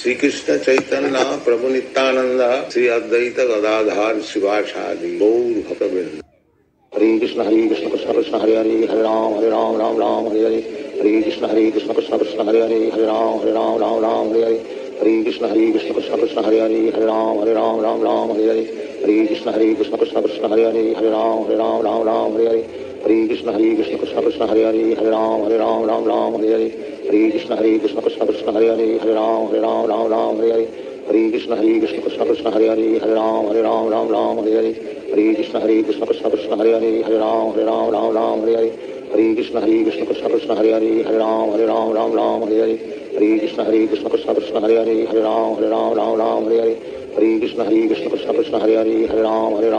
Shri Krishna Chaitanya Prabhu Nityanand Shri Advaita Gadadhar शिवासादि Gaur भक्तवृंद। Hare Krishna Krishna Krishna Hare Hare Hare Ram Ram Ram Hare Hare. Hare Krishna Krishna Krishna Hare Hare Hare Ram Ram Hare Hare. Hare Krishna Krishna Krishna Hare Hare Hare Ram Ram Hare Hare. Hare Krishna Krishna Krishna Hare Hare Hare Ram Hare Hare. Hare Krishna Krishna Krishna Hare Hare Hare Ram Hare Hare. Hare Krishna Krishna Krishna Hare Hare Hare Ram Hare Hare. Hare Krishna Krishna Krishna Hare Hare Hare Ram Hare Hare. Hare Krishna Krishna Krishna Hare Hare Hare Ram Hare Hare. Hare Krishna Krishna Krishna Hare Hare Hare Ram Hare Hare. Hare Krishna Krishna Krishna Krishna Hare Hare Hare Ram Hare Hare. Hare Krishna Krishna Krishna Krishna Hare Hare Hare Ram Hare Hare. Hare Krishna Krishna Krishna Krishna Hare Hare Hare Ram Hare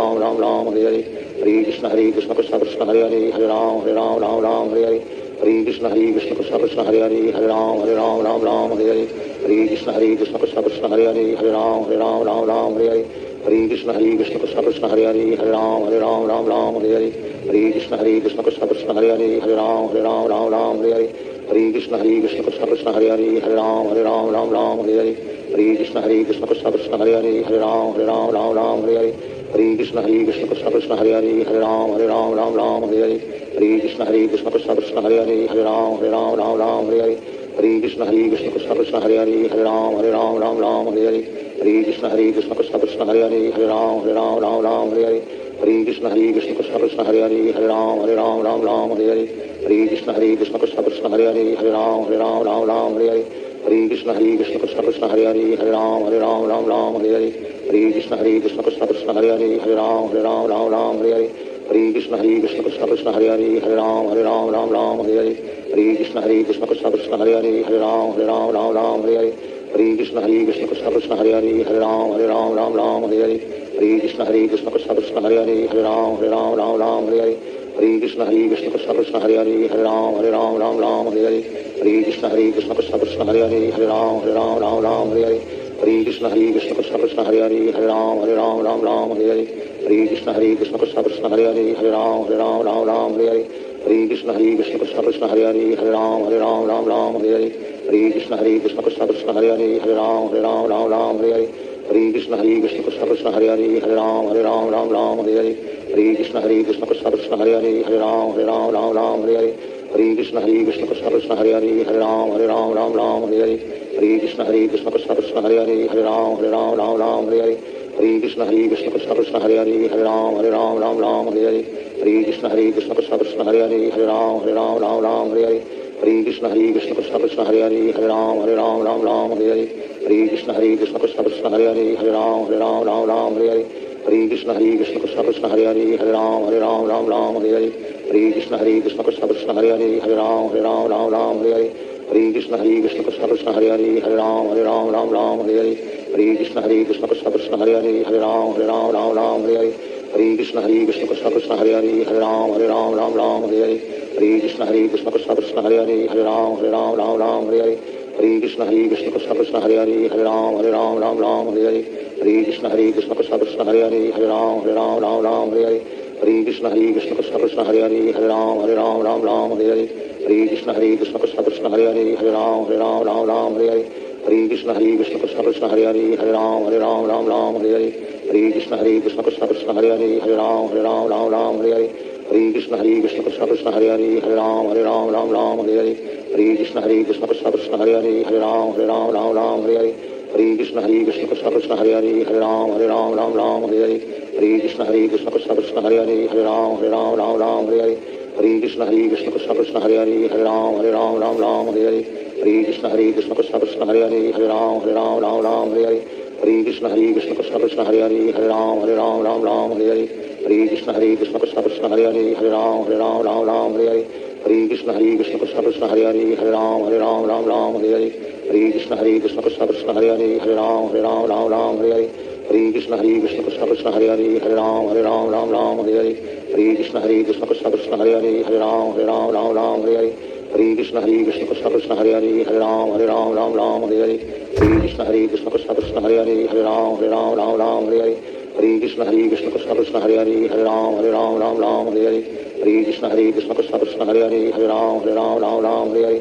Hare. Hare Krishna Krishna Krishna Krishna Hare Hare Hare Ram Hare Hare. Hare Krishna Krishna Krishna Krishna Hare Hare Hare Ram Hare Hare. Hare Krishna Krishna Krishna Krishna Hare Hare Hare Ram Hare Hare. Hare Krishna Krishna Krishna Krishna Hare Hare Hare Ram Hare Hare. Hare Krishna Krishna Krishna Krishna Hare Hare Hare Ram Hare Hare. Hare Krishna Krishna Krishna Krishna Hare Hare Hare Ram Hare Hare. Hare Krishna Krishna Krishna Krishna Hare Hare Hare Ram Hare Hare. Hare Krishna Krishna Krishna Krishna Hare Hare Hare Ram Hare Hare. Hare Krishna Krishna Krishna Krishna Hare Hare Hare Ram Hare Hare. Hare Krishna Krishna Krishna Krishna Hare Hare Hare Ram Hare Hare. Hare Krishna Krishna Krishna Krishna Hare Hare Hare Ram Hare Hare. Hare Krishna Krishna Krishna Krishna Hare Hare Hare Ram Hare Hare. Hare Krishna Krishna Krishna Krishna Hare Hare Hare Ram Hare Hare. Hare Krishna Krishna Krishna Krishna Hare Hare Hare Ram Hare Hare. Hare Krishna Krishna Krishna Krishna Hare Hare Hare Ram Hare Hare. Hare Krishna Krishna Krishna Krishna Hare Hare Hare Ram Hare Hare. Hare Krishna Krishna Krishna Krishna Hare Hare Hare Ram Hare Hare. Hare Krishna Krishna Krishna Krishna Hare Hare Hare Ram Hare Hare. Hare Krishna Krishna Krishna Krishna Hare Hare Hare Ram Hare Hare. Hare Krishna Krishna Krishna Krishna Hare Hare Hare Ram Hare Hare. Hare Krishna Krishna Krishna Krishna Hare Hare Hare Ram Hare Hare. Hare Krishna Krishna Krishna Krishna Hare Hare Hare Ram Hare Hare. Hare Krishna Krishna Krishna Krishna Hare Hare Hare Ram Hare Hare. Hare Krishna Krishna Krishna Krishna Hare Hare Hare Ram Hare Hare. Hare Krishna Krishna Krishna Krishna Hare Hare Hare Ram Hare Hare. Hare Krishna Krishna Krishna Krishna Hare Hare Hare Ram Hare Hare. Hare Krishna Krishna Krishna Krishna Hare Hare Hare Ram Hare Hare. Hare Krishna Krishna Krishna Krishna Hare Hare Hare Ram Hare Hare. Hare Krishna Krishna Krishna Krishna Hare Hare Hare Ram Hare Hare. Hare Krishna Krishna Krishna Krishna Hare Hare Hare Ram Hare Hare. Hare Krishna Krishna Krishna Krishna Hare Hare Hare Ram Hare Hare. Hare Krishna Krishna Krishna Krishna Hare Hare Hare Ram Hare Hare. Hare Krishna Krishna Krishna Krishna Hare Hare Hare Ram Hare Hare. Hare Krishna Krishna Krishna Krishna Hare Hare Hare Ram Hare Hare. Hare Krishna Krishna Krishna Krishna Hare Hare Hare Ram Hare Hare. Hare Krishna Krishna Krishna Krishna Hare Hare Hare Ram Hare Hare. Hare Krishna Krishna Krishna Krishna Hare Hare Hare Ram Hare Hare. Hare Krishna Krishna Krishna Krishna Hare Hare Hare Ram Hare Hare. Hare Krishna Krishna Krishna Krishna Hare Hare Hare Ram Hare Hare. Hare Krishna Krishna Krishna Krishna Hare Hare Hare Ram Hare Hare. Hare Krishna Krishna Krishna Krishna Hare Hare Hare Ram Hare Hare. Hare Krishna Krishna Krishna Krishna Hare Hare Hare Ram Hare Hare. Hare Krishna Krishna Krishna Krishna Hare Hare Hare Ram Hare Hare. Hare Krishna Krishna Krishna Krishna Hare Hare Hare Ram Hare Hare. Hare Krishna Krishna Krishna Krishna Hare Hare Hare Ram Hare Hare. Hare Krishna Krishna Krishna Krishna Hare Hare Hare Ram Hare Hare. Hare Krishna Krishna Krishna Krishna Hare Hare Hare Ram Hare Hare. Hare Krishna Krishna Krishna Krishna Hare Hare Hare Ram Hare Hare. Hare Krishna Krishna Krishna Krishna Hare Hare Hare Ram Hare Hare. Hare Krishna Krishna Krishna Krishna Hare Hare Hare Ram Hare Hare. Hare Krishna Krishna Krishna Krishna Hare Hare Hare Ram Hare Hare. Hare Krishna Krishna Krishna Krishna Hare Hare Hare Ram Hare Hare. Hare Krishna Krishna Krishna Krishna Hare Hare Hare Ram Hare Hare. Hare Krishna Krishna Krishna Krishna Hare Hare Hare Ram Hare Hare. Hare Krishna Krishna Krishna Krishna Hare Hare Hare Ram Hare Hare. Hare Krishna Krishna Krishna Krishna Hare Hare Hare Ram Hare Hare. Hare Krishna Krishna Krishna Krishna Hare Hare Hare Ram Hare Hare. Hare Krishna Krishna Krishna Krishna Hare Hare Hare Ram Hare Hare. Hare Krishna Krishna Krishna Krishna Hare Hare Hare Ram Hare Hare. Hare Krishna Krishna Krishna Krishna Hare Hare Hare Ram Hare Hare.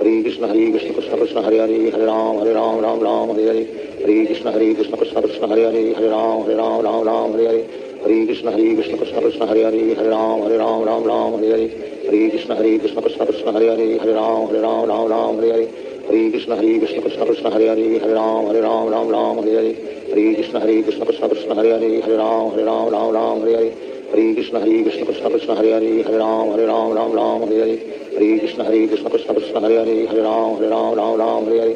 Hare Krishna Krishna Krishna Hare Hare Hare Ram Ram Ram Hare Hare Hare Krishna Krishna Krishna Hare Hare Ram Ram Ram Hare Hare Hare Krishna Krishna Krishna Hare Ram Ram Hare Hare Hare Krishna Krishna Krishna Hare Ram Ram Hare Hare Hare Krishna Krishna Krishna Hare Ram Ram Hare Hare Hare Krishna Krishna Krishna Hare Ram Hare Hare Hare Krishna Krishna Krishna Hare Ram Hare Hare Hare Krishna Krishna Krishna Hare Ram Hare Hare Hare Krishna Krishna Krishna Hare Ram Hare Hare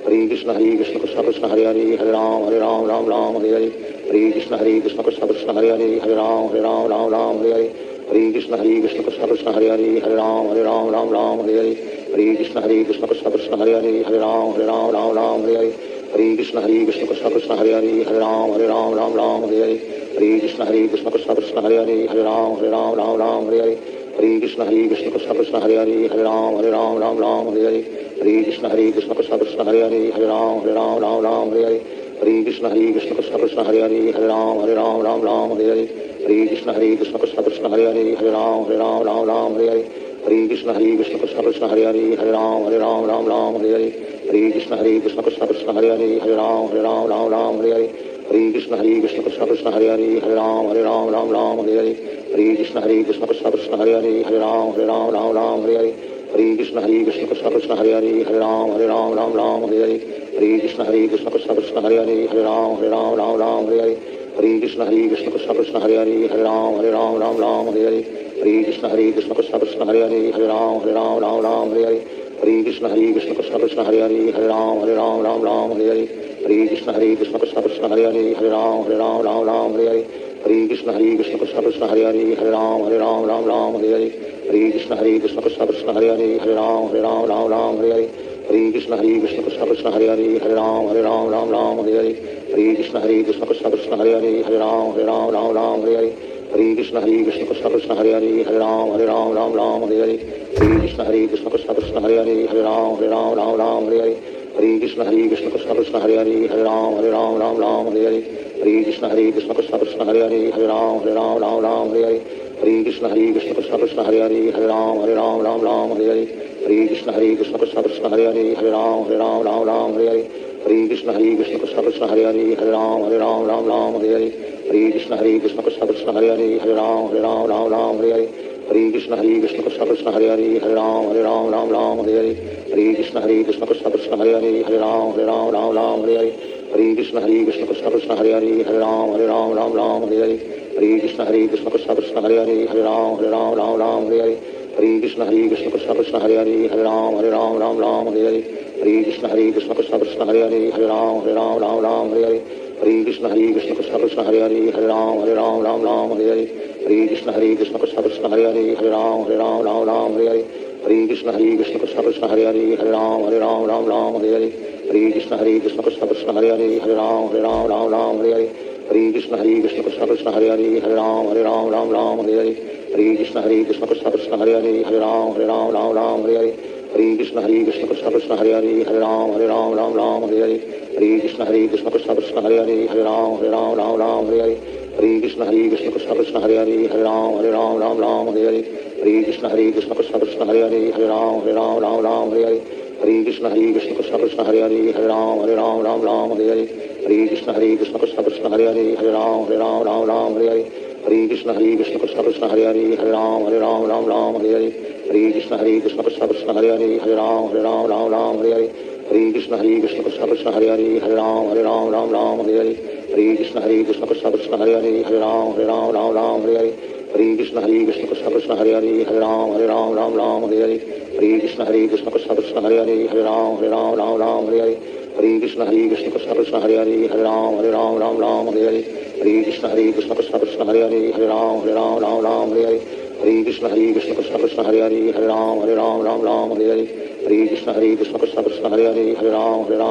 Hare Krishna Krishna Krishna Hare Ram Hare Hare Hare Krishna Krishna Krishna Hare Ram Hare Hare Hare Krishna Krishna Krishna Krishna Hare Ram Hare Hare Hare Krishna Krishna Krishna Hare Ram Hare Hare Hare Krishna Krishna Krishna Krishna Hare Ram Hare Hare Hare Krishna Krishna Krishna Krishna Hare Ram Hare Hare Hare Krishna Krishna Krishna Krishna Hare Ram Hare Hare Hare Krishna Krishna Krishna Krishna Hare Ram Hare Hare Hare Krishna Krishna Krishna Krishna Hare Ram Hare Hare Hare Krishna Krishna Krishna Krishna Hare Ram Hare Hare Hare Krishna Krishna Krishna Krishna Hare Ram Hare Hare Hare Krishna Krishna Krishna Hare Ram Hare Hare Hare Krishna Krishna Krishna Krishna Hare Ram Hare Hare Hare Krishna Krishna Krishna Krishna Hare Ram Hare Hare Hare Krishna Krishna Krishna Krishna Hare Ram Hare Hare Hare Krishna Krishna Krishna Krishna Hare Ram Hare Hare Hare Krishna Krishna Krishna Krishna Hare Ram Hare Hare Hare Krishna Krishna Krishna Krishna Hare Ram Hare Hare Hare Krishna Krishna Krishna Krishna Hare Ram Hare Hare Hare Krishna Krishna Krishna Krishna Hare Ram Hare Hare Hare Krishna Krishna Krishna Krishna Hare Ram Hare Hare Hare Krishna Krishna Krishna Krishna Hare Ram Hare Hare Hare Krishna Krishna Krishna Krishna Hare Ram Hare Hare Hare Krishna Krishna Krishna Krishna Hare Ram Hare Hare Hare Krishna Krishna Krishna Krishna Hare Ram Hare Hare Hare Krishna Krishna Krishna Krishna Hare Ram Hare Hare Hare Krishna Krishna Krishna Krishna Hare Ram Hare Hare Hare Krishna Krishna Krishna Krishna Hare Ram Hare Hare Hare Krishna Krishna Krishna Krishna Hare Ram Hare Hare Hare Krishna Krishna Krishna Krishna Hare Ram Hare Hare Hare Krishna Krishna Krishna Krishna Hare Ram Hare Hare Hare Krishna Krishna Krishna Krishna Hare Ram Hare Hare Hare Krishna Krishna Krishna Krishna Hare Ram Hare Hare Hare Krishna Krishna Krishna Krishna Hare Ram Hare Hare Hare Krishna Krishna Krishna Krishna Hare Ram Hare Hare Hare Krishna Krishna Krishna Krishna Hare Ram Hare Hare Hare Krishna Krishna Krishna Krishna Hare Ram Hare Hare Hare Krishna Krishna Krishna Krishna Hare Ram Hare Hare Hare Krishna Krishna Krishna Krishna Hare Ram Hare Hare Hare Krishna Krishna Krishna Krishna Hare Ram Hare Hare Hare Krishna Krishna Krishna Krishna Hare Ram Hare Hare Hare Krishna Krishna Krishna Krishna Hare Ram Hare Hare Hare Krishna Krishna Krishna Krishna Hare Ram Hare Hare Hare Krishna Krishna Krishna Krishna Hare Ram Hare Hare Hare Krishna Krishna Krishna Krishna Hare Ram Hare Hare Hare Krishna Krishna Krishna Krishna Hare Ram Hare Hare Hare Krishna Krishna Krishna Krishna Hare Ram Hare Hare Hare Krishna Krishna Krishna Krishna Hare Ram Hare Hare Hare Krishna Krishna Krishna Krishna Hare Ram Hare Hare Hare Krishna Krishna Krishna Krishna Hare Ram Hare Hare Hare Krishna Krishna Krishna Krishna Hare Ram Hare Hare Hare Krishna Krishna Krishna Krishna Hare Ram Hare Hare Hare Krishna Krishna Krishna Krishna Hare Ram Hare Hare Hare Krishna Krishna Krishna Krishna Hare Ram Hare Hare Hare Krishna Krishna Krishna Krishna Hare Ram Hare Hare Hare Krishna Krishna Krishna Krishna Hare Ram Hare Hare Hare Krishna Krishna Krishna Krishna Hare Ram Hare Hare Hare Krishna Krishna Krishna Krishna Hare Ram Hare Hare Hare Krishna Krishna Krishna Krishna Hare Ram Hare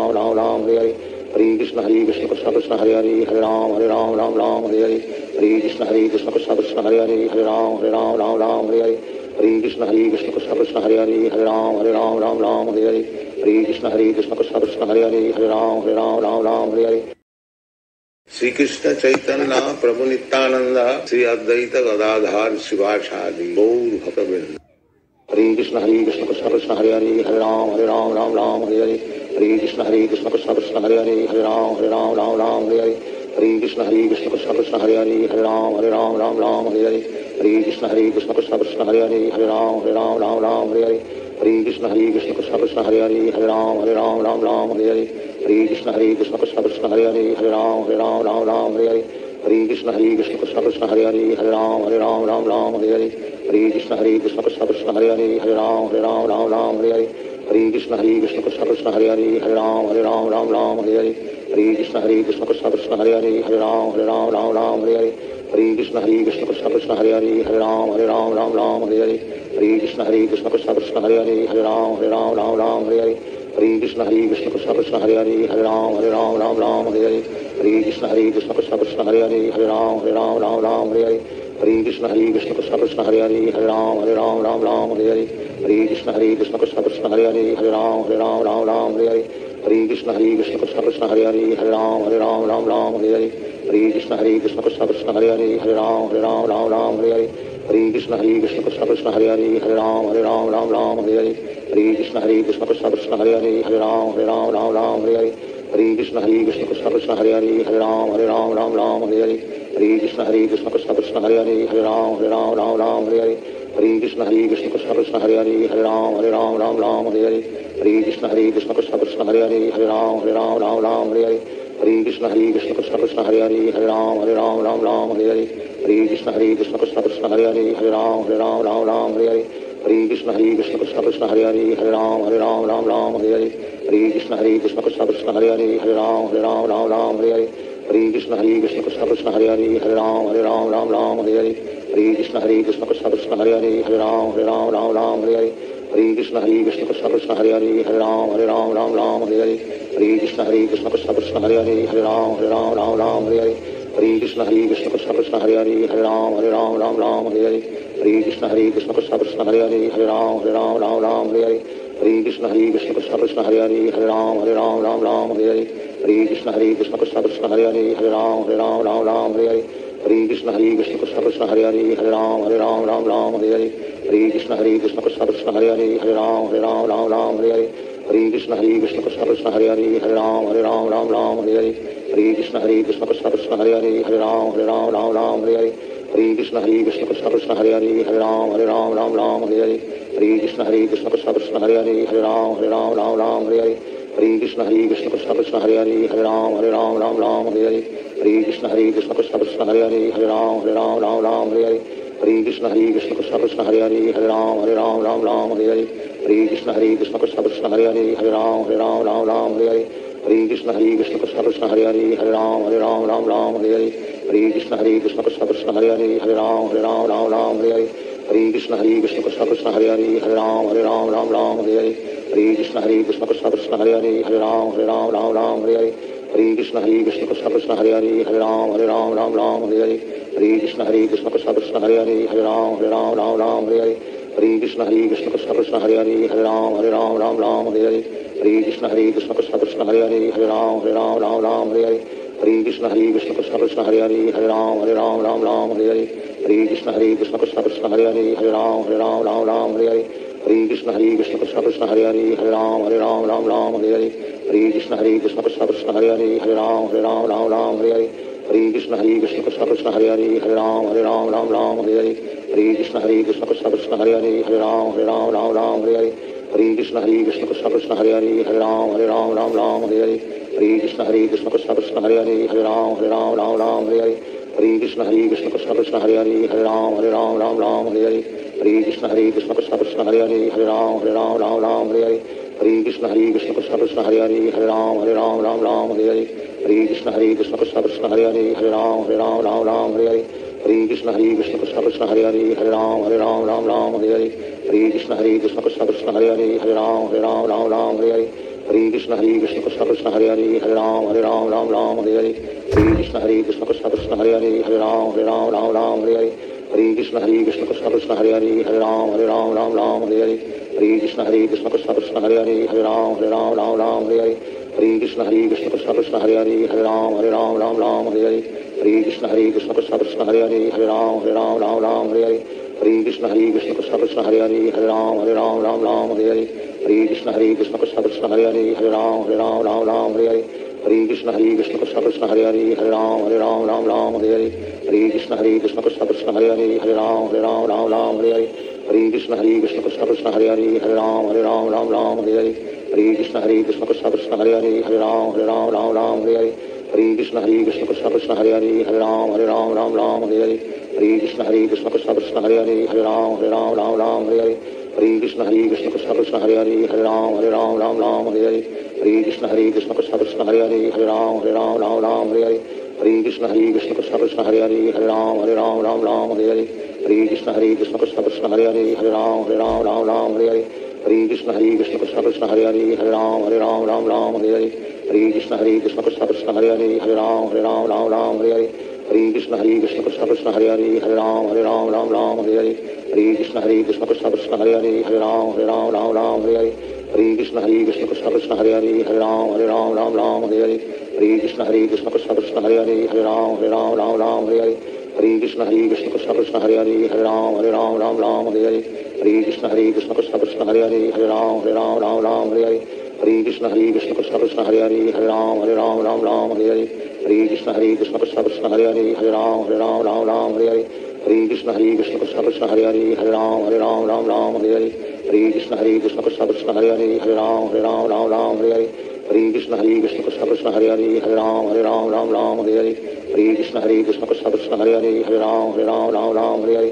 Hare Hare Krishna Krishna Krishna Krishna Hare Ram Hare Hare Hare Krishna Krishna Krishna Krishna Hare Ram Hare Hare Hare Krishna Krishna Krishna Krishna Hare Ram Hare Hare Hare Krishna Krishna Krishna Krishna Hare Ram Hare Hare Shri Krishna Chaitanya Prabhu Nityanand Shri Advaita Gadadhar शिवासादि Gaur भक्तवृंद। Hare Krishna Krishna Krishna Hare Hare Hare Ram Ram Ram Hare Hare Hare Krishna Krishna Krishna Hare Hare Hare Ram Ram Hare Hare Hare Krishna Krishna Krishna Hare Hare Hare Ram Ram Hare Hare Hare Krishna Krishna Krishna Hare Hare Hare Ram Ram Hare Hare Hare Krishna Krishna Krishna Hare Hare Hare Ram Ram Hare Hare Hare Krishna Krishna Krishna Hare Hare Hare Ram Ram Hare Hare Hare Krishna Krishna Krishna Hare Hare Hare Ram Ram Hare Hare Hare Krishna Krishna Krishna Hare Hare Hare Ram Ram Hare Hare Hare Krishna Krishna Krishna Hare Hare Hare Ram Ram Hare Hare Hare Krishna Krishna Krishna Hare Hare Hare Ram Ram Hare Hare Hare Krishna Krishna Krishna Hare Hare Hare Ram Ram Hare Hare Hare Krishna Krishna Krishna Hare Hare Hare Ram Ram Hare Hare Hare Krishna Krishna Krishna Hare Hare Hare Ram Ram Hare Hare Hare Krishna Krishna Krishna Hare Hare Hare Ram Ram Hare Hare Hare Krishna Krishna Krishna Hare Hare Hare Ram Ram Hare Hare Hare Krishna Krishna Krishna Hare Hare Hare Ram Ram Hare Hare Hare Krishna Krishna Krishna Hare Hare Hare Ram Ram Hare Hare Hare Krishna Krishna Krishna Hare Hare Hare Ram Ram Hare Hare Hare Krishna Krishna Krishna Hare Hare Hare Ram Ram Hare Hare Hare Krishna Krishna Krishna Hare Hare Hare Ram Ram Hare Hare Hare Krishna Krishna Krishna Hare Hare Hare Ram Hare Hare Hare Krishna Krishna Krishna Hare Hare Hare Ram Hare Hare Hare Krishna Krishna Krishna Hare Hare Hare Ram Hare Hare Hare Krishna Krishna Krishna Hare Hare Hare Ram Hare Hare Hare Krishna Krishna Krishna Hare Hare Hare Ram Hare Hare Hare Krishna Krishna Krishna Hare Hare Hare Ram Hare Hare Hare Krishna Krishna Krishna Hare Hare Hare Ram Hare Hare Hare Krishna Krishna Krishna Hare Hare Hare Ram Hare Hare Hare Krishna Krishna Krishna Hare Hare Hare Ram Hare Hare Hare Krishna Krishna Krishna Hare Hare Hare Ram Hare Hare Hare Krishna Krishna Krishna Hare Hare Hare Ram Hare Hare Hare Krishna Krishna Krishna Hare Hare Hare Ram Hare Hare Hare Krishna Krishna Krishna Hare Hare Hare Ram Hare Hare Hare Krishna Krishna Krishna Hare Hare Hare Ram Hare Hare Hare Krishna Krishna Krishna Hare Hare Hare Ram Hare Hare Hare Krishna Krishna Krishna Hare Hare Hare Ram Hare Hare Hare Krishna Krishna Krishna Hare Hare Hare Ram Hare Hare Hare Krishna Krishna Krishna Hare Hare Hare Ram Hare Hare Hare Krishna Krishna Krishna Hare Hare Hare Ram Hare Hare Hare Krishna Krishna Krishna Hare Hare Hare Ram Hare Hare Hare Krishna Krishna Krishna Hare Hare Hare Ram Hare Hare Hare Krishna Krishna Krishna Hare Hare Hare Ram Hare Hare Hare Krishna Krishna Krishna Hare Hare Hare Ram Hare Hare Hare Krishna Krishna Krishna Hare Hare Hare Ram Hare Hare Hare Krishna Krishna Krishna Hare Hare Hare Ram Hare Hare Hare Krishna Krishna Krishna Hare Hare Hare Ram Hare Hare Hare Krishna Krishna Krishna Hare Hare Hare Ram Hare Hare Hare Krishna Krishna Krishna Hare Hare Hare Ram Hare Hare Hare Krishna Krishna Krishna Hare Hare Hare Ram Hare Hare Hare Krishna Krishna Krishna Hare Hare Hare Ram Hare Hare Hare Krishna Krishna Krishna Hare Hare Hare Ram Hare Hare Hare Krishna Krishna Krishna Hare Hare Hare Ram Hare Hare Hare Krishna Krishna Krishna Hare Hare Hare Ram Hare Hare Hare Krishna Krishna Krishna Hare Hare Hare Ram Hare Hare Hare Krishna Krishna Krishna Hare Hare Hare Ram Hare Hare Hare Krishna Krishna Krishna Hare Hare Hare Ram Hare Hare Hare Krishna Krishna Krishna Hare Hare Hare Ram Hare Hare Hare Krishna Krishna Krishna Hare Hare Hare Ram Hare Hare Hare Krishna Krishna Krishna Hare Hare Hare Ram Hare Hare Hare Krishna Krishna Krishna Hare Hare Hare Ram Hare Hare Hare Krishna Krishna Krishna Hare Hare Hare Ram Hare Hare Hare Krishna Krishna Krishna Hare Hare Hare Ram Hare Hare Hare Krishna Krishna Krishna Hare Hare Hare Ram Hare Hare Hare Krishna Krishna Krishna Hare Hare Hare Ram Hare Hare Hare Krishna Krishna Krishna Hare Hare Hare Ram Hare Hare Hare Krishna Krishna Krishna Hare Hare Hare Ram Hare Hare Hare Krishna Krishna Krishna Hare Hare Hare Ram Hare Hare Hare Krishna Krishna Krishna Hare Hare Hare Ram Hare Hare Hare Krishna Krishna Krishna Hare Hare Hare Ram Hare Hare Hare Krishna Krishna Krishna Hare Hare Hare Ram Hare Hare Hare Krishna Krishna Krishna Hare Hare Hare Ram Hare Hare Hare Krishna Krishna Krishna Hare Hare Hare Ram Hare Hare Hare Krishna Krishna Krishna Hare Hare Hare Ram Hare Hare Hare Hare Krishna Krishna Krishna Hare Hare Hare Ram Ram Ram Hare Hare Hare Krishna Krishna Krishna Hare Hare Hare Ram Ram Hare Hare Hare Krishna Krishna Krishna Hare Hare Hare Ram Ram Hare Hare Hare Krishna Krishna Krishna Hare Hare Hare Ram Ram Hare Hare Hare Krishna Krishna Krishna Hare Hare Hare Ram Ram Hare Hare Hare Krishna Krishna Krishna Hare Hare Hare Ram Ram Hare Hare Hare Krishna Krishna Krishna Hare Hare Hare Ram Ram Hare Hare Hare Krishna Krishna Krishna Hare Hare Hare Ram Hare Hare Hare Krishna Krishna Krishna Hare Hare Hare Ram Hare Hare Hare Krishna Krishna Krishna Hare Hare Hare Ram Hare Hare Hare Krishna Krishna Krishna Hare Hare Hare Ram Hare Hare Hare Krishna Krishna Krishna Hare Hare Hare Ram Hare Hare Hare Krishna Krishna Krishna Hare Hare Hare Ram Hare Hare Hare Krishna Krishna Krishna Hare Hare Hare Ram Hare Hare Hare Krishna Krishna Krishna Hare Hare Hare Ram Hare Hare Hare Krishna Krishna Krishna Hare Hare Hare Ram Hare Hare Hare Krishna Krishna Krishna Hare Hare Hare Ram Hare Hare Hare Krishna Krishna Krishna Hare Hare Hare Ram Hare Hare Hare Krishna Krishna Krishna Hare Hare Hare Ram Hare Hare Hare Krishna Krishna Krishna Hare Hare Hare Ram Hare Hare Hare Krishna Krishna Krishna Hare Hare Hare Ram Hare Hare Hare Krishna Krishna Krishna Hare Hare Hare Ram Hare Hare Hare Krishna Krishna Krishna Hare Hare Hare Ram Hare Hare Hare Krishna Krishna Krishna Hare Hare Hare Ram Hare Hare Hare Krishna Krishna Krishna Hare Hare Hare Ram Hare Hare Hare Krishna Krishna Krishna Hare Hare Hare Ram Hare Hare Hare Krishna Krishna Krishna Hare Hare Hare Ram Hare Hare Hare Krishna Krishna Krishna Hare Hare Hare Ram Hare Hare Hare Krishna Krishna Krishna Hare Hare Hare Ram Hare Hare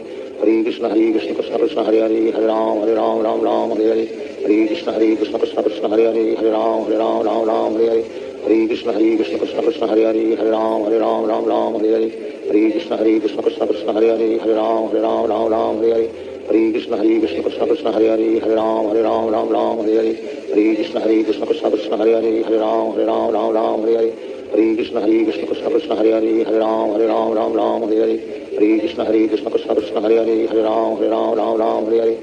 Hare Krishna Krishna Krishna Hare Hare Hare Ram Hare Hare Hare Krishna Krishna Krishna Hare Hare Hare Ram Hare Hare Hare Krishna Krishna Krishna Hare Hare Hare Ram Hare Hare Hare Krishna Krishna Krishna Hare Hare Hare Ram Hare Hare Hare Krishna Krishna Krishna Hare Hare Hare Ram Hare Hare Hare Krishna Krishna Krishna Hare Hare Hare Ram Hare Hare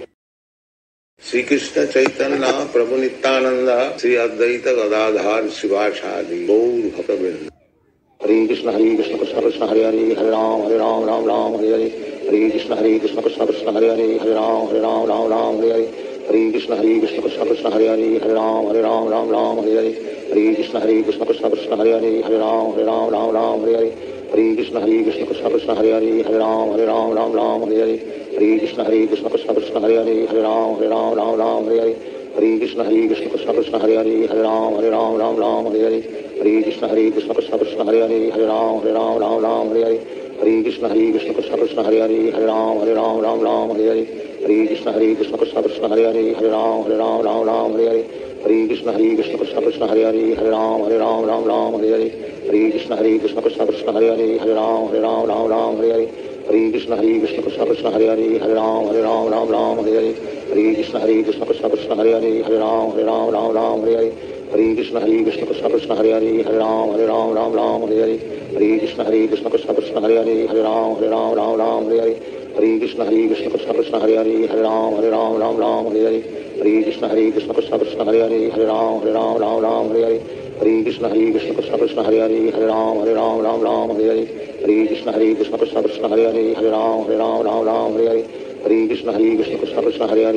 Sri Krishna Chaitanya Prabhu Nityananda Sri Advaita Gadadhar Sivasadi Gaur Bhakta Vrinda Hare Krishna Krishna Krishna Hare Hare Hare Ram Hare Hare Hare Krishna Krishna Krishna Hare Hare Hare Ram Hare Hare Hare Krishna Krishna Krishna Hare Hare Hare Ram Hare Hare Hare Krishna Krishna Krishna Hare Hare Hare Ram Hare Hare Hare Krishna Krishna Krishna Hare Hare Hare Ram Hare Hare Hare Krishna Krishna Krishna Hare Hare Hare Ram Hare Hare Hare Krishna Krishna Krishna Hare Hare Hare Ram Hare Hare Hare Krishna Krishna Krishna Hare Hare Hare Ram Hare Hare Hare Krishna Krishna Krishna Hare Hare Hare Ram Hare Hare Hare Krishna Krishna Krishna Hare Hare Hare Ram Hare Hare Hare Krishna Krishna Krishna Hare Hare Hare Ram Hare Hare Hare Krishna Krishna Krishna Hare Hare Hare Ram Hare Hare Hare Krishna Krishna Krishna Hare Hare Hare Ram Hare Hare Hare Krishna Krishna Krishna Hare Hare Hare Ram Hare Hare Hare Krishna Krishna Krishna Hare Hare Hare Ram Hare Hare Hare Krishna Krishna Krishna Hare Hare Hare Ram Hare Hare Hare Krishna Krishna Krishna Hare Hare Hare Ram Hare Hare Hare Krishna Krishna Krishna Hare Hare Hare Ram Hare Hare Hare Krishna Krishna Krishna Hare Hare Hare Ram Hare Hare Hare Krishna Krishna Krishna Hare Hare Hare Ram Hare Hare Hare Krishna Krishna Krishna Hare Hare Hare Ram Hare Hare Hare Krishna Krishna Krishna Hare Hare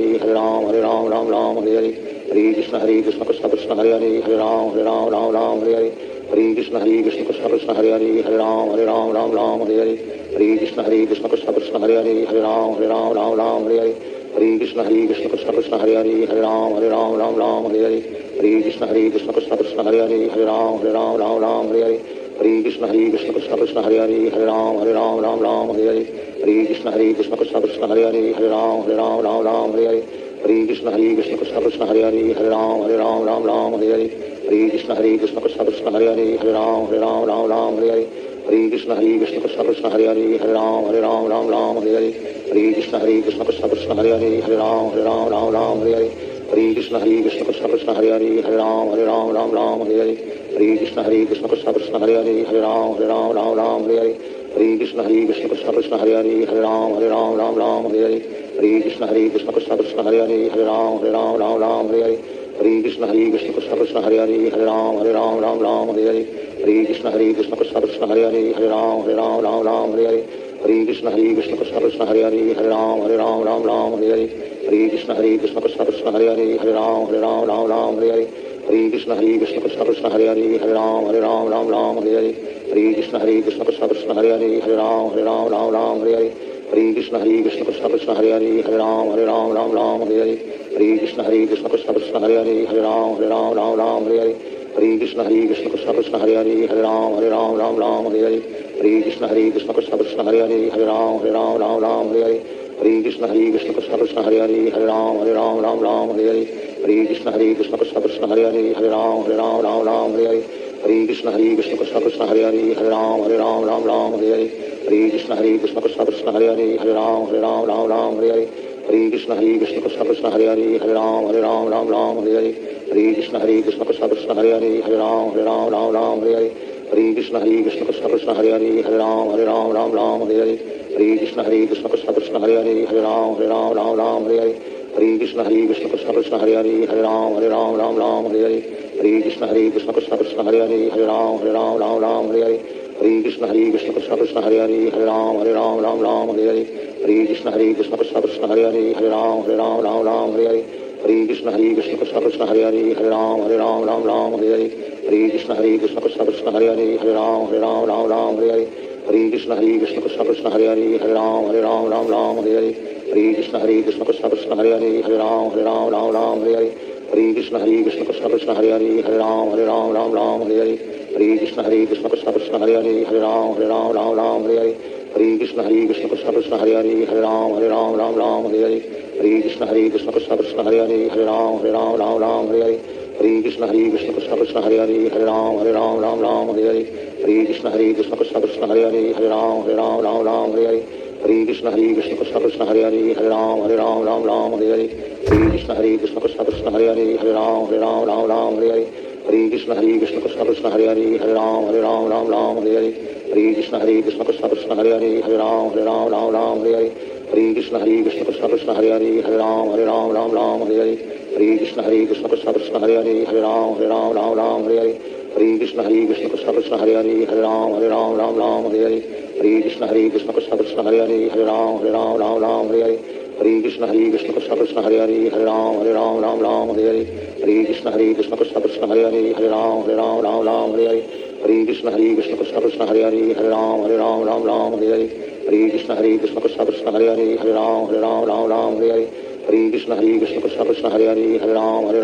Hare Ram Hare Hare Hare Krishna Krishna Krishna Hare Hare Hare Ram Hare Hare Hare Krishna Krishna Krishna Hare Hare Hare Ram Hare Hare Hare Krishna Krishna Krishna Hare Hare Hare Ram Hare Hare Hare Krishna Krishna Krishna Hare Hare Hare Ram Hare Hare Hare Krishna Krishna Krishna Hare Hare Hare Ram Hare Hare Hare Krishna Krishna Krishna Hare Hare Hare Ram Hare Hare Hare Krishna Krishna Krishna Hare Hare Hare Ram Hare Hare Hare Krishna Krishna Krishna Hare Hare Hare Ram Hare Hare Hare Krishna Krishna Krishna Hare Hare Hare Ram Hare Hare Krishna Krishna Krishna Hare Hare Hare Ram Hare Hare Krishna Krishna Krishna Hare Hare Hare Ram Hare Hare Krishna Krishna Krishna Hare Hare Hare Ram Hare Hare Krishna Krishna Krishna Hare Hare Hare Ram Hare Hare Krishna Krishna Krishna Hare Hare Hare Ram Hare Hare Krishna Krishna Krishna Hare Hare Hare Ram Hare Hare Hare Krishna Krishna Krishna Hare Hare Hare Ram Ram Ram Hare Hare Hare Krishna Krishna Krishna Hare Hare Hare Ram Ram Hare Hare Hare Krishna Krishna Krishna Hare Hare Hare Ram Ram Hare Hare Hare Krishna Krishna Krishna Hare Hare Hare Ram Hare Hare Hare Krishna Krishna Krishna Hare Hare Hare Ram Hare Hare Hare Krishna Krishna Krishna Hare Hare Hare Ram Hare Hare Hare Krishna Krishna Krishna Hare Hare Hare Ram Hare Hare Hare Krishna Krishna Krishna Hare Hare Hare Ram Hare Hare Hare Krishna Krishna Krishna Hare Hare Hare Ram Hare Hare Hare Krishna Krishna Krishna Hare Hare Hare Ram Hare Hare Hare Krishna Krishna Krishna Krishna Hare Hare Hare Ram Hare Hare Hare Krishna Krishna Krishna Krishna Hare Hare Hare Ram Hare Hare Hare Krishna Krishna Krishna Krishna Hare Hare Hare Ram Hare Hare Hare Krishna Krishna Krishna Krishna Hare Hare Hare Ram Hare Hare Hare Krishna Krishna Krishna Krishna Hare Hare Hare Ram Hare Hare Hare Krishna Krishna Krishna Krishna Hare Hare Hare Ram Hare Hare Hare Krishna Krishna Krishna Krishna Hare Hare Hare Ram Hare Hare Hare Krishna Krishna Krishna Krishna Hare Hare Hare Ram Hare Hare Hare Krishna Krishna Krishna Krishna Hare Hare Hare Ram Hare Hare Hare Krishna Krishna Krishna Krishna Hare Hare Hare Ram Hare Hare Hare Krishna Krishna Krishna Krishna Hare Hare Hare Ram Hare Hare Hare Krishna Krishna Krishna Krishna Hare Hare Hare Ram Hare Hare Hare Krishna Krishna Krishna Krishna Hare Hare Hare Ram Hare Hare Hare Krishna Krishna Krishna Krishna Hare Hare Hare Ram Hare Hare Hare Krishna Krishna Krishna Krishna Hare Hare Hare Ram Hare Hare Hare Krishna Krishna Krishna Krishna Hare Hare Hare Ram Hare Hare Hare Krishna Krishna Krishna Krishna Hare Hare Hare Ram Hare Hare Hare Krishna Krishna Krishna Krishna Hare Hare Hare Ram Hare Hare Hare Krishna Krishna Krishna Krishna Hare Hare Hare Ram Hare Hare Hare Krishna Krishna Krishna Krishna Hare Hare Hare Ram Hare Hare Hare Krishna Krishna Krishna Krishna Hare Hare Hare Ram Hare Hare Hare Krishna Krishna Krishna Krishna Hare Hare Hare Ram Hare Hare Hare Krishna Krishna Krishna Krishna Hare Hare Hare Ram Hare Hare Hare Krishna Krishna Krishna Krishna Hare Hare Hare Ram Hare Hare Hare Krishna Krishna Krishna Krishna Hare Hare Hare Ram Hare Hare Hare Krishna Krishna Krishna Krishna Hare Hare Hare Ram Hare Hare Hare Krishna Krishna Krishna Krishna Hare Hare Hare Ram Hare Hare Hare Krishna Krishna Krishna Krishna Hare Hare Hare Ram Hare Hare Hare Krishna Krishna Krishna Krishna Hare Hare Hare Ram Hare Hare Hare Krishna Krishna Krishna Krishna Hare Hare Hare Ram Hare Hare Hare Krishna Krishna Krishna Krishna Hare Hare Hare Ram Hare Hare Hare Krishna Krishna Krishna Krishna Hare Hare Hare Ram Hare Hare Hare Krishna Krishna Krishna Krishna Hare Hare Hare Ram Hare Hare Hare Krishna Krishna Krishna Krishna Hare Hare Hare Ram Hare Hare Hare Krishna Krishna Krishna Krishna Hare Hare Hare Ram Hare Hare Hare Krishna Krishna Krishna Krishna Hare Hare Hare Ram Hare Hare Hare Krishna Krishna Krishna Krishna Hare Hare Hare Ram Hare Hare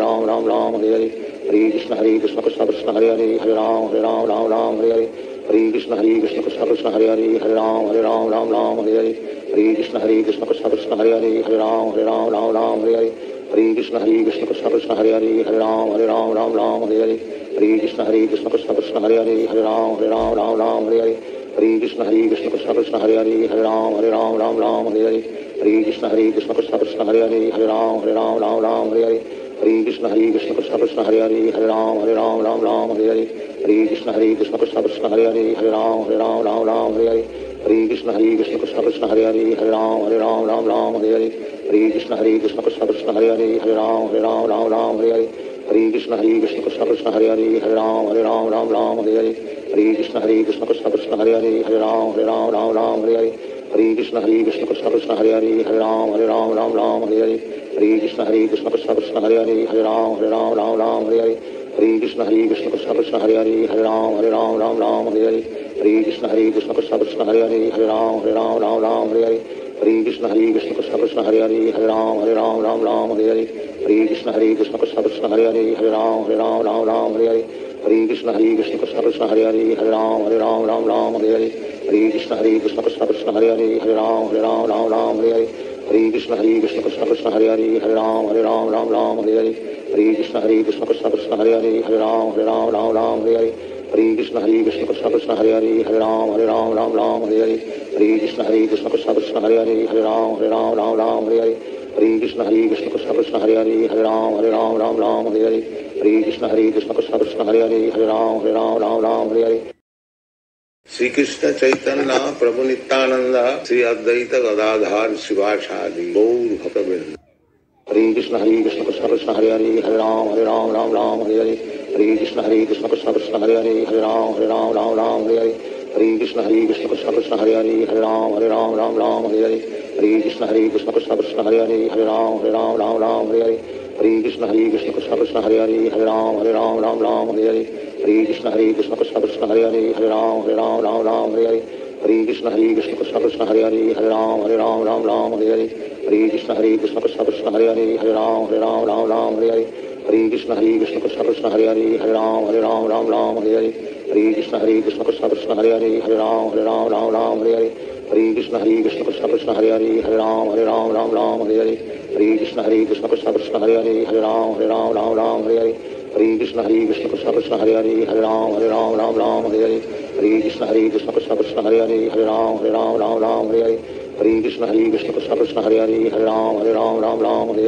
Hare Krishna Krishna Krishna Krishna Hare Hare Hare Ram Hare Hare Hare Krishna Krishna Krishna Krishna Hare Hare Hare Ram Hare Hare Hare Krishna Krishna Krishna Krishna Hare Hare Hare Ram Hare Hare Hare Krishna Krishna Krishna Krishna Hare Hare Hare Ram Hare Hare Hare Krishna Krishna Krishna Krishna Hare Hare Hare Ram Hare Hare Hare Krishna Krishna Krishna Krishna Hare Hare Hare Ram Hare Hare Hare Krishna Krishna Krishna Krishna Hare Hare Hare Ram Hare Hare Hare Krishna Krishna Krishna Krishna Hare Hare Hare Ram Hare Hare Hare Krishna Krishna Krishna Krishna Hare Hare Hare Ram Hare Hare Hare Krishna Krishna Krishna Krishna Hare Hare Hare Ram Hare Hare Hare Krishna Krishna Krishna Krishna Hare Hare Hare Ram Hare Hare Hare Krishna Krishna Krishna Krishna Hare Hare Hare Ram Hare Hare Hare Krishna Krishna Krishna Krishna Hare Hare Hare Ram Hare Hare Hare Krishna Krishna Krishna Krishna Hare Hare Hare Ram Hare Hare Hare Krishna Krishna Krishna Krishna Hare Hare Hare Ram Hare Hare Hare Krishna Krishna Krishna Krishna Hare Hare Hare Ram Hare Hare Hare Krishna Krishna Krishna Krishna Hare Hare Hare Ram Hare Hare Hare Krishna Krishna Krishna Krishna Hare Hare Hare Ram Hare Hare Hare Krishna Krishna Krishna Krishna Hare Hare Hare Ram Hare Hare Hare Krishna Krishna Krishna Krishna Hare Hare Hare Ram Hare Hare Hare Krishna Krishna Krishna Krishna Hare Hare Hare Ram Hare Hare Hare Krishna Krishna Krishna Krishna Hare Hare Hare Ram Hare Hare Hare Krishna Krishna Krishna Krishna Hare Hare Hare Ram Hare Hare Hare Krishna Krishna Krishna Krishna Hare Hare Hare Ram Hare Hare Shri Krishna Chaitanya Prabhu Nityanand Shri Advaita Gadadhar शिवासादि Gaur भक्तवृंद Hare Krishna Krishna Krishna Hare Hare Hare Ram Hare Hare Hare Krishna Krishna Krishna Hare Hare Hare Ram Ram Ram Hare Hare Hare Krishna Krishna Krishna Hare Hare Hare Ram Ram Hare Hare Hare Krishna Krishna Krishna Hare Hare Hare Ram Ram Hare Hare Hare Krishna Krishna Krishna Hare Hare Hare Ram Ram Hare Hare Hare Krishna Krishna Krishna Hare Hare Hare Ram Ram Hare Hare Hare Krishna Krishna Krishna Hare Hare Hare Ram Ram Hare Hare Hare Krishna Krishna Krishna Hare Hare Hare Ram Ram Hare Hare Hare Krishna Krishna Krishna Hare Hare Hare Ram Hare Hare Hare Krishna Krishna Krishna Hare Hare Hare Ram Hare Hare Hare Krishna Krishna Krishna Hare Hare Hare Ram Hare Hare Hare Krishna Krishna Krishna Hare Hare Hare Ram Hare Hare Hare Krishna Krishna Krishna Hare Hare Hare Ram Hare Hare Hare Krishna Krishna Krishna Hare Hare Hare Ram Hare Hare Hare Krishna Krishna Krishna Hare Hare Hare Ram Hare Hare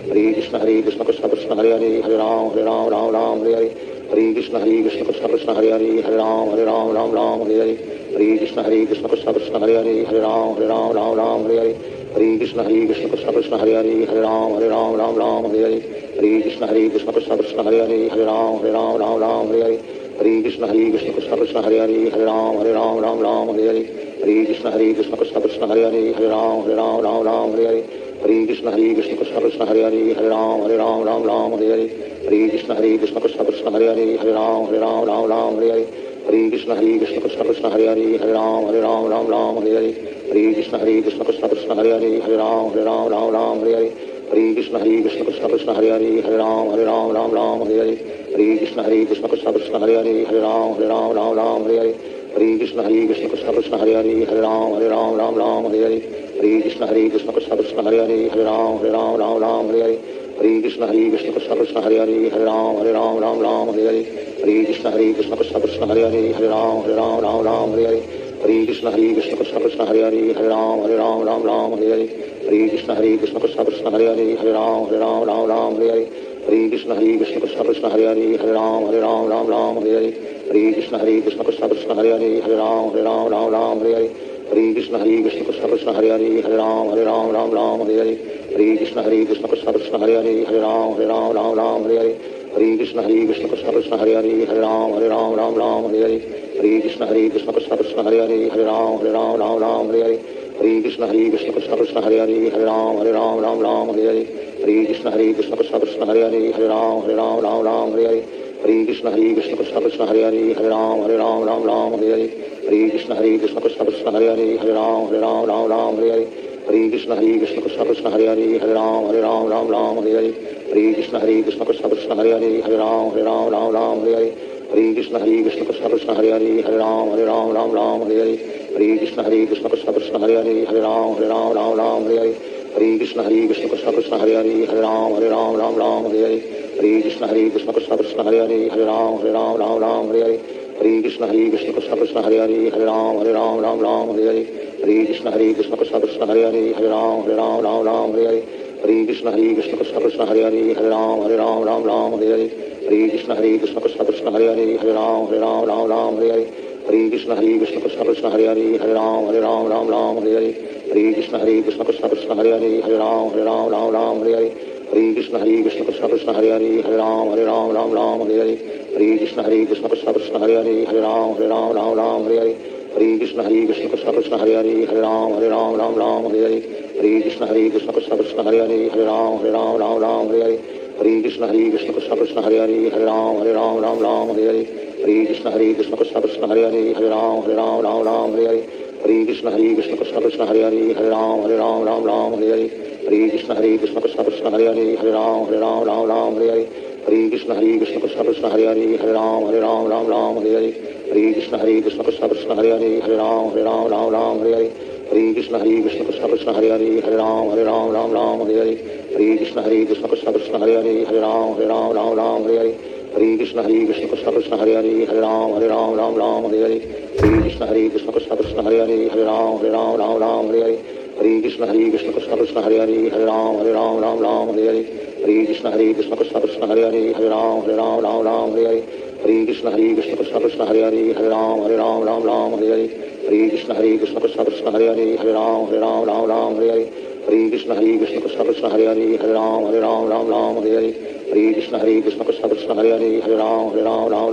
Hare Krishna Krishna Krishna Hare Hare Hare Ram Hare Hare Hare Krishna Krishna Krishna Hare Hare Hare Ram Hare Hare Hare Krishna Krishna Krishna Hare Hare Hare Ram Hare Hare Hare Krishna Krishna Krishna Hare Hare Hare Ram Hare Hare Hare Krishna Krishna Krishna Hare Hare Hare Ram Hare Hare Hare Krishna Krishna Krishna Hare Hare Hare Ram Hare Hare Hare Krishna Krishna Krishna Hare Hare Hare Ram Hare Hare Hare Krishna Krishna Krishna Hare Hare Hare Ram Hare Hare Hare Krishna Krishna Krishna Hare Hare Hare Ram Hare Hare Hare Krishna Krishna Krishna Hare Hare Hare Ram Hare Hare Hare Krishna Krishna Krishna Hare Hare Hare Ram Hare Hare Hare Krishna Krishna Krishna Hare Hare Hare Ram Hare Hare Hare Krishna Krishna Krishna Hare Hare Hare Ram Hare Hare Hare Krishna Krishna Krishna Hare Hare Hare Ram Hare Hare Hare Krishna Krishna Krishna Hare Hare Hare Ram Hare Hare Hare Krishna Krishna Krishna Hare Hare Hare Ram Hare Hare Hare Krishna Krishna Krishna Hare Hare Hare Ram Hare Hare Hare Krishna Krishna Krishna Hare Hare Hare Ram Hare Hare Hare Krishna Krishna Krishna Hare Hare Hare Ram Hare Hare Hare Krishna Krishna Krishna Hare Hare Hare Ram Hare Hare Hare Krishna Krishna Krishna Hare Hare Hare Ram Hare Hare Hare Krishna Krishna Krishna Hare Hare Hare Ram Hare Hare Hare Krishna Krishna Krishna Hare Hare Hare Ram Hare Hare Hare Krishna Krishna Krishna Hare Hare Hare Ram Hare Hare Hare Krishna Krishna Krishna Hare Hare Hare Ram Hare Hare Hare Krishna Krishna Krishna Hare Hare Hare Ram Hare Hare Hare Krishna Krishna Krishna Hare Hare Hare Ram Hare Hare Hare Krishna Krishna Krishna Hare Hare Hare Ram Hare Hare Hare Krishna Krishna Krishna Hare Hare Hare Ram Hare Hare Hare Krishna Krishna Krishna Hare Hare Hare Ram Hare Hare Hare Krishna Krishna Krishna Hare Hare Hare Ram Hare Hare Hare Krishna Krishna Krishna Hare Hare Hare Ram Hare Hare Hare Krishna Krishna Krishna Hare Hare Hare Ram Hare Hare Hare Krishna Krishna Krishna Hare Hare Hare Ram Hare Hare Hare Krishna Krishna Krishna Hare Hare Hare Ram Hare Hare Hare Krishna Krishna Krishna Hare Hare Hare Ram Hare Hare Hare Krishna Krishna Krishna Hare Hare Hare Ram Hare Hare Hare Krishna Krishna Krishna Hare Hare Hare Ram Hare Hare Hare Krishna Krishna Krishna Hare Hare Hare Ram Hare Hare Hare Krishna Krishna Krishna Hare Hare Hare Ram Hare Hare Hare Krishna Krishna Krishna Hare Hare Hare Ram Hare Hare Hare Krishna Krishna Krishna Hare Hare Hare Ram Hare Hare Hare Krishna Krishna Krishna Hare Hare Hare Ram Hare Hare Hare Krishna Krishna Krishna Hare Hare Hare Ram Hare Hare Hare Krishna Krishna Krishna Hare Hare Hare Ram Hare Hare Hare Krishna Krishna Krishna Hare Hare Hare Ram Hare Hare Hare Krishna Krishna Krishna Hare Hare Hare Ram Hare Hare Hare Krishna Krishna Krishna Hare Hare Hare Ram Hare Hare Hare Krishna Krishna Krishna Hare Hare Hare Ram Hare Hare Hare Krishna Krishna Krishna Hare Hare Hare Ram Hare Hare Hare Krishna Krishna Krishna Hare Hare Hare Ram Hare Hare Hare Krishna Krishna Krishna Hare Hare Hare Ram Hare Hare Krishna Krishna Krishna Hare Hare Hare Ram Hare Hare Krishna Krishna Krishna Hare Hare Hare Ram Hare Hare Krishna Krishna Krishna Hare Hare Hare Ram Hare Hare Krishna Krishna Krishna Hare Hare Hare Ram Hare Hare Krishna Krishna Krishna Hare Hare Hare Ram Hare Hare Krishna Krishna Krishna Hare Hare Hare Ram Hare Hare Krishna Krishna Krishna Hare Hare Hare Ram Hare Hare Hare Krishna Krishna Krishna Hare Hare Ram Ram Ram Hare Hare Hare Krishna Krishna Krishna Hare Hare Ram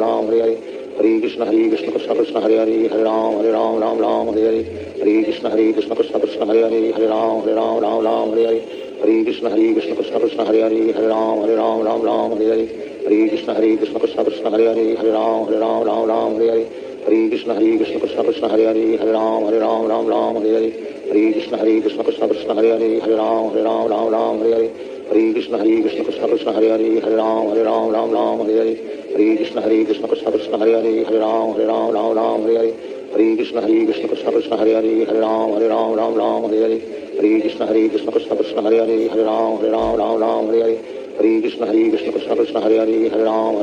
Ram Hare Hare Hare Krishna Krishna Krishna Hare Hare Ram Ram Hare Hare Hare Krishna Krishna Krishna Hare Hare Ram Ram Hare Hare Hare Krishna Krishna Krishna Hare Hare Ram Ram Hare Hare Hare Krishna Krishna Krishna Hare Hare Ram Ram Hare Hare Hare Krishna Krishna Krishna Hare Hare Ram Ram Hare Hare Hare Krishna Krishna Krishna Hare Hare Ram Ram Hare Hare Hare Krishna Krishna Krishna Hare Hare Ram Ram Hare Hare Hare Krishna Krishna Krishna Krishna Hare Hare Ram Ram Hare Hare Hare Krishna Krishna Krishna Hare Hare Ram Ram Hare Hare Hare Krishna Krishna Krishna Krishna Hare Hare Ram Ram Hare Hare Hare Krishna Krishna Krishna Hare Hare Ram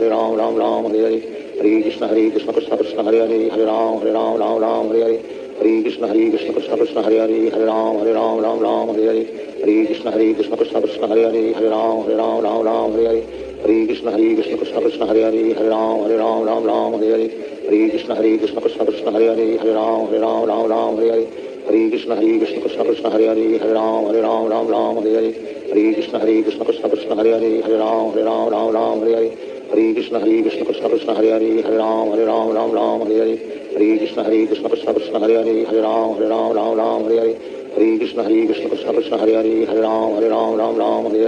Ram Hare Hare Hare Krishna Krishna Krishna Krishna Hare Hare Ram Ram Hare Hare Hare Krishna Krishna Krishna Hare Hare Ram Ram Hare Hare Hare Krishna Krishna Krishna Krishna Hare Hare Ram Ram Hare Hare Hare Krishna Krishna Krishna Krishna Hare Hare Ram Ram Hare Hare Hare Krishna Krishna Krishna Krishna Hare Hare Ram Ram Hare Hare Hare Krishna Krishna Krishna Krishna Hare Hare Ram Ram Hare Hare Hare Krishna Krishna Krishna Krishna Hare Hare Ram Ram Hare Hare Hare Krishna Krishna Krishna Krishna Hare Hare Ram Ram Hare Hare Hare Krishna Krishna Krishna Krishna Hare Hare Ram Ram Hare Hare Hare Krishna Krishna Krishna Krishna Hare Hare Ram Ram Hare Hare Hare Krishna Krishna Krishna Krishna Hare Hare Ram Ram Hare Hare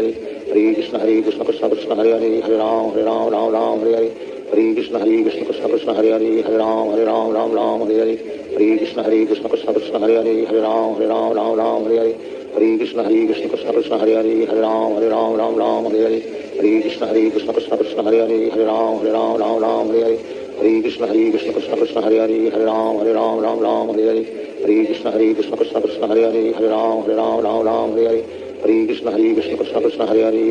Hare Krishna Krishna Krishna Krishna Hare Hare Ram Ram Hare Hare Hare Krishna Krishna Krishna Krishna Hare Hare Ram Ram Hare Hare Hare Krishna Krishna Krishna Krishna Hare Hare Ram Ram Hare Hare Hare Krishna Krishna Krishna Krishna Hare Hare Ram Ram Hare Hare Hare Krishna Krishna Krishna Krishna Hare Hare Ram Ram Hare Hare Hare Krishna Krishna Krishna Krishna Hare Hare Ram Ram Hare Hare Hare Krishna Krishna Krishna Krishna Hare Hare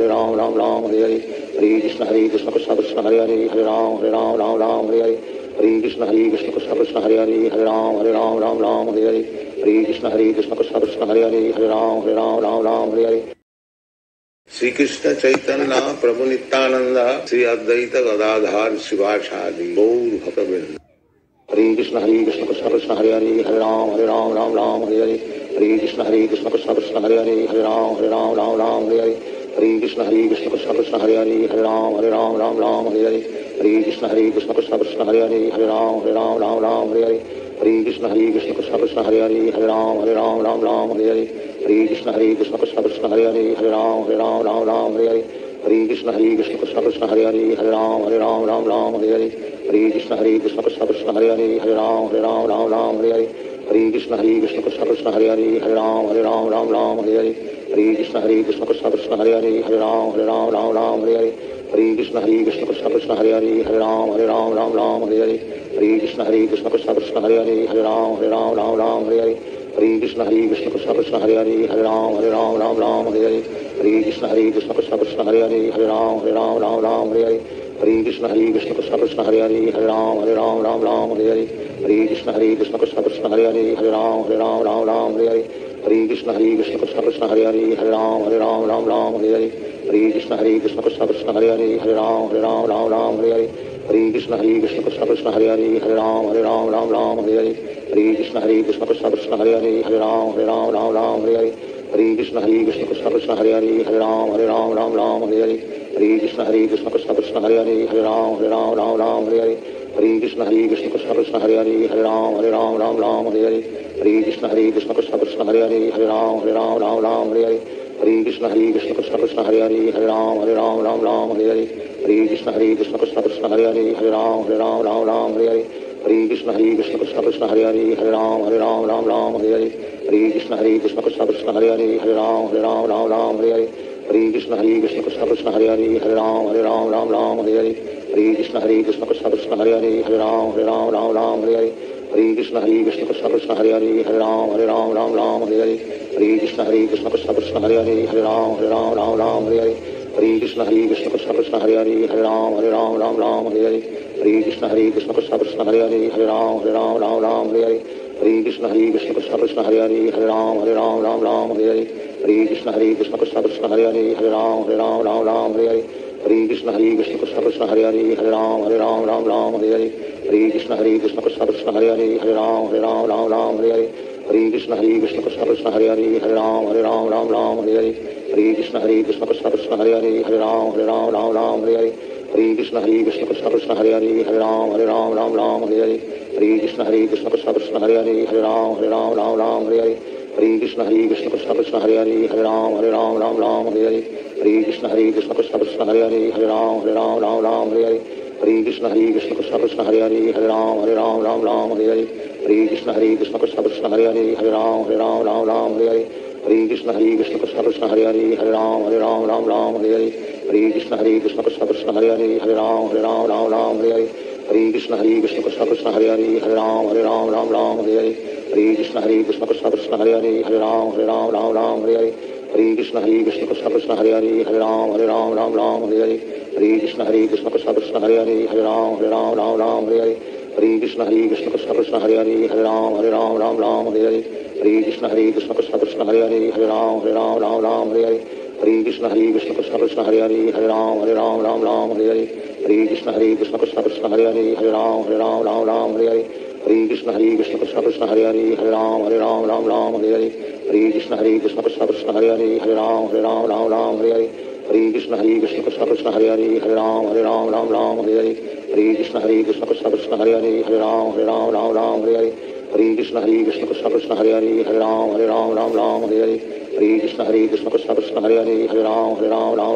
Ram Ram Hare Hare Hare Krishna Krishna Krishna Krishna Hare Hare Ram Ram Hare Hare Hare Krishna Krishna Krishna Krishna Hare Hare Ram Ram Hare Hare Hare Krishna Krishna Krishna Krishna Hare Hare Ram Ram Hare Hare Shri Krishna Chaitanya Prabhu Nityanand Shri Advaita Gadadhar शिवासादि Gaur भक्तवृंद Hare Krishna Krishna Krishna Hare Hare Ram Ram Hare Hare Hare Krishna Krishna Krishna Krishna Hare Hare Ram Ram Hare Hare Hare Krishna Krishna Krishna Hare Hare Ram Ram Hare Hare Hare Krishna Krishna Krishna Krishna Hare Hare Ram Ram Hare Hare Hare Krishna Krishna Krishna Hare Hare Ram Ram Hare Hare Hare Krishna Krishna Krishna Krishna Hare Hare Ram Ram Hare Hare Hare Krishna Krishna Krishna Hare Hare Ram Ram Hare Hare Hare Krishna Krishna Krishna Krishna Hare Hare Ram Ram Hare Hare Hare Krishna Krishna Krishna Krishna Hare Hare Ram Ram Hare Hare Hare Krishna Krishna Krishna Krishna Hare Hare Ram Ram Hare Hare Hare Krishna Krishna Krishna Krishna Hare Hare Ram Ram Hare Hare Hare Krishna Krishna Krishna Krishna Hare Hare Ram Ram Hare Hare Hare Krishna Krishna Krishna Krishna Hare Hare Ram Ram Hare Hare Hare Krishna Krishna Krishna Krishna Hare Hare Ram Ram Hare Hare Hare Krishna Krishna Krishna Krishna Hare Hare Ram Ram Hare Hare Hare Krishna Krishna Krishna Krishna Hare Hare Ram Ram Hare Hare Hare Krishna Krishna Krishna Krishna Hare Hare Ram Ram Hare Hare Hare Krishna Krishna Krishna Krishna Hare Hare Ram Ram Hare Hare Hare Krishna Krishna Krishna Krishna Hare Hare Ram Ram Hare Hare Hare Krishna Krishna Krishna Krishna Hare Hare Ram Ram Hare Hare Hare Krishna Krishna Krishna Krishna Hare Hare Ram Ram Hare Hare Hare Krishna Krishna Krishna Krishna Hare Hare Ram Ram Hare Hare Hare Krishna Krishna Krishna Krishna Hare Hare Ram Ram Hare Hare Hare Krishna Krishna Krishna Krishna Hare Hare Ram Ram Hare Hare Hare Krishna Krishna Krishna Krishna Hare Hare Ram Ram Hare Hare Hare Krishna Krishna Krishna Krishna Hare Hare Ram Ram Hare Hare Hare Krishna Krishna Krishna Krishna Hare Hare Ram Ram Hare Hare Hare Krishna Krishna Krishna Krishna Hare Hare Ram Ram Hare Hare Hare Krishna Krishna Krishna Krishna Hare Hare Ram Ram Hare Hare Hare Krishna Krishna Krishna Krishna Hare Hare Ram Ram Hare Hare Hare Krishna Krishna Krishna Krishna Hare Hare Ram Ram Hare Hare Hare Krishna Krishna Krishna Krishna Hare Hare Ram Ram Hare Hare Hare Krishna Krishna Krishna Krishna Hare Hare Ram Ram Hare Hare Hare Krishna Krishna Krishna Krishna Hare Hare Ram Ram Hare Hare Hare Krishna Krishna Krishna Krishna Hare Hare Ram Ram Hare Hare Hare Krishna Krishna Krishna Krishna Hare Hare Ram Ram Hare Hare Hare Krishna Krishna Krishna Krishna Hare Hare Ram Ram Hare Hare Hare Krishna Krishna Krishna Krishna Hare Hare Ram Ram Hare Hare Hare Krishna Krishna Krishna Hare Hare Hare Ram Ram Ram Hare Hare Hare Krishna Krishna Krishna Hare Hare Hare Ram Ram Hare Hare Hare Krishna Krishna Krishna Hare Hare Hare Ram Ram Hare Hare Hare Krishna Krishna Krishna Hare Hare Hare Ram Ram Hare Hare Hare Krishna Krishna Krishna Krishna Hare Hare Hare Ram Ram Hare Hare Hare Krishna Krishna Krishna Krishna Hare Hare Hare Ram Ram Hare Hare Hare Krishna Krishna Krishna Krishna Hare Hare Hare Ram Hare Hare Hare Krishna Krishna Krishna Krishna Hare Hare Hare Ram Hare Hare Hare Krishna Krishna Krishna Krishna Hare Hare Hare Ram Hare Hare Hare Krishna Krishna Krishna Krishna Hare Hare Hare Ram Hare Hare Hare Krishna Krishna Krishna Krishna Hare Hare Hare Ram Hare Hare Hare Krishna Krishna Krishna Krishna Hare Hare Hare Ram Hare Hare Hare Krishna Krishna Krishna Krishna Hare Hare Hare Ram Hare Hare Hare Krishna Krishna Krishna Krishna Hare Hare Hare Ram Hare Hare Hare Krishna Krishna Krishna Krishna Hare Hare Hare Ram Hare Hare Hare Krishna Krishna Krishna Krishna Hare Hare Hare Ram Hare Hare Hare Krishna Krishna Krishna Krishna Hare Hare Hare Ram Hare Hare Hare Krishna Krishna Krishna Krishna Hare Hare Hare Ram Hare Hare Hare Krishna Krishna Krishna Krishna Hare Hare Hare Ram Hare Hare Hare Krishna Krishna Krishna Krishna Hare Hare Hare Ram Hare Hare Hare Krishna Krishna Krishna Krishna Hare Hare Hare Ram Hare Hare Hare Krishna Krishna Krishna Krishna Hare Hare Hare Ram Hare Hare Hare Krishna Krishna Krishna Krishna Hare Hare Hare Ram Hare Hare Hare Krishna Krishna Krishna Krishna Hare Hare Hare Ram Hare Hare Hare Krishna Krishna Krishna Krishna Hare Hare Hare Ram Hare Hare Hare Krishna Krishna Krishna Krishna Hare Hare Hare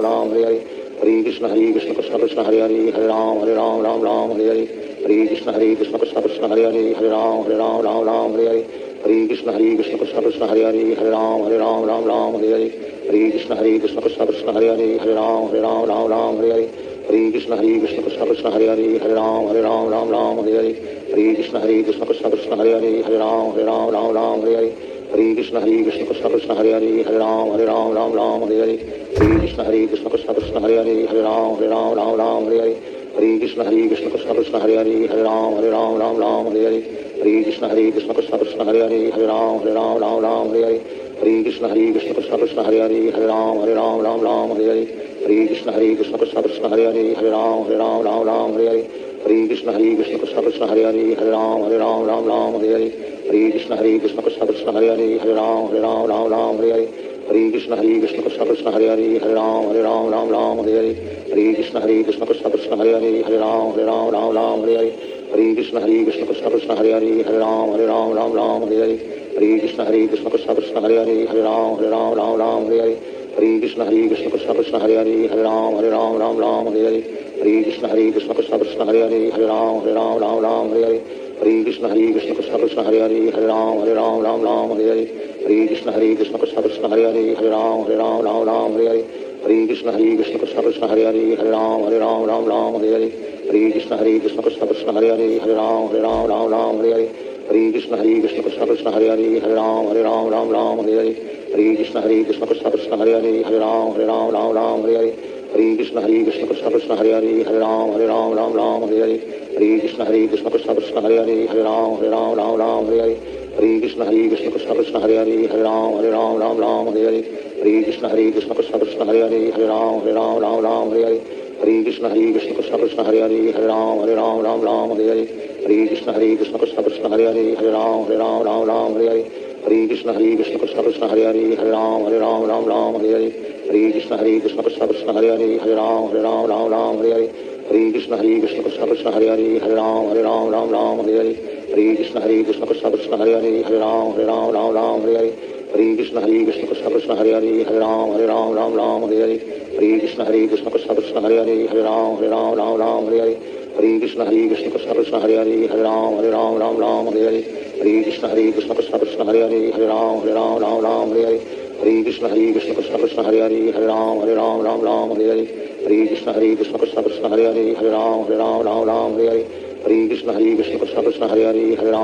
Ram Hare Hare Hare Krishna Krishna Krishna Krishna Hare Hare Hare Ram Hare Hare Hare Krishna Krishna Krishna Krishna Hare Hare Hare Ram Hare Hare Hare Krishna Krishna Krishna Krishna Hare Hare Hare Ram Hare Hare Hare Krishna Krishna Krishna Krishna Hare Hare Hare Ram Hare Hare Hare Krishna Krishna Krishna Krishna Hare Hare Hare Ram Hare Hare Hare Krishna Krishna Krishna Krishna Hare Hare Hare Ram Hare Hare Hare Krishna Krishna Krishna Krishna Hare Hare Hare Ram Hare Hare Hare Krishna Krishna Krishna Krishna Hare Hare Hare Ram Hare Hare Hare Krishna Krishna Krishna Krishna Hare Hare Hare Ram Hare Hare Hare Krishna Krishna Krishna Krishna Hare Hare Hare Ram Hare Hare Hare Krishna Krishna Krishna Krishna Hare Hare Hare Ram Hare Hare Hare Krishna Krishna Krishna Krishna Hare Hare Hare Ram Hare Hare Hare Krishna Krishna Krishna Krishna Hare Hare Hare Ram Hare Hare Hare Krishna Krishna Krishna Krishna Hare Hare Hare Ram Hare Hare Hare Krishna Krishna Krishna Krishna Hare Hare Hare Ram Hare Hare Hare Krishna Krishna Krishna Krishna Hare Hare Hare Ram Hare Hare Hare Krishna Krishna Krishna Krishna Hare Hare Hare Ram Hare Hare Krishna Krishna Krishna Krishna Hare Hare Hare Ram Hare Hare Krishna Krishna Krishna Krishna Hare Hare Hare Ram Hare Hare Krishna Krishna Krishna Krishna Hare Hare Hare Ram Hare Hare Krishna Krishna Krishna Krishna Hare Hare Hare Ram Hare Hare Krishna Krishna Krishna Krishna Hare Hare Hare Ram Hare Hare Krishna Krishna Krishna Krishna Hare Hare Hare Ram Hare Hare Krishna Krishna Krishna Krishna Hare Hare Hare Ram Hare Hare Krishna Krishna Krishna Krishna Hare Hare Hare Ram Hare Hare Krishna Krishna Krishna Krishna Hare Hare Hare Ram Hare Hare Krishna Krishna Krishna Krishna Hare Hare Hare Ram Hare Hare Krishna Krishna Krishna Krishna Hare Hare Hare Ram Hare Hare Krishna Krishna Krishna Krishna Hare Hare Hare Ram Hare Hare Krishna Krishna Krishna Krishna Hare Hare Hare Ram Hare Hare Krishna Krishna Krishna Krishna Hare Hare Hare Ram Hare Hare Krishna Krishna Krishna Krishna Hare Hare Hare Ram Hare Hare Krishna Krishna Krishna Krishna Hare Hare Hare Ram Hare Hare Krishna Krishna Krishna Krishna Hare Hare Hare Ram Hare Hare Krishna Krishna Krishna Krishna Hare Hare Hare Ram Hare Hare Krishna Krishna Krishna Krishna Hare Hare Hare Ram Hare Hare Krishna Krishna Krishna Krishna Hare Hare Hare Ram Hare Krishna Krishna Krishna Krishna Hare Hare Hare Ram Hare Krishna Krishna Krishna Krishna Hare Hare Hare Ram Hare Krishna Krishna Krishna Krishna Hare Hare Hare Ram Hare Krishna Krishna Krishna Krishna Hare Hare Hare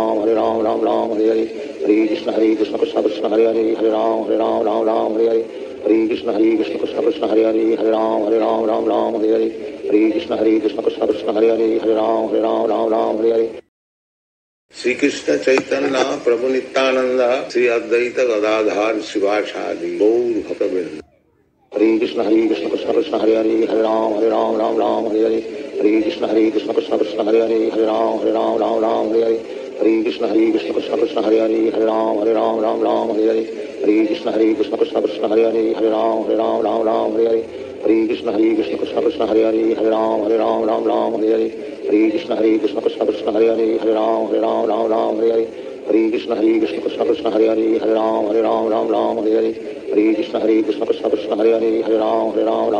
Ram Hare Krishna Krishna Krishna Krishna Hare Hare Hare Ram Hare Krishna Krishna Krishna Krishna Hare Hare Hare Ram Hare Krishna Krishna Krishna Krishna Hare Hare Hare Ram Shri Krishna Chaitanya Prabhu Nityanand Shri Advaita Gadadhar शिवासादि Gaur भक्तवृंद Hare Krishna Krishna Krishna Hare Hare Hare Ram Ram Ram Hare Hare Hare Krishna Krishna Krishna Hare Hare Hare Ram Ram Ram Hare Hare Hare Krishna Krishna Krishna Hare Hare Ram Ram Ram Hare Hare Hare Krishna Krishna Krishna Hare Hare Ram Ram Hare Hare Hare Krishna Krishna Krishna Hare Hare Ram Ram Hare Hare Hare Krishna Krishna Krishna Hare Hare Ram Ram Hare Hare Hare Krishna Krishna Krishna Hare Hare Ram Ram Hare Hare Hare Krishna Krishna Krishna Krishna Hare Hare Ram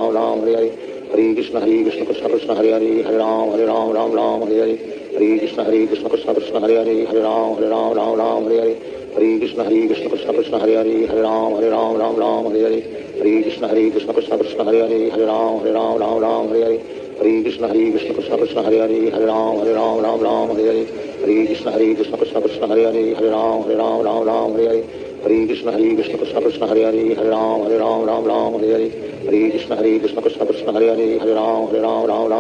Ram Hare Hare Hare Krishna Krishna Krishna Krishna Hare Ram Hare Hare Hare Krishna Krishna Krishna Krishna Hare Ram Hare Hare Hare Krishna Krishna Krishna Krishna Hare Ram Hare Hare Hare Krishna Krishna Krishna Krishna Hare Ram Hare Hare Hare Krishna Krishna Krishna Krishna Hare Ram Hare Hare Hare Krishna Krishna Krishna Krishna Hare Ram Hare Hare Hare Krishna Krishna Krishna Krishna Hare Ram Hare Hare Hare Krishna Krishna Krishna Krishna Hare Ram Hare Hare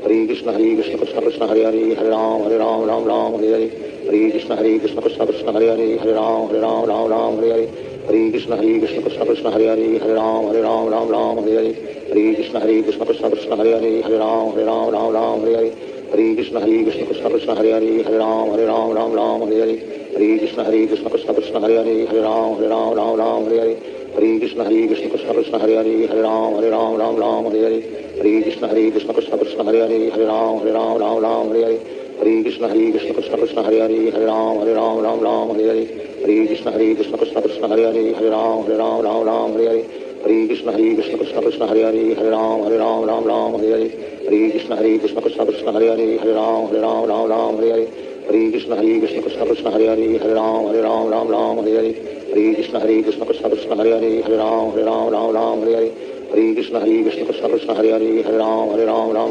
Hare Krishna Krishna Krishna Krishna Hare Ram Hare Hare Hare Krishna Krishna Krishna Krishna Hare Ram Hare Hare Hare Krishna Krishna Krishna Krishna Hare Ram Hare Hare Hare Krishna Krishna Krishna Krishna Hare Ram Hare Hare Hare Krishna Krishna Krishna Krishna Hare Ram Hare Hare Hare Krishna Krishna Krishna Krishna Hare Ram Hare Hare Hare Krishna Krishna Krishna Krishna Hare Ram Hare Hare Hare Krishna Krishna Krishna Krishna Hare Ram Hare Hare Hare Krishna Krishna Krishna Krishna Hare Ram Hare Hare Hare Krishna Krishna Krishna Krishna Hare Ram Hare Hare Hare Krishna Krishna Krishna Krishna Hare Ram Hare Hare Hare Krishna Krishna Krishna Krishna Hare Ram Hare Hare Hare Krishna Krishna Krishna Krishna Hare Ram Hare Hare Hare Krishna Krishna Krishna Krishna Hare Ram Hare Hare Hare Krishna Krishna Krishna Krishna Hare Ram Hare Hare Hare Krishna Krishna Krishna Krishna Hare Ram Hare Hare Hare Krishna Krishna Krishna Krishna Hare Ram Hare Hare Hare Krishna Krishna Krishna Krishna Hare Ram Hare Hare Hare Krishna Krishna Krishna Krishna Hare Ram Hare Hare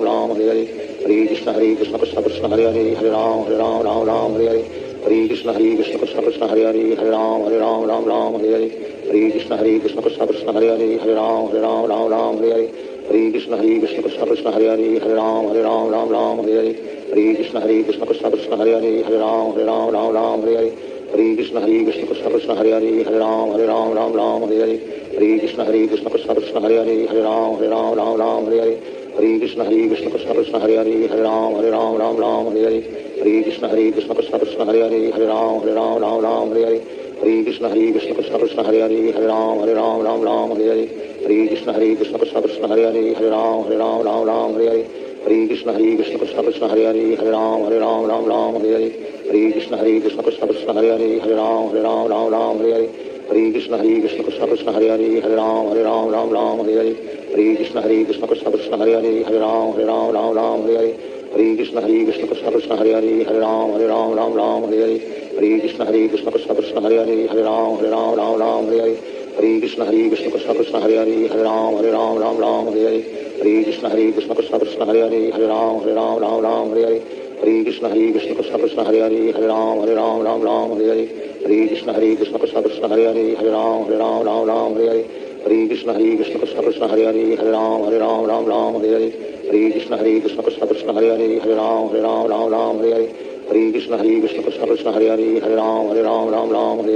Hare Krishna Krishna Krishna Krishna Hare Ram Hare Hare Hare Krishna Krishna Krishna Krishna Hare Ram Hare Hare Hare Krishna Krishna Krishna Krishna Hare Ram Hare Hare Hare Krishna Krishna Krishna Krishna Hare Ram Hare Hare Hare Krishna Krishna Krishna Krishna Hare Ram Hare Hare Hare Krishna Krishna Krishna Krishna Hare Ram Hare Hare Hare Krishna Krishna Krishna Krishna Hare Ram Hare Hare Hare Krishna Krishna Krishna Krishna Hare Ram Hare Hare Hare Krishna Krishna Krishna Krishna Hare Ram Hare Hare Hare Krishna Krishna Krishna Krishna Hare Ram Hare Hare Hare Krishna Krishna Krishna Krishna Hare Ram Hare Hare Hare Krishna Krishna Krishna Krishna Hare Ram Hare Hare Hare Krishna Krishna Krishna Krishna Hare Ram Hare Hare Hare Krishna Krishna Krishna Krishna Hare Ram Hare Hare Hare Krishna Krishna Krishna Krishna Hare Ram Hare Hare Hare Krishna Krishna Krishna Krishna Hare Ram Hare Hare Hare Krishna Krishna Krishna Krishna Hare Ram Hare Hare Hare Krishna Krishna Krishna Krishna Hare Ram Hare Hare Hare Krishna Krishna Krishna Krishna Hare Ram Hare Hare Hare Krishna Krishna Krishna Krishna Hare Ram Hare Hare Hare Krishna Krishna Krishna Krishna Hare Ram Hare Hare Hare Krishna Krishna Krishna Krishna Hare Ram Hare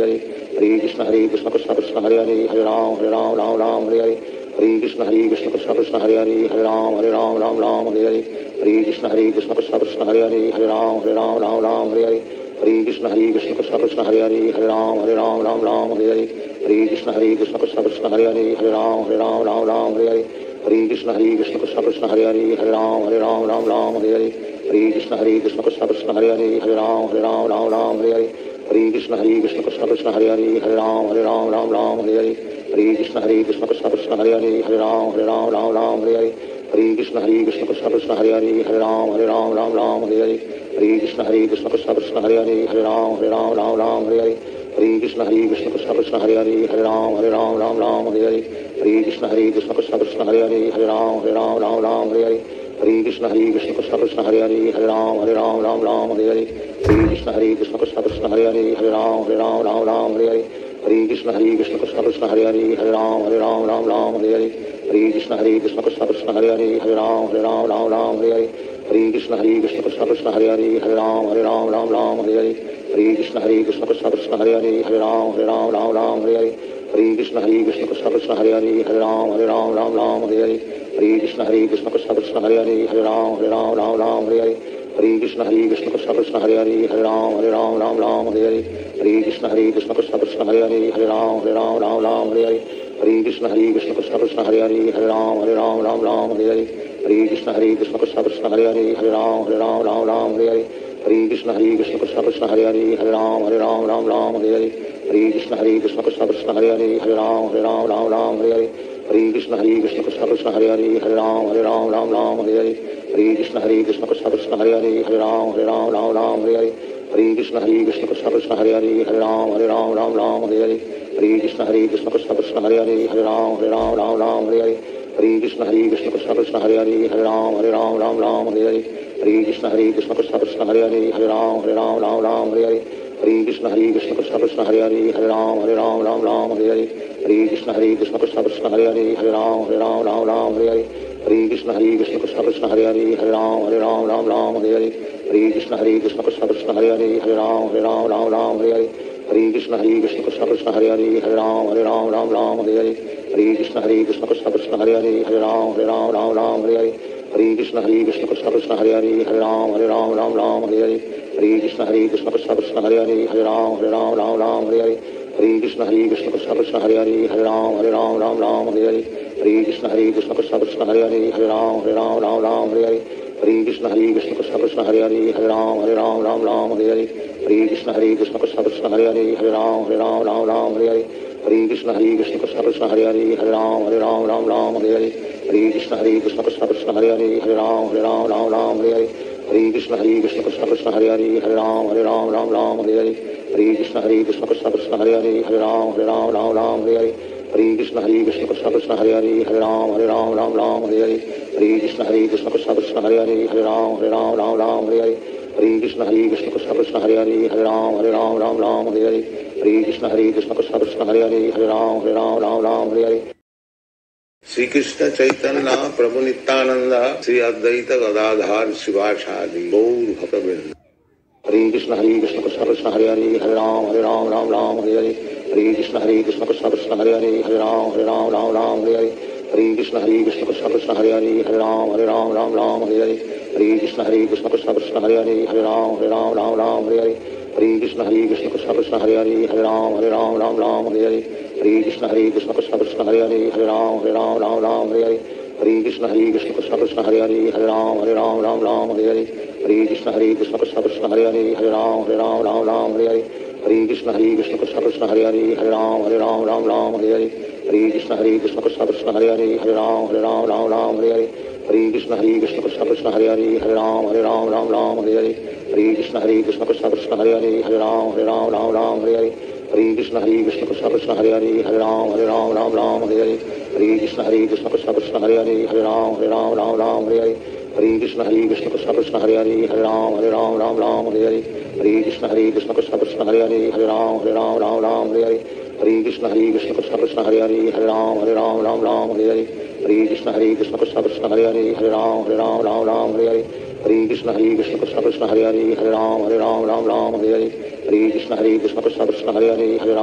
Hare Hare Krishna Krishna Krishna Krishna Hare Ram Hare Hare Hare Krishna Krishna Krishna Krishna Hare Ram Hare Hare Hare Krishna Krishna Krishna Krishna Hare Ram Hare Hare Hare Krishna Krishna Krishna Krishna Hare Ram Hare Hare Hare Krishna Krishna Krishna Krishna Hare Ram Hare Hare Hare Krishna Krishna Krishna Krishna Hare Ram Hare Hare Hare Krishna Krishna Krishna Krishna Hare Ram Hare Hare Hare Krishna Krishna Krishna Krishna Hare Ram Hare Hare Hare Krishna Krishna Krishna Krishna Hare Ram Hare Hare Hare Krishna Krishna Krishna Krishna Hare Ram Hare Hare Hare Krishna Krishna Krishna Krishna Hare Ram Hare Hare Hare Krishna Krishna Krishna Krishna Hare Ram Hare Hare Hare Krishna Krishna Krishna Krishna Hare Ram Hare Hare Hare Krishna Krishna Krishna Krishna Hare Ram Hare Hare Hare Krishna Krishna Krishna Krishna Hare Ram Hare Hare Hare Krishna Krishna Krishna Krishna Hare Ram Hare Hare Hare Krishna Krishna Krishna Krishna Hare Ram Hare Hare Hare Krishna Krishna Krishna Krishna Hare Ram Hare Hare Hare Krishna Krishna Krishna Krishna Hare Ram Hare Hare Hare Krishna Krishna Krishna Hare Hare Hare Ram Ram Ram Hare Hare Hare Krishna Krishna Krishna Hare Hare Hare Ram Ram Hare Hare Hare Krishna Krishna Krishna Hare Hare Hare Ram Ram Hare Hare Hare Krishna Krishna Krishna Krishna Hare Hare Hare Ram Ram Hare Hare Hare Krishna Krishna Krishna Krishna Hare Hare Hare Ram Ram Hare Hare Hare Krishna Krishna Krishna Krishna Hare Hare Hare Ram Ram Hare Hare Hare Krishna Krishna Krishna Krishna Hare Hare Hare Ram Hare Hare Hare Krishna Krishna Krishna Krishna Hare Hare Hare Ram Hare Hare Hare Krishna Krishna Krishna Krishna Hare Hare Hare Ram Hare Hare Hare Krishna Krishna Krishna Krishna Hare Hare Hare Ram Hare Hare Hare Krishna Krishna Krishna Krishna Hare Hare Hare Ram Hare Hare Hare Krishna Krishna Krishna Krishna Hare Hare Hare Ram Hare Hare Hare Krishna Krishna Krishna Krishna Hare Hare Hare Ram Hare Hare Hare Krishna Krishna Krishna Krishna Hare Hare Hare Ram Hare Hare Hare Krishna Krishna Krishna Krishna Hare Hare Hare Ram Hare Hare Hare Krishna Krishna Krishna Krishna Hare Hare Hare Ram Hare Hare Hare Krishna Krishna Krishna Krishna Hare Hare Hare Ram Hare Hare Hare Krishna Krishna Krishna Krishna Hare Hare Hare Ram Hare Hare Hare Krishna Krishna Krishna Krishna Hare Hare Hare Ram Hare Hare Hare Krishna Krishna Krishna Krishna Hare Hare Hare Ram Hare Hare Hare Krishna Krishna Krishna Krishna Hare Hare Hare Ram Hare Hare Hare Krishna Krishna Krishna Krishna Hare Hare Hare Ram Hare Hare Hare Krishna Krishna Krishna Krishna Hare Hare Hare Ram Hare Hare Hare Krishna Krishna Krishna Krishna Hare Hare Hare Ram Hare Hare Hare Krishna Krishna Krishna Krishna Hare Hare Hare Ram Hare Hare Hare Krishna Krishna Krishna Krishna Hare Hare Hare Ram Hare Hare Hare Krishna Krishna Krishna Krishna Hare Hare Hare Ram Hare Hare Hare Krishna Krishna Krishna Krishna Hare Hare Hare Ram Hare Hare Hare Krishna Krishna Krishna Krishna Hare Hare Hare Ram Hare Hare Hare Krishna Krishna Krishna Krishna Hare Hare Hare Ram Hare Hare Hare Krishna Krishna Krishna Krishna Hare Hare Hare Ram Hare Hare Hare Krishna Krishna Krishna Krishna Hare Hare Hare Ram Hare Hare Sri Krishna Chaitanya Prabhu Nityananda Sri Advaita Gadadhar Sivasadi Gaur Bhakta Vrinda Hare Krishna Krishna Krishna Hare Hare Hare Ram Hare Hare Hare Krishna Krishna Krishna Hare Hare Hare Ram Hare Hare Hare Krishna Krishna Krishna Hare Hare Hare Ram Hare Hare Hare Krishna Krishna Krishna Krishna Hare Hare Hare Ram Hare Hare Hare Krishna Krishna Krishna Krishna Hare Hare Hare Ram Hare Hare Hare Krishna Krishna Krishna Krishna Hare Hare Hare Ram Hare Hare Krishna Krishna Krishna Krishna Hare Hare Hare Ram Hare Hare Krishna Krishna Krishna Krishna Hare Hare Hare Ram Hare Hare Krishna Krishna Krishna Krishna Hare Hare Hare Ram Hare Hare Krishna Krishna Krishna Krishna Hare Hare Hare Ram Hare Hare Krishna Krishna Krishna Krishna Hare Hare Hare Ram Hare Hare Krishna Krishna Krishna Krishna Hare Hare Hare Ram Hare Hare Krishna Krishna Krishna Krishna Hare Hare Hare Ram Hare Hare Krishna Krishna Krishna Krishna Hare Hare Hare Ram Hare Hare Krishna Krishna Krishna Krishna Hare Hare Hare Ram Hare Hare Krishna Krishna Krishna Krishna Hare Hare Hare Ram Hare Hare Krishna Krishna Krishna Krishna Hare Hare Hare Ram Hare Hare Krishna Krishna Krishna Krishna Hare Hare Hare Ram Hare Hare Krishna Krishna Krishna Krishna Hare Hare Hare Ram Hare Hare Krishna Krishna Krishna Krishna Hare Hare Hare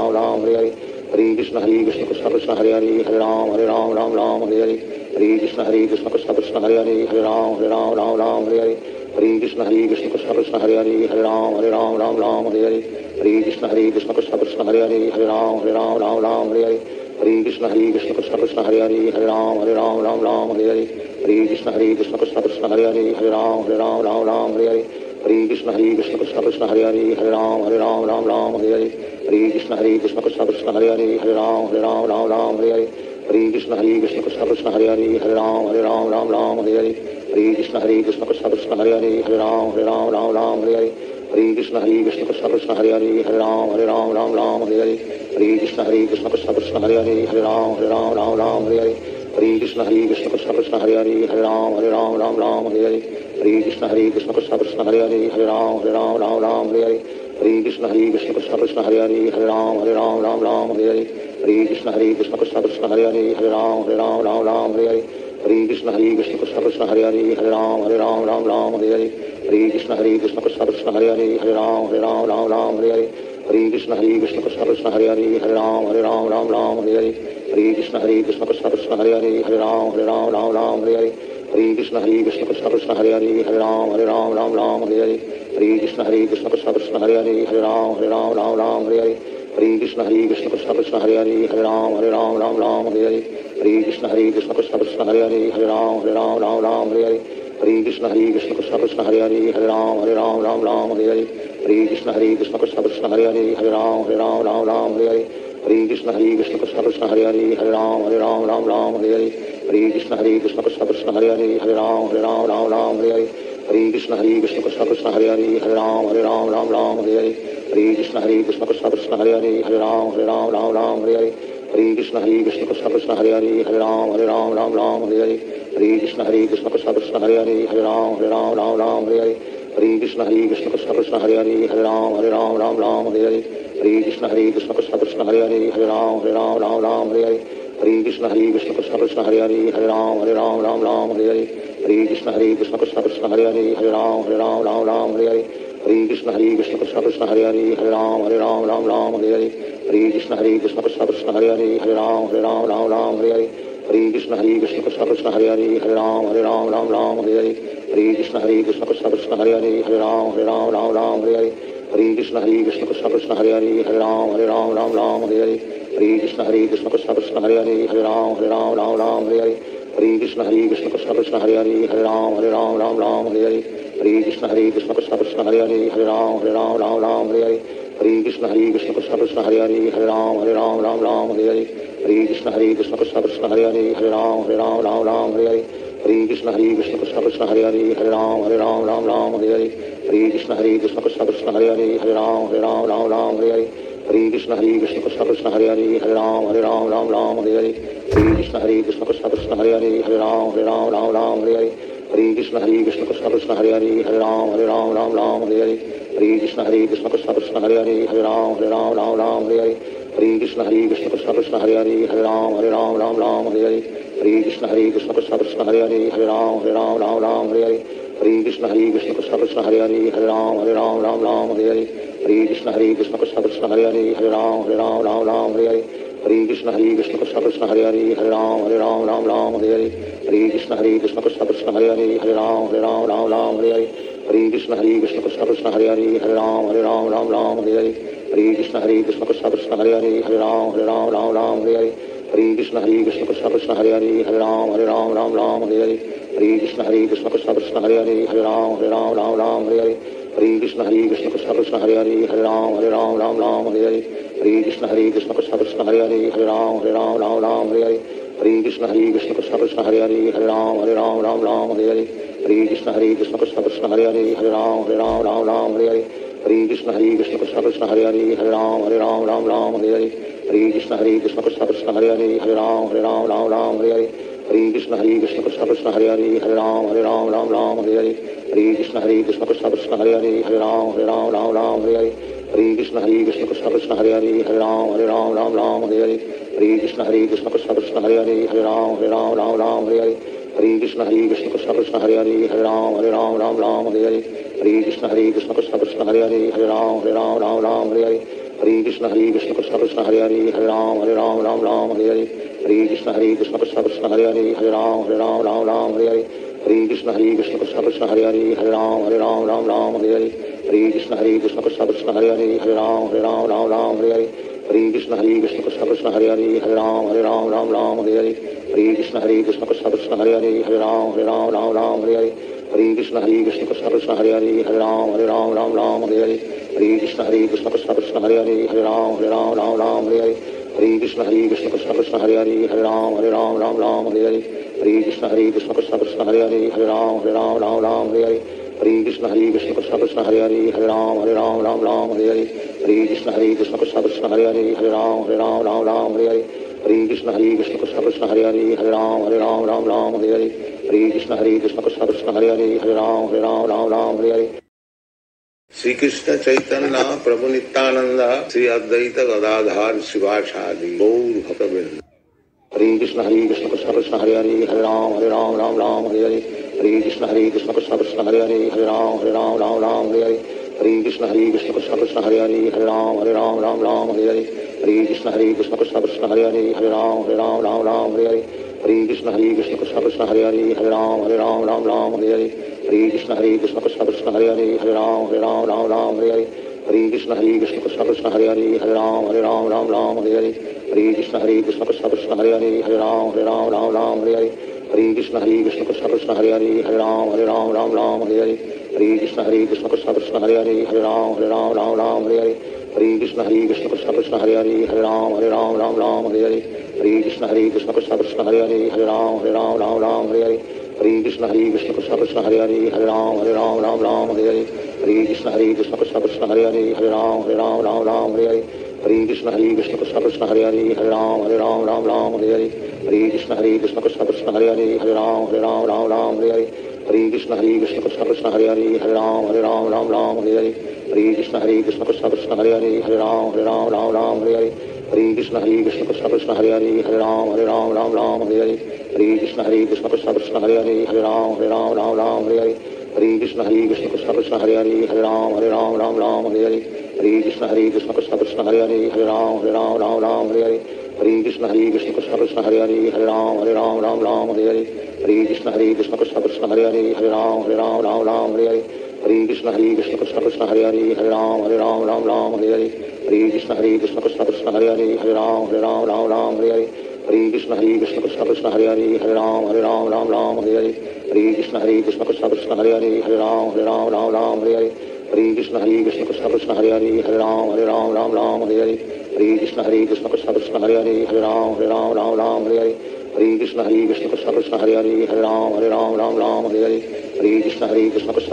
Ram Hare Hare Krishna Krishna Krishna Krishna Hare Hare Hare Ram Hare Hare Krishna Krishna Krishna Krishna Hare Hare Hare Ram Hare Hare Krishna Krishna Krishna Krishna Hare Hare Hare Ram Hare Hare Krishna Krishna Krishna Krishna Hare Hare Hare Ram Hare Hare Krishna Krishna Krishna Krishna Hare Hare Hare Ram Hare Hare Krishna Krishna Krishna Krishna Hare Hare Hare Ram Hare Hare Krishna Krishna Krishna Krishna Hare Hare Hare Ram Hare Krishna Krishna Krishna Krishna Hare Hare Hare Ram Hare Krishna Krishna Krishna Krishna Hare Hare Hare Ram Hare Krishna Krishna Krishna Krishna Hare Hare Hare Ram Hare Krishna Krishna Krishna Krishna Hare Hare Hare Ram Hare Krishna Krishna Krishna Krishna Hare Hare Hare Ram Hare Krishna Krishna Krishna Krishna Hare Hare Hare Ram Hare Krishna Krishna Krishna Krishna Hare Hare Hare Ram Hare Krishna Krishna Krishna Krishna Hare Hare Hare Ram Hare Krishna Krishna Krishna Krishna Hare Hare Hare Ram Hare Krishna Krishna Krishna Krishna Hare Hare Hare Ram Hare Krishna Krishna Krishna Krishna Hare Hare Hare Ram Hare Hare Krishna Krishna Krishna Hare Hare Hare Ram Ram Hare Hare Hare Krishna Krishna Krishna Hare Hare Hare Ram Ram Hare Hare Hare Krishna Krishna Krishna Hare Hare Hare Ram Ram Hare Hare Hare Krishna Krishna Krishna Hare Hare Hare Ram Ram Hare Hare Hare Krishna Krishna Krishna Hare Hare Hare Ram Ram Hare Hare Hare Krishna Krishna Krishna Hare Hare Hare Ram Ram Hare Hare Hare Krishna Krishna Krishna Hare Hare Hare Ram Ram Hare Hare Hare Krishna Krishna Krishna Hare Hare Hare Ram Ram Hare Hare Hare Krishna Krishna Krishna Hare Hare Hare Ram Ram Hare Hare Hare Krishna Krishna Krishna Hare Hare Hare Ram Ram Hare Hare Hare Krishna Krishna Krishna Hare Hare Hare Ram Ram Hare Hare Hare Krishna Krishna Krishna Hare Hare Hare Ram Ram Hare Hare Hare Krishna Krishna Krishna Hare Hare Hare Ram Ram Hare Hare Hare Krishna Krishna Krishna Hare Hare Hare Ram Ram Hare Hare Hare Krishna Krishna Krishna Hare Hare Hare Ram Ram Hare Hare Hare Krishna Krishna Krishna Hare Hare Hare Ram Ram Hare Hare Hare Krishna Krishna Krishna Hare Hare Hare Ram Ram Hare Hare Hare Krishna Krishna Krishna Hare Hare Hare Ram Ram Hare Hare Hare Krishna Krishna Krishna Hare Hare Hare Ram Ram Hare Hare Hare Krishna Krishna Krishna Hare Hare Hare Ram Ram Hare Hare Hare Krishna Krishna Krishna Hare Hare Hare Ram Ram Hare Hare Hare Krishna Krishna Krishna Hare Hare Hare Ram Ram Hare Hare Hare Krishna Krishna Krishna Hare Hare Hare Ram Ram Hare Hare Hare Krishna Krishna Krishna Hare Hare Hare Ram Ram Hare Hare Hare Krishna Krishna Krishna Hare Hare Hare Ram Ram Hare Hare Hare Krishna Krishna Krishna Hare Hare Hare Ram Ram Hare Hare Hare Krishna Krishna Krishna Hare Hare Hare Ram Ram Hare Hare Hare Krishna Krishna Krishna Hare Hare Hare Ram Ram Hare Hare Hare Krishna Krishna Krishna Hare Hare Hare Ram Ram Hare Hare Hare Krishna Krishna Krishna Hare Hare Hare Ram Ram Hare Hare Hare Krishna Krishna Krishna Hare Hare Hare Ram Ram Hare Hare Hare Krishna Krishna Krishna Hare Hare Hare Ram Ram Hare Hare Hare Krishna Krishna Krishna Hare Hare Hare Ram Ram Hare Hare Hare Krishna Krishna Krishna Hare Hare Hare Ram Ram Hare Hare Hare Krishna Krishna Krishna Hare Hare Hare Ram Ram Hare Hare Hare Krishna Krishna Krishna Hare Hare Hare Ram Ram Hare Hare Hare Krishna Krishna Krishna Hare Hare Hare Ram Ram Hare Hare Hare Krishna Krishna Krishna Hare Hare Hare Ram Ram Hare Hare Hare Krishna Krishna Krishna Hare Hare Hare Ram Ram Hare Hare Hare Krishna Krishna Krishna Hare Hare Hare Ram Ram Hare Hare Hare Krishna Krishna Krishna Hare Hare Hare Ram Ram Hare Hare Hare Krishna Krishna Krishna Hare Hare Hare Ram Ram Hare Hare Hare Krishna Krishna Krishna Hare Hare Hare Ram Ram Hare Hare Hare Krishna Krishna Krishna Hare Hare Hare Ram Ram Hare Hare Hare Krishna Krishna Krishna Hare Hare Hare Ram Ram Hare Hare Hare Krishna Krishna Krishna Hare Hare Hare Ram Ram Hare Hare Hare Krishna Krishna Krishna Hare Hare Hare Ram Ram Hare Hare Hare Krishna Krishna Krishna Hare Hare Hare Ram Ram Hare Hare Hare Krishna Krishna Krishna Hare Hare Hare Ram Ram Hare Hare Hare Krishna Krishna Krishna Hare Hare Hare Ram Ram Hare Hare Hare Krishna Krishna Krishna Hare Hare Hare Ram Ram Hare Hare Hare Krishna Krishna Krishna Hare Hare Hare Ram Ram Hare Hare Hare Krishna Krishna Krishna Hare Hare Hare Ram Ram Hare Hare Hare Krishna Krishna Krishna Hare Hare Hare Ram Ram Hare Hare Hare Krishna Krishna Krishna Hare Hare Hare Ram Ram Hare Hare Hare Krishna Krishna Krishna Hare Hare Hare Ram Ram Hare Hare Hare Krishna Krishna Krishna Hare Hare Hare Ram Ram Hare Hare Hare Krishna Krishna Krishna Hare Hare Hare Ram Ram Hare Hare Hare Krishna Krishna Krishna Hare Hare Hare Ram Ram Hare Hare Hare Krishna Krishna Krishna Hare Hare Hare Ram Ram Hare Hare Hare Krishna Krishna Krishna Hare Hare Hare Ram Ram Hare Hare Hare Krishna Krishna Krishna Hare Hare Hare Ram Ram Hare Hare Hare Krishna Krishna Krishna Hare Hare Hare Ram Ram Hare Hare Hare Krishna Krishna Krishna Hare Hare Hare Ram Ram Hare Hare Hare Krishna Krishna Krishna Hare Hare Hare Ram Ram Hare Hare Hare Krishna Krishna Krishna Hare Hare Hare Ram Ram Hare Hare Hare Krishna Krishna Krishna Hare Hare Hare Ram Ram Hare Hare Hare Krishna Krishna Krishna Hare Hare Hare Ram Ram Hare Hare Hare Krishna Krishna Krishna Hare Hare Hare Ram Ram Hare Hare Hare Krishna Krishna Krishna Hare Hare Hare Ram Hare Hare Shri Krishna Chaitanya Prabhu Nityanand Shri Advaita Gadadhar शिवासादि Gaur भक्तवृंद Hare Krishna Krishna Krishna Hare Hare Hare Ram Ram Ram Hare Hare Hare Krishna Krishna Krishna Hare Hare Hare Ram Ram Ram Hare Hare Hare Krishna Krishna Krishna Hare Hare Hare Ram Ram Ram Hare Hare Hare Krishna Krishna Krishna Hare Hare Ram Ram Ram Hare Hare Hare Krishna Krishna Krishna Hare Hare Ram Ram Hare Hare Hare Krishna Krishna Krishna Hare Ram Ram Hare Hare Hare Krishna Krishna Krishna Hare Ram Ram Hare Hare Hare Krishna Krishna Krishna Hare Ram Hare Hare Hare Krishna Krishna Krishna Hare Ram Hare Hare Hare Krishna Krishna Krishna Krishna Hare Ram Hare Hare Hare Krishna Krishna Krishna Hare Ram Hare Hare Hare Krishna Krishna Krishna Krishna Hare Ram Hare Hare Hare Krishna Krishna Krishna Krishna Hare Ram Hare Hare Hare Krishna Krishna Krishna Krishna Hare Ram Hare Hare Hare Krishna Krishna Krishna Krishna Hare Ram Hare Hare Hare Krishna Krishna Krishna Krishna Hare Ram Hare Hare Hare Krishna Krishna Krishna Krishna Hare Ram Hare Hare Hare Krishna Krishna Krishna Krishna Hare Ram Hare Hare Hare Krishna Krishna Krishna Krishna Hare Ram Hare Hare Hare Krishna Krishna Krishna Krishna Hare Ram Hare Hare Hare Krishna Krishna Krishna Krishna Hare Ram Hare Hare Hare Krishna Krishna Krishna Krishna Hare Ram Hare Hare Hare Krishna Krishna Krishna Krishna Hare Ram Hare Hare Hare Krishna Krishna Krishna Krishna Hare Ram Hare Hare Hare Krishna Krishna Krishna Krishna Hare Ram Hare Hare Hare Krishna Krishna Krishna Krishna Hare Ram Hare Hare Hare Krishna Krishna Krishna Krishna Hare Ram Hare Hare Hare Krishna Krishna Krishna Krishna Hare Ram Hare Hare Hare Krishna Krishna Krishna Krishna Hare Ram Hare Hare Hare Krishna Krishna Krishna Krishna Hare Ram Hare Hare Hare Krishna Krishna Krishna Krishna Hare Ram Hare Hare Hare Krishna Krishna Krishna Krishna Hare Ram Hare Hare Hare Krishna Krishna Krishna Krishna Hare Ram Hare Hare Hare Krishna Krishna Krishna Krishna Hare Ram Hare Hare Hare Krishna Krishna Krishna Krishna Hare Ram Hare Hare Hare Krishna Krishna Krishna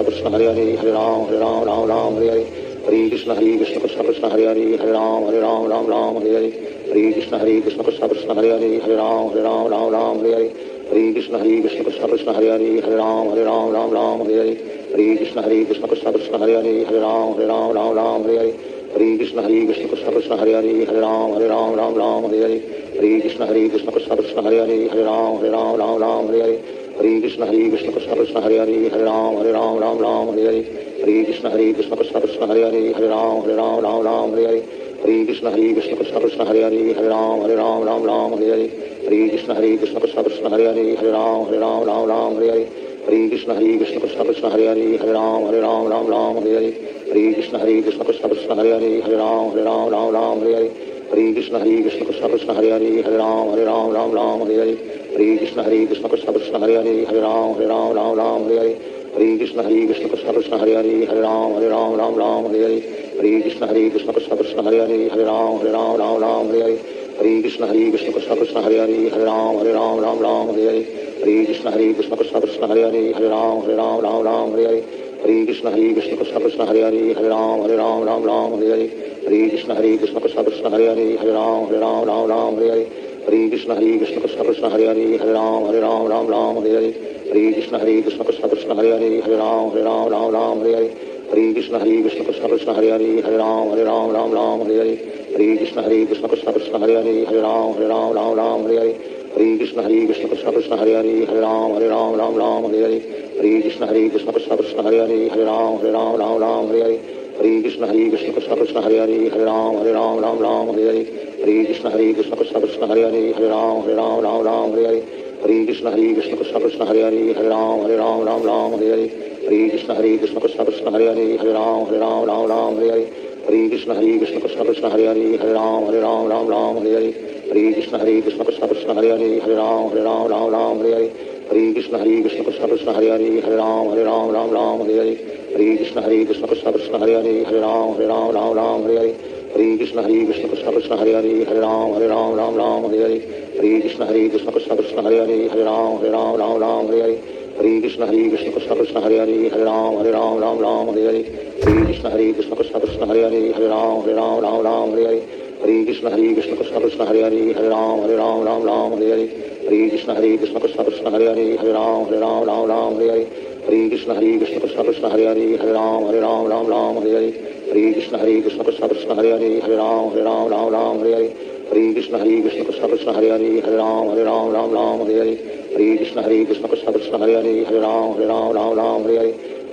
Krishna Hare Ram Hare Hare Hare Krishna Krishna Krishna Krishna Hare Ram Hare Hare Hare Krishna Krishna Krishna Krishna Hare Ram Hare Hare Hare Krishna Krishna Krishna Krishna Hare Ram Hare Hare Hare Krishna Krishna Krishna Krishna Hare Ram Hare Hare Hare Krishna Krishna Krishna Krishna Hare Ram Hare Hare Hare Krishna Krishna Krishna Krishna Hare Ram Hare Hare Hare Krishna Krishna Krishna Krishna Hare Ram Hare Hare Hare Krishna Krishna Krishna Krishna Hare Ram Hare Hare Hare Krishna Krishna Krishna Krishna Hare Ram Hare Hare Hare Krishna Krishna Krishna Krishna Hare Ram Hare Hare Hare Krishna Krishna Krishna Krishna Hare Ram Hare Hare Hare Krishna Krishna Krishna Krishna Hare Ram Hare Hare Hare Krishna Krishna Krishna Krishna Hare Ram Hare Hare Hare Krishna Krishna Krishna Krishna Hare Ram Hare Hare Hare Krishna Krishna Krishna Krishna Hare Ram Hare Hare Hare Krishna Krishna Krishna Krishna Hare Ram Hare Hare Hare Krishna Krishna Krishna Krishna Hare Ram Hare Hare Hare Krishna Krishna Krishna Krishna Hare Ram Hare Hare Hare Krishna Krishna Krishna Krishna Hare Ram Hare Hare Hare Krishna Krishna Krishna Krishna Hare Ram Hare Hare Hare Krishna Krishna Krishna Krishna Hare Ram Hare Hare Hare Krishna Krishna Krishna Krishna Hare Ram Hare Hare Hare Krishna Krishna Krishna Krishna Hare Ram Hare Hare Hare Krishna Krishna Krishna Krishna Hare Ram Hare Hare Hare Krishna Krishna Krishna Krishna Hare Ram Hare Hare Hare Krishna Krishna Krishna Krishna Hare Ram Hare Hare Hare Krishna Krishna Krishna Krishna Hare Ram Hare Hare Hare Krishna Krishna Krishna Krishna Hare Ram Hare Hare Hare Krishna Krishna Krishna Krishna Hare Ram Hare Hare Hare Krishna Krishna Krishna Krishna Hare Ram Hare Hare Hare Krishna Krishna Krishna Krishna Hare Ram Hare Hare Hare Krishna Krishna Krishna Krishna Hare Ram Hare Hare Hare Krishna Krishna Krishna Krishna Hare Ram Hare Hare Hare Krishna Krishna Krishna Krishna Hare Ram Hare Hare Hare Krishna Krishna Krishna Krishna Hare Ram Hare Hare Hare Krishna Krishna Krishna Krishna Hare Ram Hare Hare Hare Krishna Krishna Krishna Krishna Hare Ram Hare Hare Hare Krishna Krishna Krishna Krishna Hare Ram Hare Hare Hare Krishna Krishna Krishna Krishna Hare Ram Hare Hare Hare Krishna Krishna Krishna Krishna Hare Ram Hare Hare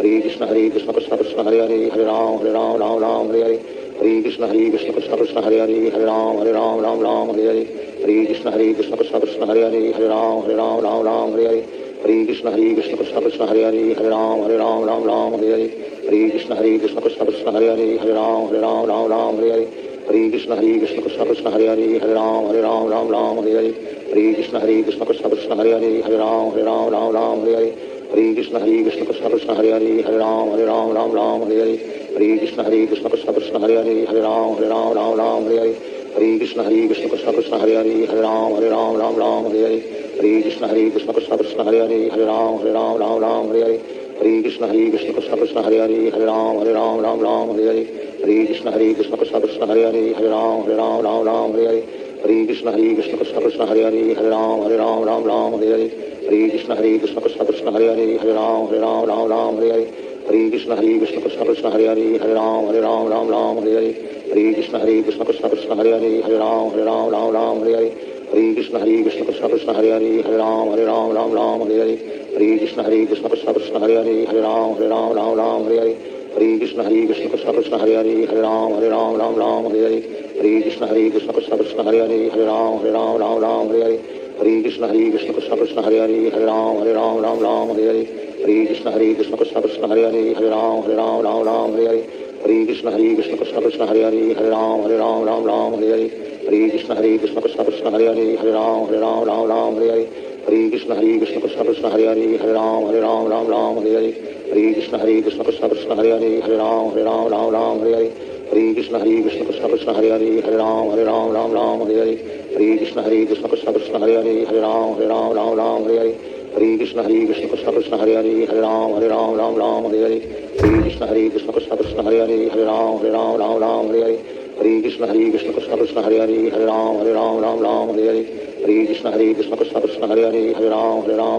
Hare Krishna Krishna Krishna Hare Hare Hare Ram Ram Ram Hare Hare Hare Krishna Krishna Krishna Hare Hare Hare Ram Ram Hare Hare Hare Krishna Krishna Krishna Hare Hare Hare Ram Ram Hare Hare Hare Krishna Krishna Krishna Hare Hare Hare Ram Ram Hare Hare Hare Krishna Krishna Krishna Hare Hare Hare Ram Hare Hare Hare Krishna Krishna Krishna Hare Hare Hare Ram Hare Hare Hare Krishna Krishna Krishna Krishna Hare Hare Hare Ram Hare Hare Hare Krishna Krishna Krishna Hare Hare Hare Ram Hare Hare Hare Krishna Krishna Krishna Krishna Hare Hare Hare Ram Hare Hare Hare Krishna Krishna Krishna Krishna Hare Hare Hare Ram Hare Hare Hare Krishna Krishna Krishna Krishna Hare Hare Hare Ram Hare Hare Hare Krishna Krishna Krishna Krishna Hare Hare Hare Ram Hare Hare Hare Krishna Krishna Krishna Krishna Hare Hare Hare Ram Hare Hare Hare Krishna Krishna Krishna Krishna Hare Hare Hare Ram Hare Hare Hare Krishna Krishna Krishna Krishna Hare Hare Hare Ram Hare Hare Hare Krishna Krishna Krishna Krishna Hare Hare Hare Ram Hare Hare Hare Krishna Krishna Krishna Krishna Hare Hare Hare Ram Hare Hare Hare Krishna Krishna Krishna Krishna Hare Hare Hare Ram Hare Hare Hare Krishna Krishna Krishna Krishna Hare Hare Hare Ram Hare Hare Hare Krishna Krishna Krishna Krishna Hare Hare Hare Ram Hare Hare Hare Krishna Krishna Krishna Krishna Hare Hare Hare Ram Hare Hare Hare Krishna Krishna Krishna Krishna Hare Hare Hare Ram Hare Hare Hare Krishna Krishna Krishna Krishna Hare Hare Hare Ram Hare Hare Hare Krishna Krishna Krishna Krishna Hare Hare Hare Ram Hare Hare Hare Krishna Krishna Krishna Krishna Hare Hare Hare Ram Hare Hare Hare Krishna Krishna Krishna Krishna Hare Hare Hare Ram Hare Hare Hare Krishna Krishna Krishna Krishna Hare Hare Hare Ram Hare Hare Hare Krishna Krishna Krishna Krishna Hare Hare Hare Ram Hare Hare Hare Krishna Krishna Krishna Krishna Hare Hare Hare Ram Hare Hare Hare Krishna Krishna Krishna Krishna Hare Hare Hare Ram Hare Hare Hare Krishna Krishna Krishna Krishna Hare Hare Hare Ram Hare Hare Hare Krishna Krishna Krishna Krishna Hare Hare Hare Ram Hare Hare Hare Krishna Krishna Krishna Krishna Hare Hare Hare Ram Hare Hare Hare Krishna Krishna Krishna Krishna Hare Hare Hare Ram Hare Hare Hare Krishna Krishna Krishna Krishna Hare Hare Hare Ram Hare Hare Hare Krishna Krishna Krishna Krishna Hare Hare Hare Ram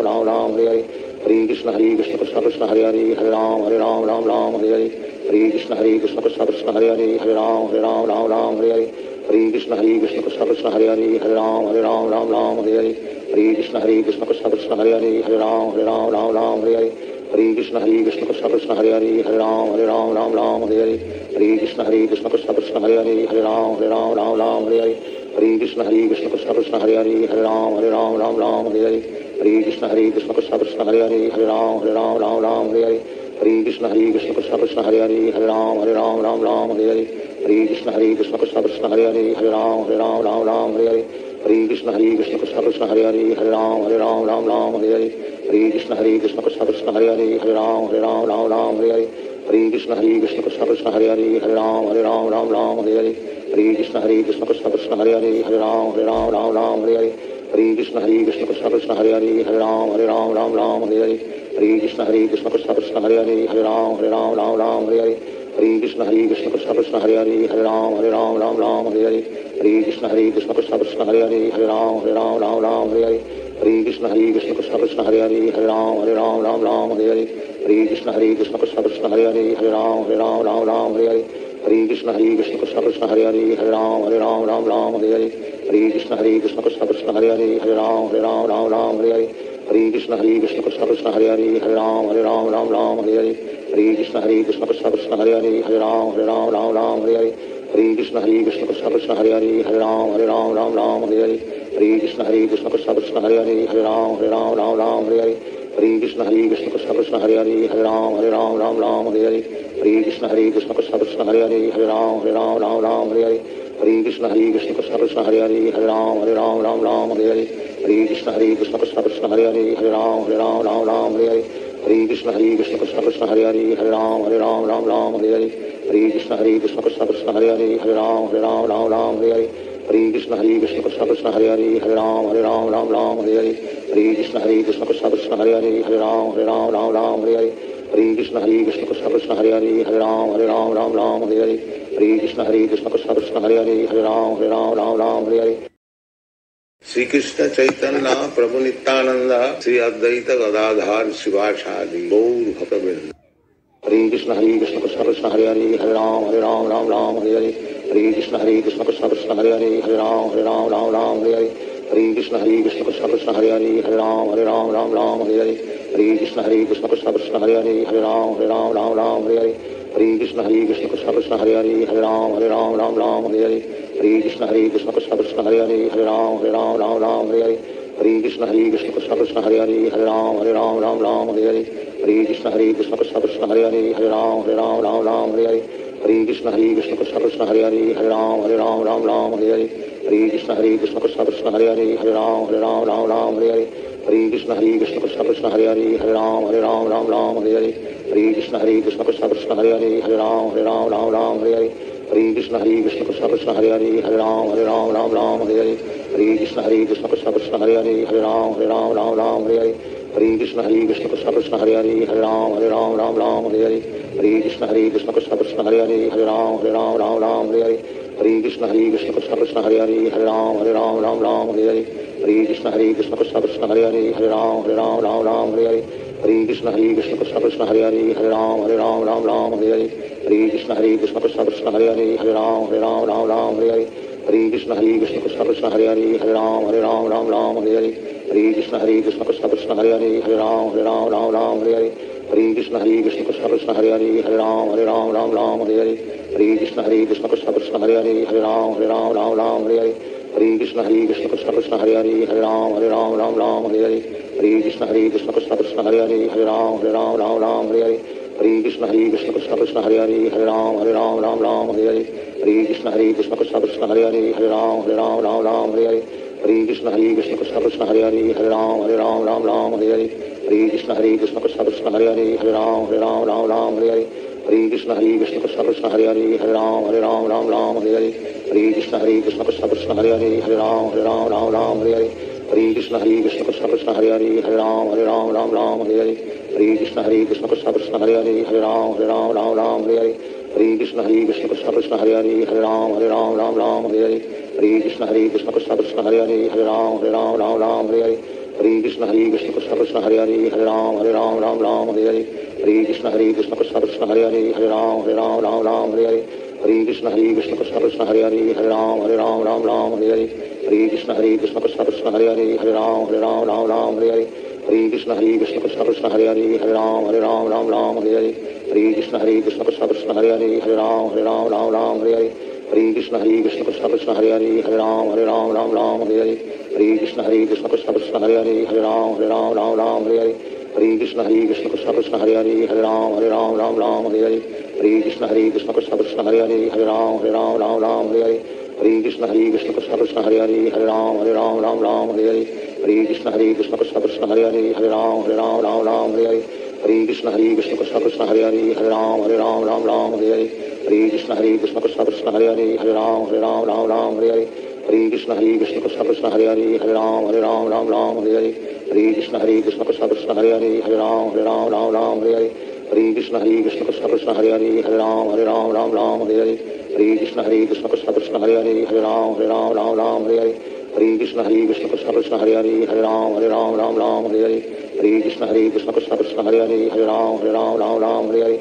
Hare Hare Hare Krishna Krishna Krishna Krishna Hare Hare Hare Ram Hare Hare Hare Krishna Krishna Krishna Krishna Hare Hare Hare Ram Hare Hare Hare Krishna Krishna Krishna Krishna Hare Hare Hare Ram Hare Hare Hare Krishna Krishna Krishna Krishna Hare Hare Hare Ram Hare Hare Hare Krishna Krishna Krishna Krishna Hare Hare Hare Ram Hare Hare Hare Krishna Krishna Krishna Krishna Hare Hare Hare Ram Hare Hare Hare Krishna Krishna Krishna Krishna Hare Hare Hare Ram Hare Hare Hare Krishna Krishna Krishna Krishna Hare Hare Hare Ram Hare Hare Hare Krishna Krishna Krishna Krishna Hare Hare Hare Ram Hare Hare Hare Krishna Krishna Krishna Krishna Hare Hare Hare Ram Hare Hare Hare Krishna Krishna Krishna Krishna Hare Hare Hare Ram Hare Hare Hare Krishna Krishna Krishna Krishna Hare Hare Hare Ram Hare Hare Hare Krishna Krishna Krishna Krishna Hare Hare Hare Ram Hare Hare Hare Krishna Krishna Krishna Krishna Hare Hare Hare Ram Hare Hare Hare Krishna Krishna Krishna Krishna Hare Hare Hare Ram Hare Hare Hare Krishna Krishna Krishna Krishna Hare Hare Hare Ram Hare Hare Hare Krishna Krishna Krishna Krishna Hare Hare Hare Ram Hare Hare Hare Krishna Krishna Krishna Krishna Hare Hare Hare Ram Hare Hare Hare Krishna Krishna Krishna Krishna Hare Hare Hare Ram Hare Hare Hare Krishna Krishna Krishna Krishna Hare Hare Hare Ram Hare Hare Hare Krishna Krishna Krishna Krishna Hare Hare Hare Ram Hare Hare Hare Krishna Krishna Krishna Krishna Hare Hare Hare Ram Hare Hare Hare Krishna Krishna Krishna Krishna Hare Hare Hare Ram Hare Hare Hare Krishna Krishna Krishna Krishna Hare Hare Hare Ram Hare Hare Hare Krishna Krishna Krishna Krishna Hare Hare Hare Ram Hare Hare Hare Krishna Krishna Krishna Krishna Hare Hare Hare Ram Hare Hare Hare Krishna Krishna Krishna Krishna Hare Hare Hare Ram Hare Hare Hare Krishna Krishna Krishna Krishna Hare Hare Hare Ram Hare Hare Hare Krishna Krishna Krishna Krishna Hare Hare Hare Ram Hare Hare Hare Krishna Krishna Krishna Krishna Hare Hare Hare Ram Hare Hare Hare Krishna Krishna Krishna Krishna Hare Hare Hare Ram Hare Hare Hare Krishna Krishna Krishna Krishna Hare Hare Hare Ram Hare Hare Hare Krishna Krishna Krishna Krishna Hare Hare Hare Ram Hare Hare Shri Krishna Chaitanya Prabhu Nityanand Shri Advaita Gadadhar शिवासादि Gaur भक्तवृंद Hare Krishna Krishna Krishna Hare Hare Hare Ram Hare Hare Hare Krishna Krishna Krishna Krishna Hare Hare Hare Ram Hare Hare Hare Krishna Krishna Krishna Hare Hare Ram Ram Ram Hare Hare Hare Krishna Krishna Krishna Hare Hare Ram Ram Hare Hare Hare Krishna Krishna Krishna Hare Hare Ram Ram Hare Hare Hare Krishna Krishna Krishna Hare Hare Ram Ram Hare Hare Hare Krishna Krishna Krishna Hare Hare Ram Ram Hare Hare Hare Krishna Krishna Krishna Krishna Hare Hare Ram Hare Hare Hare Krishna Krishna Krishna Hare Hare Ram Hare Hare Hare Krishna Krishna Krishna Hare Ram Hare Hare Hare Krishna Krishna Krishna Hare Ram Hare Hare Hare Krishna Krishna Krishna Krishna Hare Ram Hare Hare Hare Krishna Krishna Krishna Krishna Hare Ram Hare Hare Hare Krishna Krishna Krishna Krishna Hare Ram Hare Hare Hare Krishna Krishna Krishna Krishna Hare Ram Hare Hare Hare Krishna Krishna Krishna Krishna Hare Ram Hare Hare Hare Krishna Krishna Krishna Krishna Hare Ram Hare Hare Hare Krishna Krishna Krishna Krishna Hare Ram Hare Hare Hare Krishna Krishna Krishna Krishna Hare Ram Hare Hare Hare Krishna Krishna Krishna Krishna Hare Ram Hare Hare Hare Krishna Krishna Krishna Krishna Hare Ram Hare Hare Hare Krishna Krishna Krishna Krishna Hare Ram Hare Hare Hare Krishna Krishna Krishna Krishna Hare Ram Hare Hare Hare Krishna Krishna Krishna Krishna Hare Ram Hare Hare Hare Krishna Krishna Krishna Krishna Hare Ram Hare Hare Hare Krishna Krishna Krishna Krishna Hare Ram Hare Hare Hare Krishna Krishna Krishna Krishna Hare Ram Hare Hare Hare Krishna Krishna Krishna Krishna Hare Ram Hare Hare Hare Krishna Krishna Krishna Krishna Hare Ram Hare Hare Hare Krishna Krishna Krishna Krishna Hare Ram Hare Hare Hare Krishna Krishna Krishna Krishna Hare Ram Hare Hare Hare Krishna Krishna Krishna Krishna Hare Ram Hare Hare Hare Krishna Krishna Krishna Krishna Hare Ram Hare Hare Hare Krishna Krishna Krishna Krishna Hare Ram Hare Hare Hare Krishna Krishna Krishna Krishna Hare Ram Hare Hare Hare Krishna Krishna Krishna Krishna Hare Ram Hare Hare Hare Krishna Krishna Krishna Krishna Hare Ram Hare Hare Hare Krishna Krishna Krishna Krishna Hare Ram Hare Hare Hare Krishna Krishna Krishna Krishna Hare Ram Hare Hare Hare Krishna Krishna Krishna Krishna Hare Ram Hare Hare Hare Krishna Krishna Krishna Krishna Hare Ram Hare Hare Hare Krishna Krishna Krishna Krishna Hare Ram Hare Hare Hare Krishna Krishna Krishna Krishna Hare Ram Hare Hare Hare Krishna Krishna Krishna Krishna Hare Ram Hare Hare Hare Krishna Krishna Krishna Krishna Hare Ram Hare Hare Hare Krishna Krishna Krishna Krishna Hare Ram Hare Hare Hare Krishna Krishna Krishna Krishna Hare Ram Hare Hare Hare Krishna Krishna Krishna Krishna Hare Ram Hare Hare Hare Krishna Krishna Krishna Krishna Hare Ram Hare Hare Hare Krishna Krishna Krishna Krishna Hare Ram Hare Hare Hare Krishna Krishna Krishna Krishna Hare Ram Hare Hare Hare Krishna Krishna Krishna Krishna Hare Ram Hare Hare Hare Krishna Krishna Krishna Krishna Hare Ram Hare Hare Hare Krishna Krishna Krishna Krishna Hare Ram Hare Hare Hare Krishna Krishna Krishna Krishna Hare Ram Hare Hare Hare Krishna Krishna Krishna Krishna Hare Ram Hare Hare Hare Krishna Krishna Krishna Krishna Hare Ram Hare Hare Hare Krishna Krishna Krishna Krishna Hare Ram Hare Hare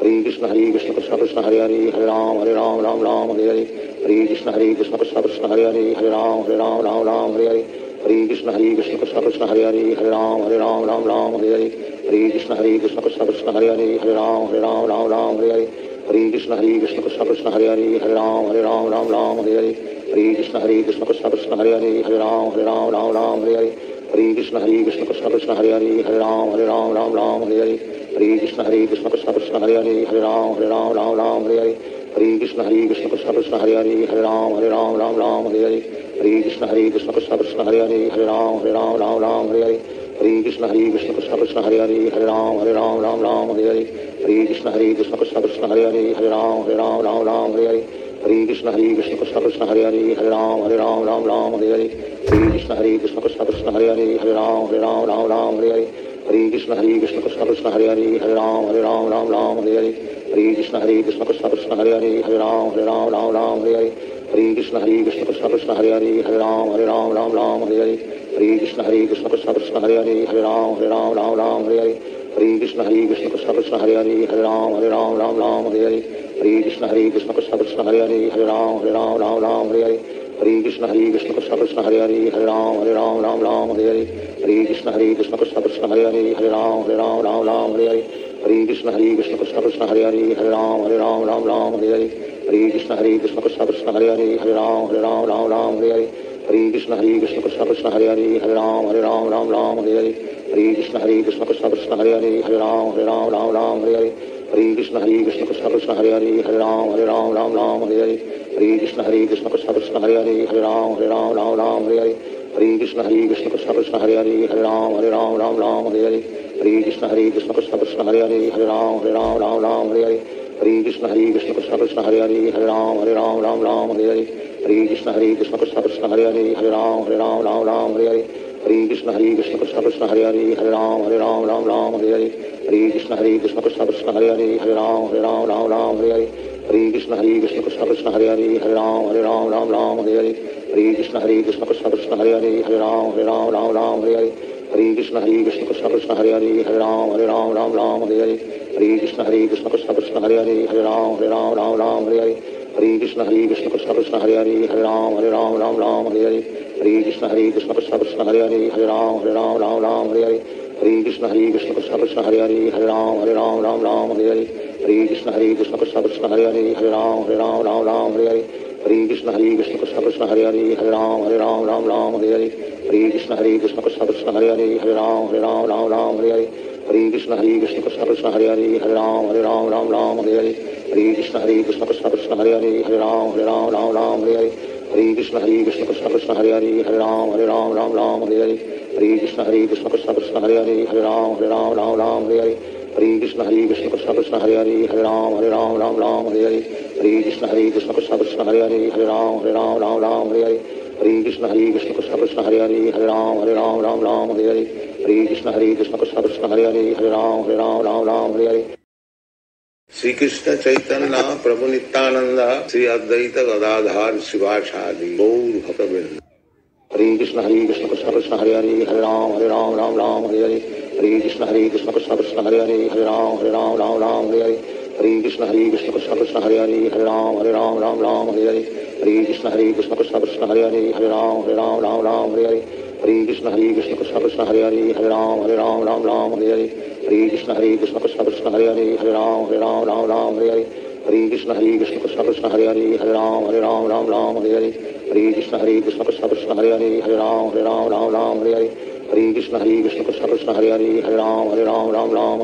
Hare Krishna Krishna Krishna Krishna Hare Ram Hare Hare Hare Krishna Krishna Krishna Krishna Hare Ram Hare Hare Hare Krishna Krishna Krishna Krishna Hare Ram Hare Hare Hare Krishna Krishna Krishna Krishna Hare Ram Hare Hare Hare Krishna Krishna Krishna Krishna Hare Ram Hare Hare Hare Krishna Krishna Krishna Krishna Hare Ram Hare Hare Hare Krishna Krishna Krishna Krishna Hare Ram Hare Hare Hare Krishna Krishna Krishna Krishna Hare Ram Hare Hare Hare Krishna Krishna Krishna Krishna Hare Ram Hare Hare Hare Krishna Krishna Krishna Krishna Hare Ram Hare Hare Hare Krishna Krishna Krishna Krishna Hare Ram Hare Hare Hare Krishna Krishna Krishna Krishna Hare Ram Hare Hare Hare Krishna Krishna Krishna Krishna Hare Ram Hare Hare Hare Krishna Krishna Krishna Krishna Hare Ram Hare Hare Hare Krishna Krishna Krishna Krishna Hare Ram Hare Hare Hare Krishna Krishna Krishna Krishna Hare Ram Hare Hare Hare Krishna Krishna Krishna Krishna Hare Ram Hare Hare Hare Krishna Krishna Krishna Krishna Hare Ram Hare Hare Hare Krishna Krishna Krishna Hare Hare Hare Ram Ram Ram Hare Hare Hare Krishna Krishna Krishna Hare Hare Hare Ram Ram Ram Hare Hare Hare Krishna Krishna Krishna Hare Hare Hare Ram Ram Hare Hare Hare Krishna Krishna Krishna Hare Hare Hare Ram Ram Hare Hare Hare Krishna Krishna Krishna Hare Hare Hare Ram Hare Hare Hare Krishna Krishna Krishna Hare Hare Hare Ram Hare Hare Hare Krishna Krishna Krishna Hare Hare Hare Ram Hare Hare Hare Krishna Krishna Krishna Hare Hare Hare Ram Hare Hare Hare Krishna Krishna Krishna Hare Hare Hare Ram Hare Hare Hare Krishna Krishna Krishna Hare Hare Hare Ram Hare Hare Hare Krishna Krishna Krishna Hare Hare Hare Ram Hare Hare Hare Krishna Krishna Krishna Hare Hare Hare Ram Hare Hare Hare Krishna Krishna Krishna Hare Hare Hare Ram Hare Hare Hare Krishna Krishna Krishna Hare Hare Hare Ram Hare Hare Hare Krishna Krishna Krishna Hare Hare Hare Ram Hare Hare Hare Krishna Krishna Krishna Hare Hare Hare Ram Hare Hare Hare Krishna Krishna Krishna Hare Hare Hare Ram Hare Hare Hare Krishna Krishna Krishna Hare Hare Hare Ram Hare Hare Hare Krishna Krishna Krishna Hare Hare Hare Ram Hare Hare Hare Krishna Krishna Krishna Hare Hare Hare Ram Hare Hare Hare Krishna Krishna Krishna Hare Hare Hare Ram Hare Hare Hare Krishna Krishna Krishna Hare Hare Hare Ram Hare Hare Hare Krishna Krishna Krishna Hare Hare Hare Ram Hare Hare Hare Krishna Krishna Krishna Hare Hare Hare Ram Hare Hare Hare Krishna Krishna Krishna Hare Hare Hare Ram Hare Hare Hare Krishna Krishna Krishna Hare Hare Hare Ram Hare Hare Hare Krishna Krishna Krishna Hare Hare Hare Ram Hare Hare Hare Krishna Krishna Krishna Hare Hare Hare Ram Hare Hare Hare Krishna Krishna Krishna Hare Hare Hare Ram Hare Hare Hare Krishna Krishna Krishna Hare Hare Hare Ram Hare Hare Hare Krishna Krishna Krishna Hare Hare Hare Ram Hare Hare Hare Krishna Krishna Krishna Hare Hare Hare Ram Hare Hare Shri Krishna Chaitanya Prabhu Nityananda Shri Advaita Gadadhar Shivasadi Gaur Bhakta Vrinda Hare Krishna Krishna Krishna Hare Hare Hare Ram Hare Hare Hare Krishna Krishna Krishna Hare Hare Hare Ram Hare Hare Hare Krishna Krishna Krishna Hare Hare Hare Ram Hare Hare Hare Krishna Krishna Krishna Hare Hare Hare Ram Hare Hare Hare Krishna Krishna Krishna Hare Hare Hare Ram Hare Hare Hare Krishna Krishna Krishna Hare Hare Hare Ram Hare Hare Hare Krishna Krishna Krishna Hare Hare Hare Ram Hare Hare Hare Krishna Krishna Krishna Hare Hare Hare Ram Hare Hare Hare Krishna Krishna Krishna Hare Hare Hare Ram Hare Hare Hare Krishna Krishna Krishna Hare Hare Hare Ram Hare Hare Hare Krishna Krishna Krishna Hare Hare Hare Ram Hare Hare Hare Krishna Krishna Krishna Hare Hare Hare Ram Hare Hare Hare Krishna Krishna Krishna Hare Hare Hare Ram Hare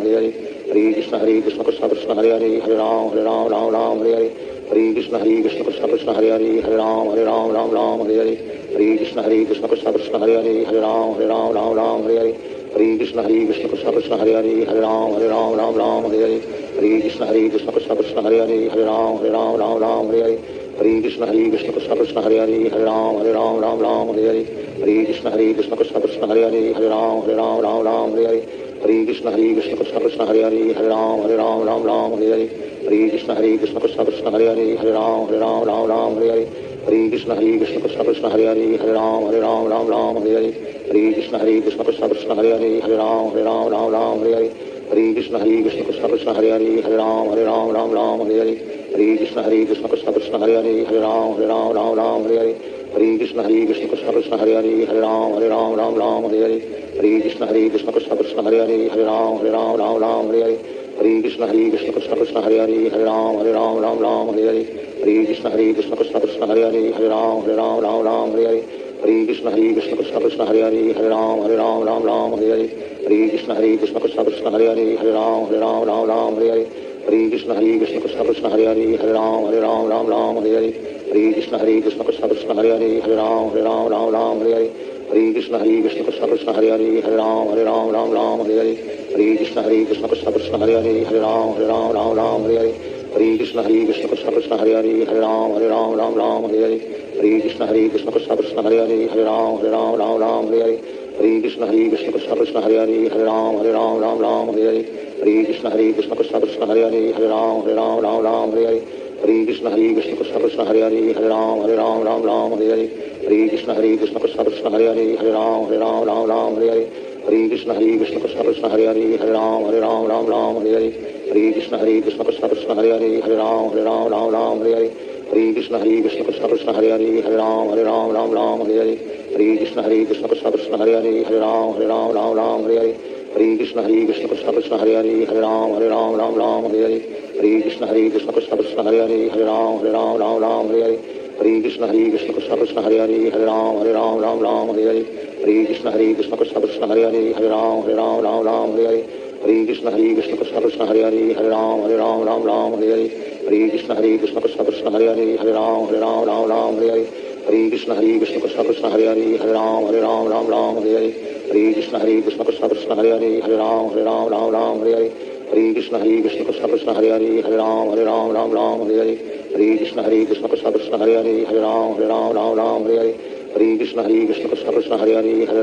Hare Hare Krishna Krishna Krishna Hare Hare Hare Ram Hare Hare Hare Krishna Krishna Krishna Hare Hare Hare Ram Hare Hare Hare Krishna Krishna Krishna Hare Hare Hare Ram Hare Hare Hare Krishna Krishna Krishna Hare Hare Hare Ram Hare Hare Hare Krishna Krishna Krishna Hare Hare Hare Ram Hare Hare Hare Krishna Krishna Krishna Hare Hare Hare Ram Hare Hare Hare Krishna Krishna Krishna Hare Hare Hare Ram Hare Hare Hare Krishna Krishna Krishna Hare Hare Hare Ram Hare Hare Hare Krishna Krishna Krishna Hare Hare Hare Ram Hare Hare Hare Krishna Krishna Krishna Hare Hare Hare Ram Hare Hare Hare Krishna Krishna Krishna Hare Hare Hare Ram Hare Hare Hare Krishna Krishna Krishna Hare Hare Hare Ram Hare Hare Hare Krishna Krishna Krishna Hare Hare Hare Ram Hare Hare Hare Krishna Krishna Krishna Hare Hare Hare Ram Hare Hare Hare Krishna Krishna Krishna Hare Hare Hare Ram Hare Hare Hare Krishna Krishna Krishna Hare Hare Hare Ram Hare Hare Hare Krishna Krishna Krishna Hare Hare Hare Ram Hare Hare Hare Krishna Krishna Krishna Hare Hare Hare Ram Hare Hare Hare Krishna Krishna Krishna Hare Hare Hare Ram Hare Hare Hare Krishna Krishna Krishna Hare Hare Hare Ram Hare Hare Hare Krishna Krishna Krishna Hare Hare Hare Ram Hare Hare Hare Krishna Krishna Krishna Hare Hare Hare Ram Hare Hare Hare Krishna Krishna Krishna Hare Hare Hare Ram Hare Hare Hare Krishna Krishna Krishna Hare Hare Hare Ram Hare Hare Hare Krishna Krishna Krishna Hare Hare Hare Ram Hare Hare Hare Krishna Krishna Krishna Hare Hare Hare Ram Hare Hare Hare Krishna Krishna Krishna Hare Hare Hare Ram Hare Hare Hare Krishna Krishna Krishna Hare Hare Hare Hare Krishna Krishna Krishna Hare Hare Hare Ram Ram Ram Hare Hare Hare Krishna Krishna Krishna Hare Hare Hare Ram Ram Hare Hare Hare Krishna Krishna Krishna Hare Hare Hare Ram Ram Hare Hare Hare Krishna Krishna Krishna Hare Hare Hare Ram Ram Hare Hare Hare Krishna Krishna Krishna Hare Hare Hare Ram Ram Hare Hare Hare Krishna Krishna Krishna Hare Hare Hare Ram Ram Hare Hare Hare Krishna Krishna Krishna Hare Hare Hare Ram Ram Hare Hare Hare Krishna Krishna Krishna Hare Hare Hare Ram Ram Hare Hare Hare Krishna Krishna Krishna Hare Hare Hare Ram Ram Hare Hare Hare Krishna Krishna Krishna Hare Hare Hare Ram Ram Hare Hare Hare Krishna Krishna Krishna Hare Hare Hare Ram Ram Hare Hare Hare Krishna Krishna Krishna Hare Hare Hare Ram Ram Hare Hare Hare Krishna Krishna Krishna Hare Hare Hare Ram Ram Hare Hare Hare Krishna Krishna Krishna Hare Hare Hare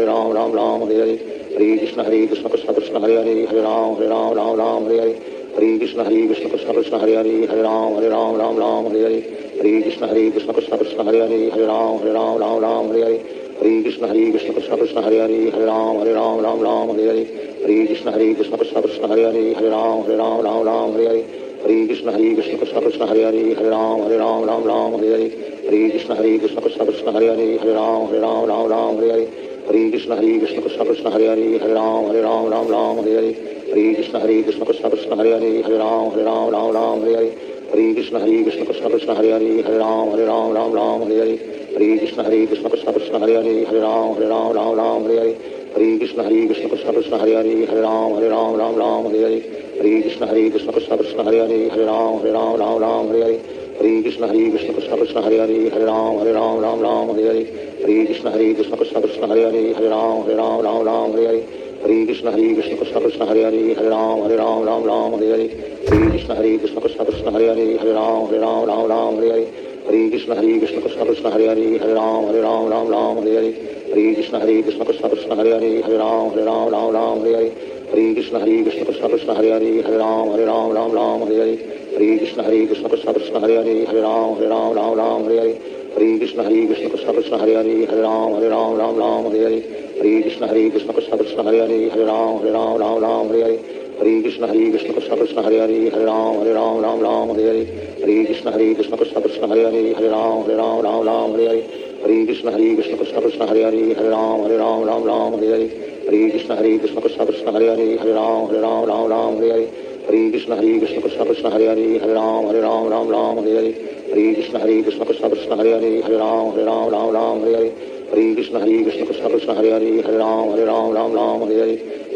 Ram Ram Hare Hare Hare Krishna Krishna Krishna Hare Hare Hare Ram Ram Hare Hare Hare Krishna Krishna Krishna Hare Hare Hare Ram Ram Hare Hare Hare Krishna Krishna Krishna Hare Hare Hare Ram Ram Hare Hare Hare Krishna Krishna Krishna Hare Hare Hare Ram Ram Hare Hare Hare Krishna Krishna Krishna Hare Hare Hare Ram Ram Hare Hare Hare Krishna Krishna Krishna Hare Hare Hare Ram Ram Hare Hare Hare Krishna Krishna Krishna Hare Hare Hare Ram Ram Hare Hare Hare Krishna Krishna Krishna Hare Hare Hare Ram Ram Hare Hare Hare Krishna Krishna Krishna Hare Hare Hare Ram Ram Hare Hare Hare Krishna Krishna Krishna Hare Hare Hare Ram Ram Hare Hare Hare Krishna Krishna Krishna Hare Hare Hare Ram Ram Hare Hare Hare Krishna Krishna Krishna Hare Hare Hare Ram Ram Hare Hare Hare Krishna Krishna Krishna Hare Hare Hare Ram Ram Hare Hare Hare Krishna Krishna Krishna Hare Hare Hare Ram Ram Hare Hare Hare Krishna Krishna Krishna Hare Hare Hare Ram Ram Hare Hare Hare Krishna Krishna Krishna Hare Hare Hare Ram Ram Hare Hare Hare Krishna Krishna Krishna Hare Hare Hare Ram Hare Hare Hare Krishna Krishna Krishna Hare Hare Hare Ram Hare Hare Hare Krishna Krishna Krishna Hare Hare Hare Ram Ram Hare Hare Hare Krishna Krishna Krishna Hare Hare Hare Ram Ram Hare Hare Hare Krishna Krishna Krishna Hare Hare Hare Ram Ram Hare Hare Hare Krishna Krishna Krishna Hare Hare Hare Ram Ram Hare Hare Hare Krishna Krishna Krishna Hare Hare Hare Ram Ram Hare Hare Hare Krishna Krishna Krishna Hare Hare Hare Ram Ram Hare Hare Hare Krishna Krishna Krishna Hare Hare Hare Ram Ram Hare Hare Hare Krishna Krishna Krishna Hare Hare Hare Ram Ram Hare Hare Hare Krishna Krishna Krishna Hare Hare Hare Ram Ram Hare Hare Hare Krishna Krishna Krishna Hare Hare Hare Ram Ram Hare Hare Hare Krishna Krishna Krishna Hare Hare Hare Ram Ram Hare Hare Hare Krishna Krishna Krishna Hare Hare Hare Ram Ram Hare Hare Hare Krishna Krishna Krishna Hare Hare Hare Ram Ram Hare Hare Hare Krishna Krishna Krishna Hare Hare Hare Ram Ram Hare Hare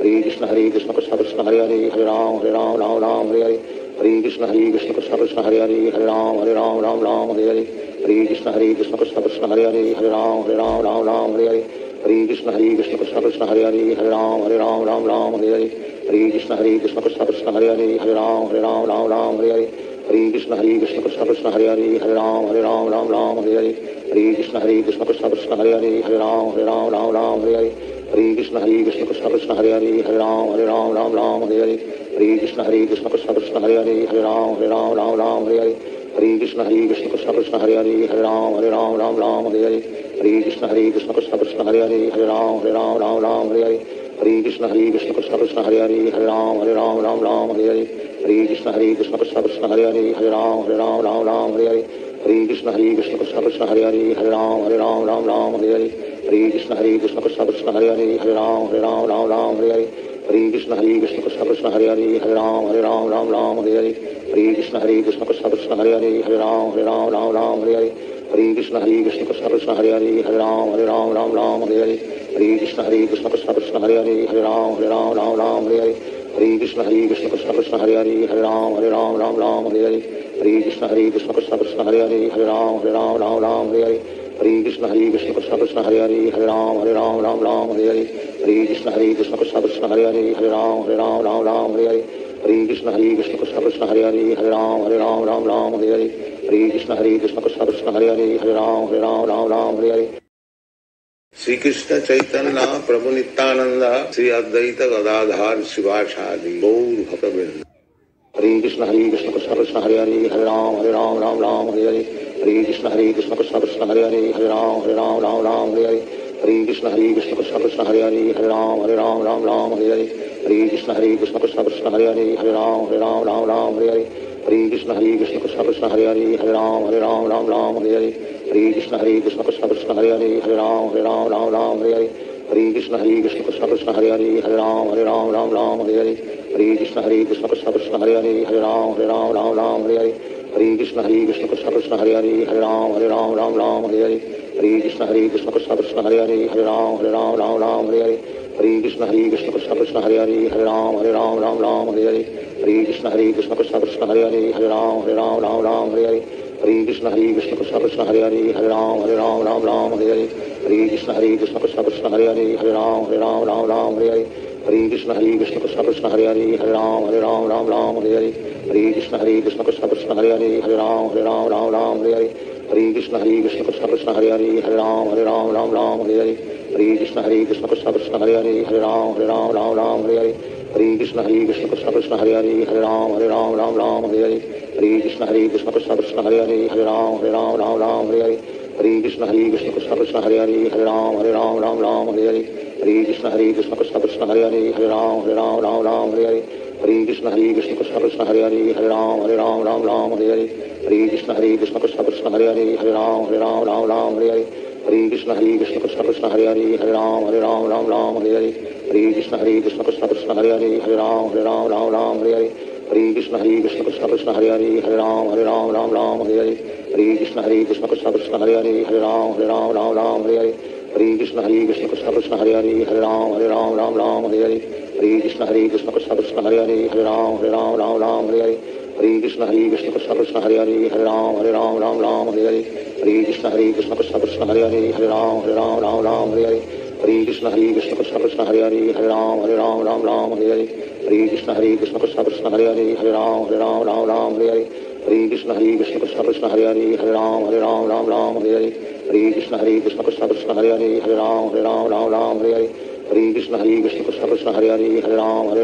Hare Krishna Krishna Krishna Hare Hare Hare Ram Ram Hare Hare Hare Krishna Krishna Krishna Hare Hare Hare Ram Ram Hare Hare Hare Krishna Krishna Krishna Hare Hare Hare Ram Ram Hare Hare Hare Krishna Krishna Krishna Hare Hare Hare Ram Ram Hare Hare Hare Krishna Krishna Krishna Hare Hare Hare Ram Ram Hare Hare Hare Krishna Krishna Krishna Hare Hare Hare Ram Ram Hare Hare Hare Krishna Krishna Krishna Hare Hare Hare Ram Ram Hare Hare Hare Krishna Krishna Krishna Hare Hare Hare Ram Ram Hare Hare Hare Krishna Krishna Krishna Hare Hare Hare Ram Ram Hare Hare Hare Krishna Krishna Krishna Hare Hare Hare Ram Ram Hare Hare Hare Krishna Krishna Krishna Hare Hare Hare Ram Ram Hare Hare Hare Krishna Krishna Krishna Hare Hare Hare Ram Ram Hare Hare Hare Krishna Krishna Krishna Hare Hare Hare Ram Ram Hare Hare Hare Krishna Krishna Krishna Hare Hare Hare Ram Ram Hare Hare Hare Krishna Krishna Krishna Hare Hare Hare Ram Ram Hare Hare Hare Krishna Krishna Krishna Hare Hare Hare Ram Ram Hare Hare Hare Krishna Krishna Krishna Hare Hare Hare Ram Ram Hare Hare Hare Krishna Krishna Krishna Hare Hare Hare Ram Ram Hare Hare Hare Krishna Krishna Krishna Hare Hare Hare Ram Ram Hare Hare Hare Krishna Krishna Krishna Hare Hare Hare Ram Ram Hare Hare Hare Krishna Krishna Krishna Hare Hare Hare Ram Ram Hare Hare Hare Krishna Krishna Krishna Hare Hare Hare Ram Hare Hare Shri Krishna Chaitanya Prabhu Nityanand Shri Advaita Gadadhar शिवासादि Gaur भक्तवृंद Hare Krishna Krishna Krishna Hare Hare Hare Ram Ram Hare Hare Hare Krishna Krishna Krishna Hare Hare Hare Ram Ram Hare Hare Hare Krishna Krishna Krishna Hare Hare Hare Ram Ram Hare Hare Hare Krishna Krishna Krishna Hare Hare Hare Ram Ram Hare Hare Hare Krishna Krishna Krishna Hare Hare Hare Ram Ram Ram Hare Hare Hare Krishna Krishna Krishna Hare Hare Hare Ram Ram Hare Hare Hare Krishna Krishna Krishna Hare Hare Hare Ram Ram Hare Hare Hare Krishna Krishna Krishna Hare Hare Hare Ram Hare Hare Hare Krishna Krishna Krishna Hare Hare Hare Ram Hare Hare Hare Krishna Krishna Krishna Hare Hare Hare Ram Hare Hare Hare Krishna Krishna Krishna Hare Hare Hare Ram Hare Hare Hare Krishna Krishna Krishna Hare Hare Hare Ram Hare Hare Hare Krishna Krishna Krishna Hare Hare Hare Ram Hare Hare Hare Krishna Krishna Krishna Hare Hare Hare Ram Hare Hare Hare Krishna Krishna Krishna Hare Hare Hare Ram Hare Hare Hare Krishna Krishna Krishna Hare Hare Hare Ram Hare Hare Hare Krishna Krishna Krishna Hare Hare Hare Ram Hare Hare Hare Krishna Krishna Krishna Hare Hare Hare Ram Hare Hare Hare Krishna Krishna Krishna Hare Hare Hare Ram Hare Hare Hare Krishna Krishna Krishna Hare Hare Hare Ram Hare Hare Hare Krishna Krishna Krishna Hare Hare Hare Ram Hare Hare Hare Krishna Krishna Krishna Hare Hare Hare Ram Hare Hare Hare Krishna Krishna Krishna Hare Hare Hare Ram Hare Hare Hare Krishna Krishna Krishna Krishna Hare Hare Hare Ram Hare Hare Hare Krishna Krishna Krishna Hare Hare Hare Ram Hare Hare Hare Krishna Krishna Krishna Krishna Hare Hare Hare Ram Hare Hare Hare Krishna Krishna Krishna Hare Hare Hare Ram Hare Hare Hare Krishna Krishna Krishna Krishna Hare Hare Hare Ram Hare Hare Hare Krishna Krishna Krishna Hare Hare Hare Ram Hare Hare Hare Krishna Krishna Krishna Krishna Hare Hare Hare Ram Hare Hare Hare Krishna Krishna Krishna Hare Hare Hare Ram Hare Hare Hare Krishna Krishna Krishna Krishna Hare Hare Hare Ram Hare Hare Hare Krishna Krishna Krishna Krishna Hare Hare Hare Ram Hare Hare Hare Krishna Krishna Krishna Krishna Hare Hare Hare Ram Hare Hare Hare Krishna Krishna Krishna Krishna Hare Hare Hare Ram Hare Hare Hare Krishna Krishna Krishna Krishna Hare Hare Hare Ram Hare Hare Hare Krishna Krishna Krishna Krishna Hare Hare Hare Ram Hare Hare Hare Krishna Krishna Krishna Krishna Hare Hare Hare Ram Hare Hare Hare Krishna Krishna Krishna Krishna Hare Hare Hare Ram Hare Hare Hare Krishna Krishna Krishna Krishna Hare Hare Hare Ram Hare Hare Hare Krishna Krishna Krishna Krishna Hare Hare Hare Ram Hare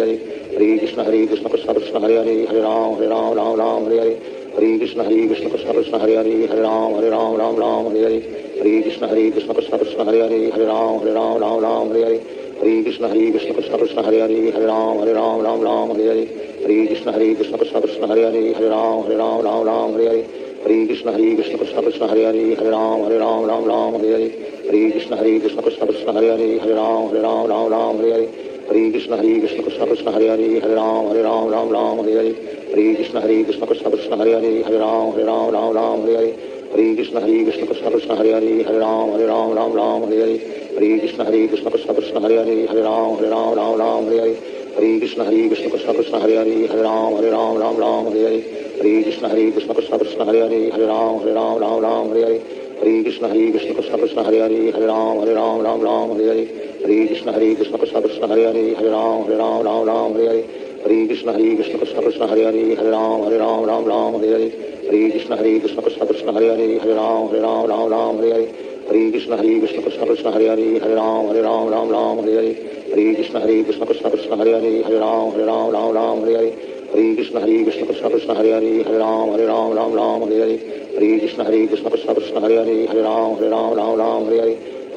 Hare Hare Krishna Krishna Krishna Krishna Hare Hare Hare Ram Hare Hare Hare Krishna Krishna Krishna Krishna Hare Hare Hare Ram Hare Hare Hare Krishna Krishna Krishna Krishna Hare Hare Hare Ram Hare Hare Hare Krishna Krishna Krishna Krishna Hare Hare Hare Ram Hare Hare Hare Krishna Krishna Krishna Krishna Hare Hare Hare Ram Hare Hare Hare Krishna Krishna Krishna Krishna Hare Hare Hare Ram Hare Hare Hare Krishna Krishna Krishna Krishna Hare Hare Hare Ram Hare Hare Hare Krishna Krishna Krishna Krishna Hare Hare Hare Ram Hare Hare Hare Krishna Krishna Krishna Krishna Hare Hare Hare Ram Hare Hare Hare Krishna Krishna Krishna Krishna Hare Hare Hare Ram Hare Hare Hare Krishna Krishna Krishna Krishna Hare Hare Hare Ram Hare Hare Hare Krishna Krishna Krishna Krishna Hare Hare Hare Ram Hare Hare Hare Krishna Krishna Krishna Krishna Hare Hare Hare Ram Hare Hare Hare Krishna Krishna Krishna Krishna Hare Hare Hare Ram Hare Hare Hare Krishna Krishna Krishna Krishna Hare Hare Hare Ram Hare Hare Hare Krishna Krishna Krishna Krishna Hare Hare Hare Ram Hare Hare Hare Krishna Krishna Krishna Krishna Hare Hare Hare Ram Hare Hare Hare Krishna Krishna Krishna Krishna Hare Hare Hare Ram Hare Hare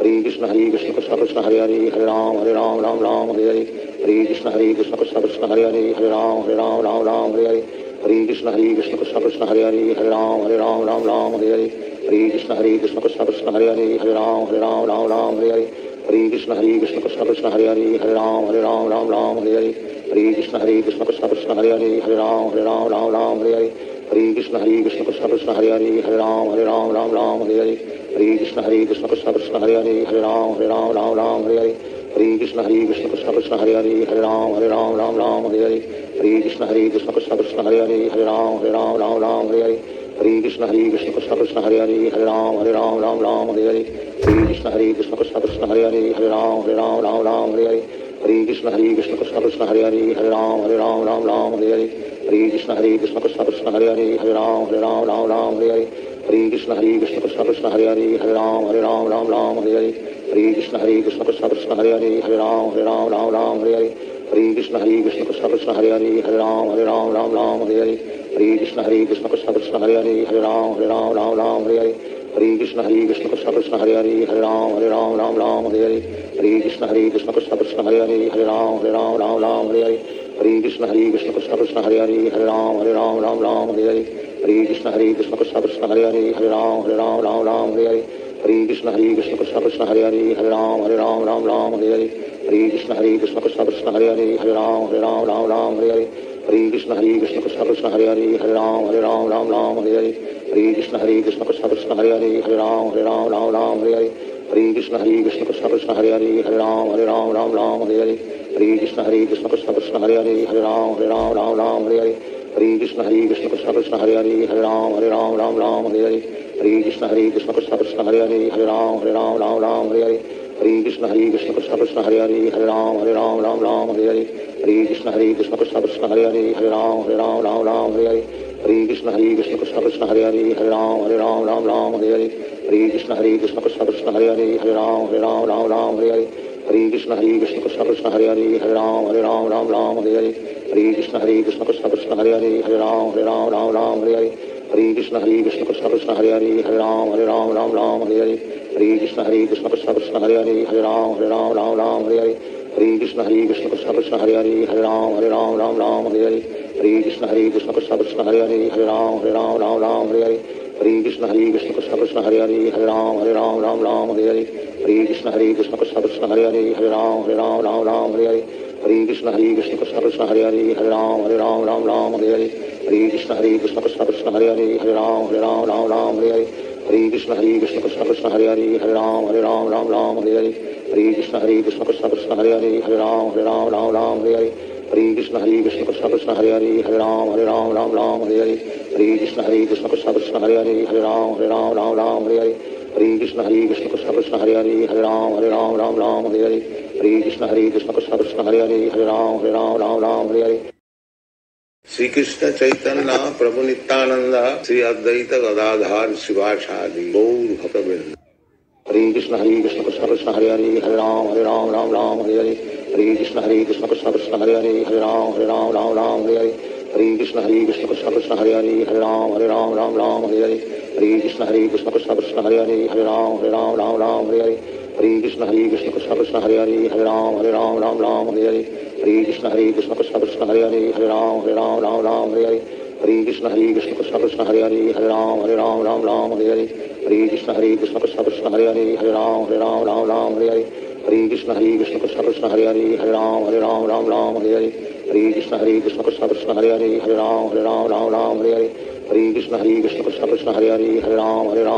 Hare Krishna Krishna Krishna Krishna Hare Hare Hare Ram Hare Hare Hare Krishna Krishna Krishna Krishna Hare Hare Hare Ram Hare Hare Hare Krishna Krishna Krishna Krishna Hare Hare Hare Ram Hare Hare Hare Krishna Krishna Krishna Krishna Hare Hare Hare Ram Hare Hare Hare Krishna Krishna Krishna Krishna Hare Hare Hare Ram Hare Hare Hare Krishna Krishna Krishna Krishna Hare Hare Hare Ram Hare Hare Hare Krishna Krishna Krishna Krishna Hare Hare Hare Ram Hare Hare Hare Krishna Krishna Krishna Krishna Hare Hare Hare Ram Hare Hare Hare Krishna Krishna Krishna Krishna Hare Hare Hare Ram Hare Hare Hare Krishna Krishna Krishna Krishna Hare Hare Hare Ram Hare Hare Hare Krishna Krishna Krishna Krishna Hare Hare Hare Ram Hare Hare Hare Krishna Krishna Krishna Krishna Hare Hare Hare Ram Hare Hare Hare Krishna Krishna Krishna Krishna Hare Hare Hare Ram Hare Hare Hare Krishna Krishna Krishna Krishna Hare Hare Hare Ram Hare Hare Hare Krishna Krishna Krishna Krishna Hare Hare Hare Ram Hare Hare Hare Krishna Krishna Krishna Krishna Hare Hare Hare Ram Hare Hare Hare Krishna Krishna Krishna Krishna Hare Hare Hare Ram Hare Hare Hare Krishna Krishna Krishna Krishna Hare Hare Hare Ram Hare Hare Hare Krishna Krishna Krishna Krishna Hare Hare Hare Ram Hare Hare Hare Krishna Krishna Krishna Hare Hare Ram Ram Ram Hare Hare Hare Krishna Krishna Krishna Hare Hare Ram Ram Hare Hare Hare Krishna Krishna Krishna Hare Hare Ram Ram Hare Hare Hare Krishna Krishna Krishna Hare Hare Ram Ram Hare Hare Hare Krishna Krishna Krishna Hare Hare Ram Ram Hare Hare Hare Krishna Krishna Krishna Hare Hare Ram Ram Hare Hare Hare Krishna Krishna Krishna Hare Hare Ram Ram Hare Hare Hare Krishna Krishna Krishna Hare Hare Ram Ram Hare Hare Hare Krishna Krishna Krishna Hare Hare Ram Ram Hare Hare Hare Krishna Krishna Krishna Krishna Hare Hare Ram Ram Hare Hare Hare Krishna Krishna Krishna Krishna Hare Hare Ram Ram Hare Hare Hare Krishna Krishna Krishna Krishna Hare Hare Ram Ram Hare Hare Hare Krishna Krishna Krishna Krishna Hare Hare Ram Ram Hare Hare Hare Krishna Krishna Krishna Krishna Hare Hare Ram Ram Hare Hare Hare Krishna Krishna Krishna Krishna Hare Hare Ram Ram Hare Hare Hare Krishna Krishna Krishna Krishna Hare Hare Ram Ram Hare Hare Hare Krishna Krishna Krishna Krishna Hare Hare Ram Ram Hare Hare Hare Krishna Krishna Krishna Krishna Hare Hare Ram Ram Hare Hare Hare Krishna Krishna Krishna Krishna Hare Hare Ram Ram Hare Hare Hare Krishna Krishna Krishna Krishna Hare Hare Ram Ram Hare Hare Hare Krishna Krishna Krishna Krishna Hare Hare Ram Hare Hare Hare Krishna Krishna Krishna Krishna Hare Hare Ram Hare Hare Hare Krishna Krishna Krishna Hare Hare Ram Hare Hare Hare Krishna Krishna Krishna Krishna Hare Hare Ram Hare Hare Hare Krishna Krishna Krishna Hare Hare Ram Hare Hare Hare Krishna Krishna Krishna Krishna Hare Hare Ram Hare Hare Hare Krishna Krishna Krishna Krishna Hare Hare Ram Hare Hare Hare Krishna Krishna Krishna Krishna Hare Hare Ram Hare Hare Hare Krishna Krishna Krishna Krishna Hare Hare Ram Hare Hare Hare Krishna Krishna Krishna Krishna Hare Hare Ram Hare Hare Shri Krishna Chaitanya Prabhu Nityanand Shri Advaita Gadadhar शिवासादि Gaur भक्तवृंद Hare Krishna Krishna Krishna Hare Hare Ram Ram Hare Hare Hare Krishna Krishna Krishna Krishna Hare Hare Ram Hare Hare Hare Krishna Krishna Krishna Hare Hare Ram Ram Hare Hare Hare Krishna Krishna Krishna Krishna Hare Hare Ram Hare Hare Hare Krishna Krishna Krishna Hare Hare Ram Hare Hare Hare Krishna Krishna Krishna Hare Hare Ram Hare Hare Hare Krishna Krishna Krishna Hare Hare Ram Hare Hare Hare Krishna Krishna Krishna Krishna Hare Hare Ram Hare Hare Hare Krishna Krishna Krishna Hare Hare Ram Hare Hare Hare Krishna Krishna Krishna Krishna Hare Hare Ram Hare Hare Hare Krishna Krishna Krishna Krishna Hare Hare Ram Hare Hare Hare Krishna Krishna Krishna Krishna Hare Hare Ram Hare Hare Hare Krishna Krishna Krishna Krishna Hare Hare Ram Hare Hare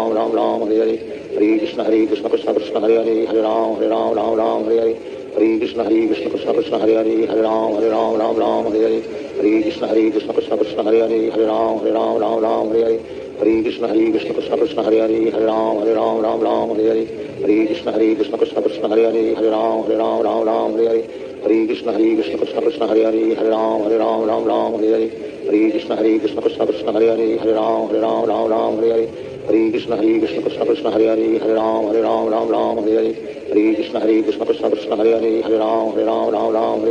Hare Krishna Krishna Krishna Krishna Hare Hare Ram Hare Hare Hare Krishna Krishna Krishna Krishna Hare Hare Ram Hare Hare Hare Krishna Krishna Krishna Krishna Hare Hare Ram Hare Hare Hare Krishna Krishna Krishna Krishna Hare Hare Ram Hare Hare Hare Krishna Krishna Krishna Krishna Hare Hare Ram Hare Hare Hare Krishna Krishna Krishna Krishna Hare Hare Ram Hare Hare Hare Krishna Krishna Krishna Krishna Hare Hare Ram Hare Hare Hare Krishna Krishna Krishna Krishna Hare Hare Ram Hare Hare Hare Krishna Krishna Krishna Krishna Hare Hare Ram Hare Hare Hare Krishna Krishna Krishna Krishna Hare Hare Ram Hare Hare Hare Krishna Krishna Krishna Krishna Hare Hare Ram Hare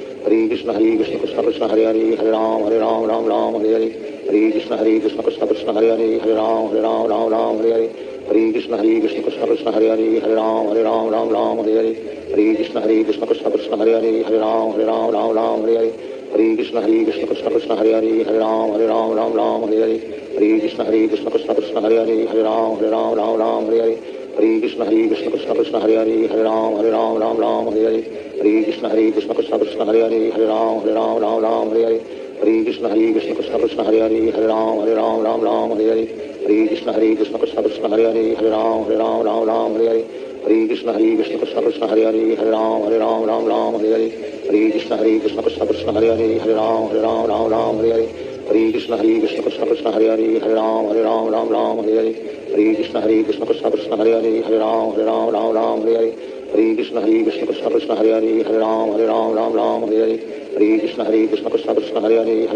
Hare Hare Krishna Krishna Krishna Krishna Hare Hare Ram Hare Hare Hare Krishna Krishna Krishna Krishna Hare Hare Ram Hare Hare Hare Krishna Krishna Krishna Krishna Hare Hare Ram Hare Hare Hare Krishna Krishna Krishna Krishna Hare Hare Ram Hare Hare Hare Krishna Krishna Krishna Krishna Hare Hare Ram Hare Hare Hare Krishna Krishna Krishna Krishna Hare Hare Ram Hare Hare Hare Krishna Krishna Krishna Krishna Hare Hare Ram Hare Hare Hare Krishna Krishna Krishna Krishna Hare Hare Ram Hare Hare Hare Krishna Krishna Krishna Krishna Hare Hare Ram Hare Hare Hare Krishna Krishna Krishna Krishna Hare Hare Ram Hare Hare Hare Krishna Krishna Krishna Krishna Hare Hare Ram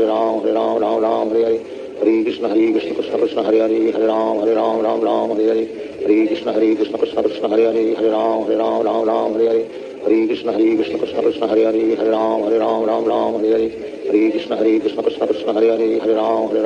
Hare Hare Hare Krishna Krishna Krishna Krishna Hare Hare Ram Hare Hare Hare Krishna Krishna Krishna Krishna Hare Hare Ram Hare Hare Hare Krishna Krishna Krishna Krishna Hare Hare Ram Hare Hare Hare Krishna Krishna Krishna Krishna Hare Hare Ram Hare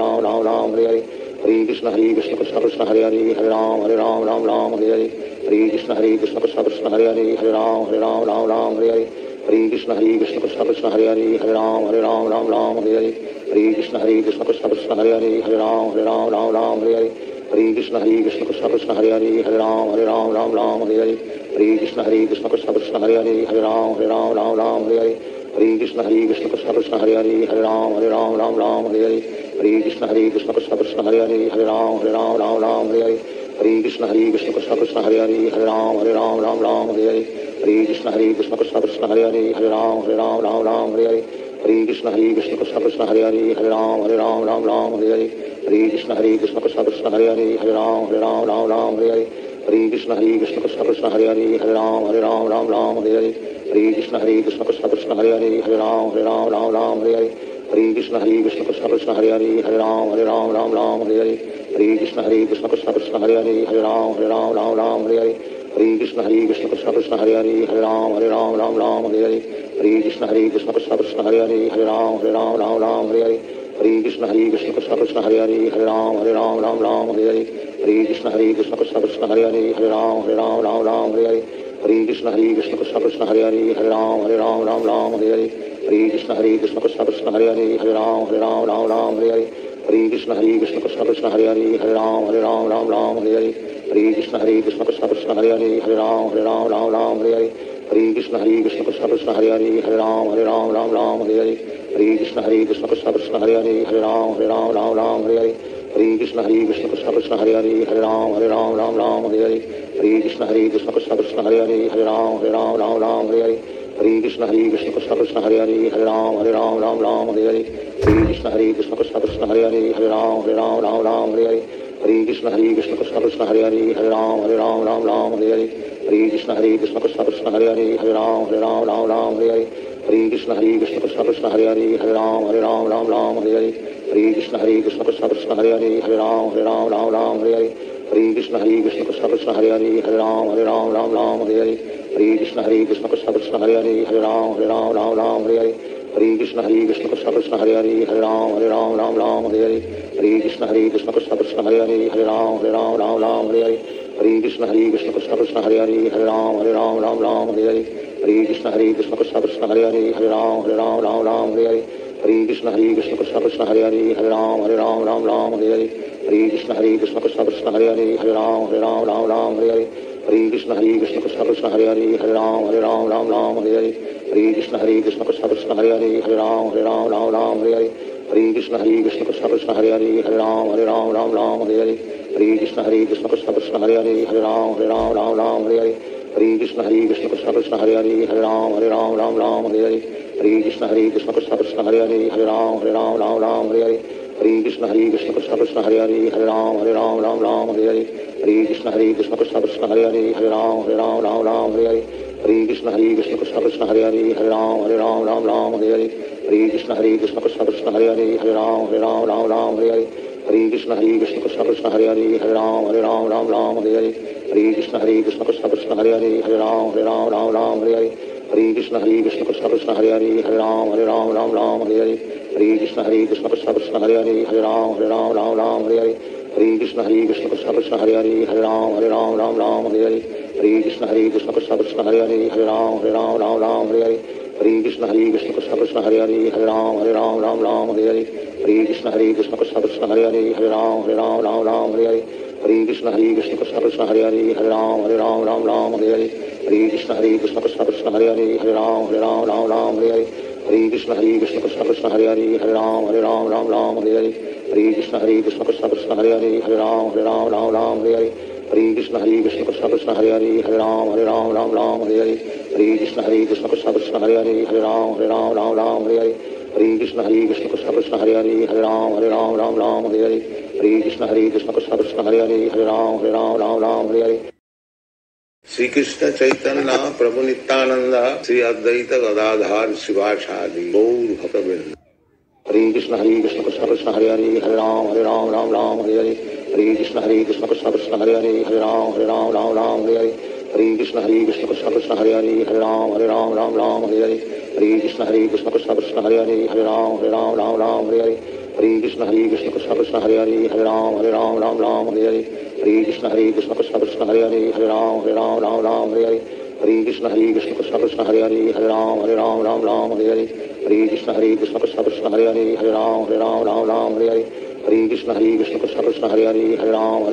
Hare Hare Krishna Krishna Krishna Krishna Hare Hare Ram Hare Hare Hare Krishna Krishna Krishna Krishna Hare Hare Ram Hare Hare Hare Krishna Krishna Krishna Krishna Hare Hare Ram Hare Hare Hare Krishna Krishna Krishna Hare Hare Hare Ram Ram Ram Hare Hare Hare Krishna Krishna Krishna Hare Hare Hare Ram Ram Hare Hare Hare Krishna Krishna Krishna Hare Hare Hare Ram Ram Hare Hare Hare Krishna Krishna Krishna Hare Hare Hare Ram Ram Hare Hare Hare Krishna Krishna Krishna Hare Hare Hare Ram Ram Hare Hare Hare Krishna Krishna Krishna Hare Hare Hare Ram Ram Hare Hare Hare Krishna Krishna Krishna Hare Hare Hare Ram Hare Hare Hare Krishna Krishna Krishna Hare Hare Hare Ram Hare Hare Hare Krishna Krishna Krishna Hare Hare Hare Ram Hare Hare Hare Krishna Krishna Krishna Hare Hare Hare Ram Hare Hare Hare Krishna Krishna Krishna Hare Hare Hare Ram Hare Hare Hare Krishna Krishna Krishna Hare Hare Hare Ram Hare Hare Hare Krishna Krishna Krishna Hare Hare Hare Ram Hare Hare Hare Krishna Krishna Krishna Hare Hare Hare Ram Hare Hare Hare Krishna Krishna Krishna Hare Hare Hare Ram Hare Hare Hare Krishna Krishna Krishna Hare Hare Hare Ram Hare Hare Hare Krishna Krishna Krishna Hare Hare Hare Ram Hare Hare Hare Krishna Krishna Krishna Hare Hare Hare Ram Hare Hare Hare Krishna Krishna Krishna Hare Hare Hare Ram Hare Hare Hare Krishna Krishna Krishna Hare Hare Hare Ram Hare Hare Hare Krishna Krishna Krishna Hare Hare Hare Ram Hare Hare Hare Krishna Krishna Krishna Hare Hare Hare Ram Hare Hare Hare Krishna Krishna Krishna Hare Hare Hare Ram Hare Hare Hare Krishna Krishna Krishna Hare Hare Hare Ram Hare Hare Hare Krishna Krishna Krishna Hare Hare Hare Ram Hare Hare Hare Krishna Krishna Krishna Hare Hare Hare Ram Hare Hare Hare Krishna Krishna Krishna Hare Hare Hare Ram Hare Hare Hare Krishna Krishna Krishna Hare Hare Hare Ram Hare Hare Hare Krishna Krishna Krishna Hare Hare Hare Ram Hare Hare Hare Krishna Krishna Krishna Hare Hare Hare Ram Hare Hare Hare Krishna Krishna Krishna Hare Hare Hare Ram Hare Hare Hare Krishna Krishna Krishna Hare Hare Hare Ram Hare Hare Hare Krishna Krishna Krishna Hare Hare Hare Ram Hare Hare Hare Krishna Krishna Krishna Hare Hare Hare Ram Hare Hare Hare Krishna Krishna Krishna Hare Hare Hare Ram Hare Hare Hare Krishna Krishna Krishna Hare Hare Hare Ram Hare Hare Hare Krishna Krishna Krishna Hare Hare Hare Ram Hare Hare Hare Krishna Krishna Krishna Hare Hare Hare Ram Hare Hare Hare Krishna Krishna Krishna Hare Hare Hare Ram Hare Hare Krishna Krishna Krishna Hare Hare Hare Ram Hare Hare Krishna Krishna Krishna Hare Hare Hare Ram Hare Hare Krishna Krishna Krishna Hare Hare Hare Ram Hare Hare Krishna Krishna Krishna Hare Hare Hare Ram Hare Hare Krishna Krishna Krishna Hare Hare Hare Ram Hare Hare Krishna Krishna Krishna Hare Hare Hare Ram Hare Hare Krishna Krishna Krishna Hare Hare Hare Ram Hare Hare Krishna Krishna Krishna Hare Hare Hare Ram Hare Hare Krishna Krishna Krishna Hare Hare Hare Ram Hare Hare Krishna Krishna Krishna Hare Hare Hare Ram Hare Hare Krishna Krishna Krishna Hare Hare Hare Ram Hare Hare Krishna Krishna Krishna Hare Hare Hare Ram Hare Hare Krishna Krishna Krishna Hare Hare Hare Ram Hare Hare Krishna Krishna Krishna Hare Hare Hare Ram Hare Hare Krishna Krishna Krishna Hare Hare Hare Ram Hare Hare Krishna Krishna Krishna Hare Hare Hare Ram Hare Hare Krishna Krishna Krishna Hare Hare Hare Ram Hare Hare Krishna Krishna Krishna Hare Hare Hare Ram Hare Hare Krishna Krishna Krishna Hare Hare Hare Ram Hare Hare Krishna Krishna Krishna Hare Hare Hare Ram Hare Hare Krishna Krishna Krishna Hare Hare Hare Ram Hare Hare Krishna Krishna Krishna Hare Hare Hare Ram Hare Hare Krishna Krishna Krishna Hare Hare Hare Ram Hare Hare Krishna Krishna Krishna Hare Hare Hare Ram Hare Hare Krishna Krishna Krishna Hare Hare Hare Ram Hare Hare Krishna Krishna Krishna Hare Hare Hare Ram Hare Hare Krishna Krishna Krishna Hare Hare Hare Ram Hare Hare Shri Krishna Chaitanya Prabhu Nityanand Shri Advaita Gadadhar शिवासादि Gaur भक्तवृंद Hare Krishna Krishna Krishna Hare Hare Hare Ram Hare Hare Hare Krishna Krishna Krishna Hare Hare Hare Ram Hare Hare Hare Krishna Krishna Krishna Hare Hare Hare Ram Hare Hare Hare Krishna Krishna Krishna Hare Hare Hare Ram Hare Hare Hare Krishna Krishna Krishna Hare Hare Hare Ram Hare Hare Hare Krishna Krishna Krishna Hare Hare Hare Ram Hare Hare Hare Krishna Krishna Krishna Hare Hare Ram Ram Ram Hare Hare Hare Krishna Krishna Krishna Hare Hare Ram Ram Hare Hare Hare Krishna Krishna Krishna Hare Hare Ram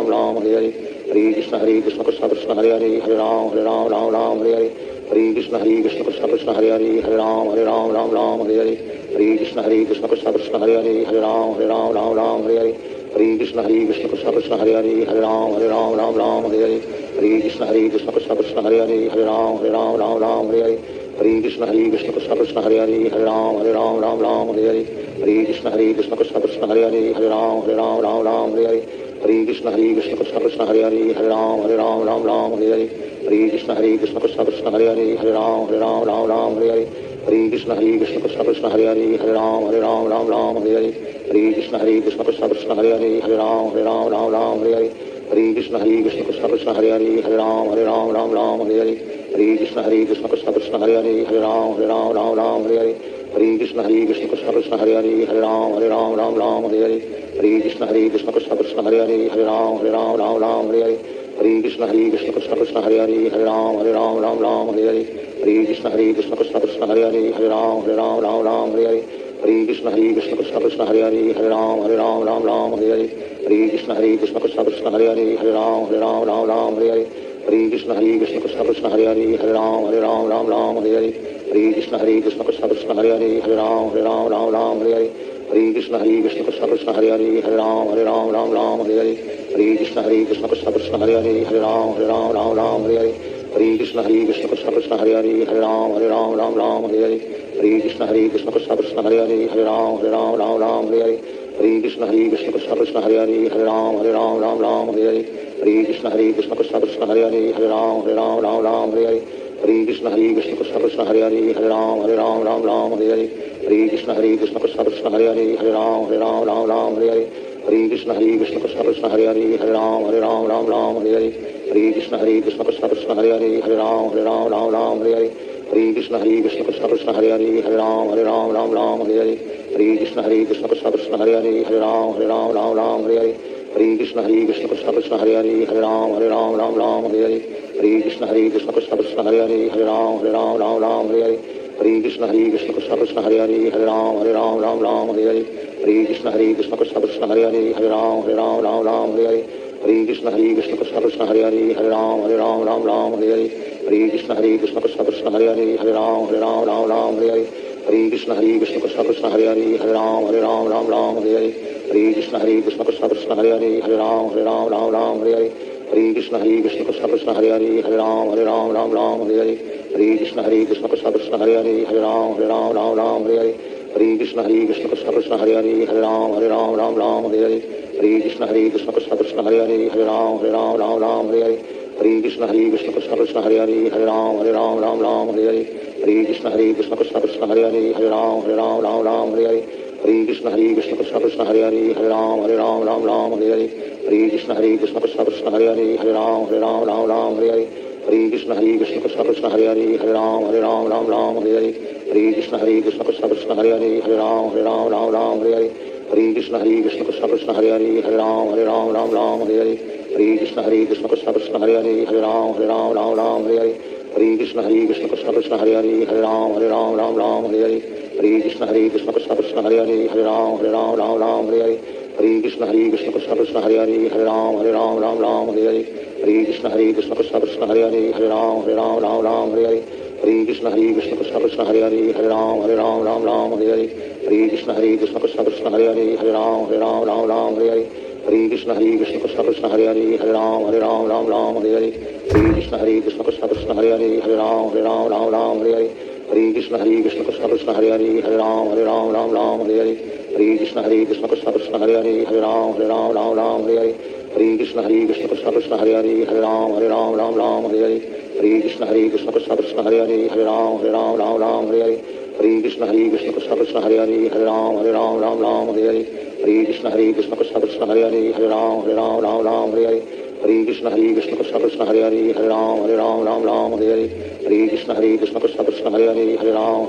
Ram Hare Hare Hare Krishna Krishna Krishna Hare Hare Ram Ram Hare Hare Hare Krishna Krishna Krishna Hare Hare Ram Ram Hare Hare Hare Krishna Krishna Krishna Hare Hare Ram Ram Hare Hare Hare Krishna Krishna Krishna Hare Hare Ram Ram Hare Hare Hare Krishna Krishna Krishna Hare Hare Ram Ram Hare Hare Hare Krishna Krishna Krishna Hare Hare Ram Ram Hare Hare Hare Krishna Krishna Krishna Krishna Hare Hare Ram Ram Hare Hare Hare Krishna Krishna Krishna Krishna Hare Hare Ram Ram Hare Hare Hare Krishna Krishna Krishna Krishna Hare Hare Ram Ram Hare Hare Hare Krishna Krishna Krishna Krishna Hare Hare Ram Ram Hare Hare Hare Krishna Krishna Krishna Krishna Hare Hare Ram Ram Hare Hare Hare Krishna Krishna Krishna Krishna Hare Hare Ram Ram Hare Hare Hare Krishna Krishna Krishna Krishna Hare Hare Ram Ram Hare Hare Hare Krishna Krishna Krishna Krishna Hare Hare Ram Ram Hare Hare Hare Krishna Krishna Krishna Krishna Hare Hare Ram Ram Hare Hare Hare Krishna Krishna Krishna Krishna Hare Hare Ram Ram Hare Hare Hare Krishna Krishna Krishna Krishna Hare Hare Ram Ram Hare Hare Hare Krishna Krishna Krishna Krishna Hare Hare Ram Ram Hare Hare Hare Krishna Krishna Krishna Krishna Hare Hare Ram Ram Hare Hare Hare Krishna Krishna Krishna Krishna Hare Hare Ram Ram Hare Hare Hare Krishna Krishna Krishna Krishna Hare Hare Ram Ram Hare Hare Hare Krishna Krishna Krishna Krishna Hare Hare Ram Ram Hare Hare Hare Krishna Krishna Krishna Krishna Hare Hare Ram Ram Hare Hare Hare Krishna Krishna Krishna Krishna Hare Hare Ram Ram Hare Hare Hare Krishna Krishna Krishna Krishna Hare Hare Ram Ram Hare Hare Hare Krishna Krishna Krishna Krishna Hare Hare Ram Ram Hare Hare Hare Krishna Krishna Krishna Krishna Hare Hare Ram Ram Hare Hare Hare Krishna Krishna Krishna Krishna Hare Hare Ram Ram Hare Hare Hare Krishna Krishna Krishna Krishna Hare Hare Ram Ram Hare Hare Hare Krishna Krishna Krishna Krishna Hare Hare Ram Ram Hare Hare Hare Krishna Krishna Krishna Krishna Hare Hare Ram Ram Hare Hare Hare Krishna Krishna Krishna Krishna Hare Hare Ram Ram Hare Hare Hare Krishna Krishna Krishna Krishna Hare Hare Ram Ram Hare Hare Hare Krishna Krishna Krishna Krishna Hare Hare Ram Ram Hare Hare Hare Krishna Krishna Krishna Krishna Hare Hare Ram Ram Hare Hare Hare Krishna Krishna Krishna Krishna Hare Hare Ram Ram Hare Hare Hare Krishna Krishna Krishna Krishna Hare Hare Ram Ram Hare Hare Hare Krishna Krishna Krishna Krishna Hare Hare Ram Hare Hare Hare Krishna Krishna Krishna Krishna Hare Hare Ram Hare Hare Hare Krishna Krishna Krishna Krishna Hare Hare Ram Hare Hare Hare Krishna Krishna Krishna Krishna Hare Hare Ram Hare Hare Hare Krishna Krishna Krishna Krishna Hare Hare Ram Hare Hare Hare Krishna Krishna Krishna Krishna Hare Hare Ram Hare Hare Hare Krishna Krishna Krishna Krishna Hare Hare Ram Hare Hare Hare Krishna Krishna Krishna Krishna Hare Hare Ram Hare Hare Hare Krishna Krishna Krishna Krishna Hare Hare Ram Hare Hare Hare Krishna Krishna Krishna Krishna Hare Hare Ram Hare Hare Hare Krishna Krishna Krishna Krishna Hare Hare Ram Hare Hare Hare Krishna Krishna Krishna Krishna Hare Hare Ram Hare Hare Hare Krishna Krishna Krishna Krishna Hare Hare Ram Hare Hare Hare Krishna Krishna Krishna Krishna Hare Hare Ram Hare Hare Hare Krishna Krishna Krishna Krishna Hare Hare Ram Hare Hare Hare Krishna Krishna Krishna Krishna Hare Hare Ram Hare Hare Hare Krishna Krishna Krishna Krishna Hare Hare Ram Hare Hare Hare Krishna Krishna Krishna Krishna Hare Hare Ram Hare Hare Hare Krishna Krishna Krishna Krishna Hare Hare Ram Hare Hare Hare Krishna Krishna Krishna Krishna Hare Hare Ram Hare Hare Hare Krishna Krishna Krishna Krishna Hare Hare Ram Hare Hare Hare Krishna Krishna Krishna Krishna Hare Hare Ram Hare Hare Hare Krishna Krishna Krishna Krishna Hare Hare Ram Hare Hare Hare Krishna Krishna Krishna Krishna Hare Hare Ram Hare Hare Hare Krishna Krishna Krishna Krishna Hare Hare Ram Hare Hare Hare Krishna Krishna Krishna Krishna Hare Hare Ram Hare Hare Hare Krishna Krishna Krishna Krishna Hare Hare Ram Hare Hare Hare Krishna Krishna Krishna Krishna Hare Hare Ram Hare Hare Hare Krishna Krishna Krishna Krishna Hare Hare Ram Hare Hare Hare Krishna Krishna Krishna Krishna Hare Hare Ram Hare Hare Hare Krishna Krishna Krishna Krishna Hare Hare Ram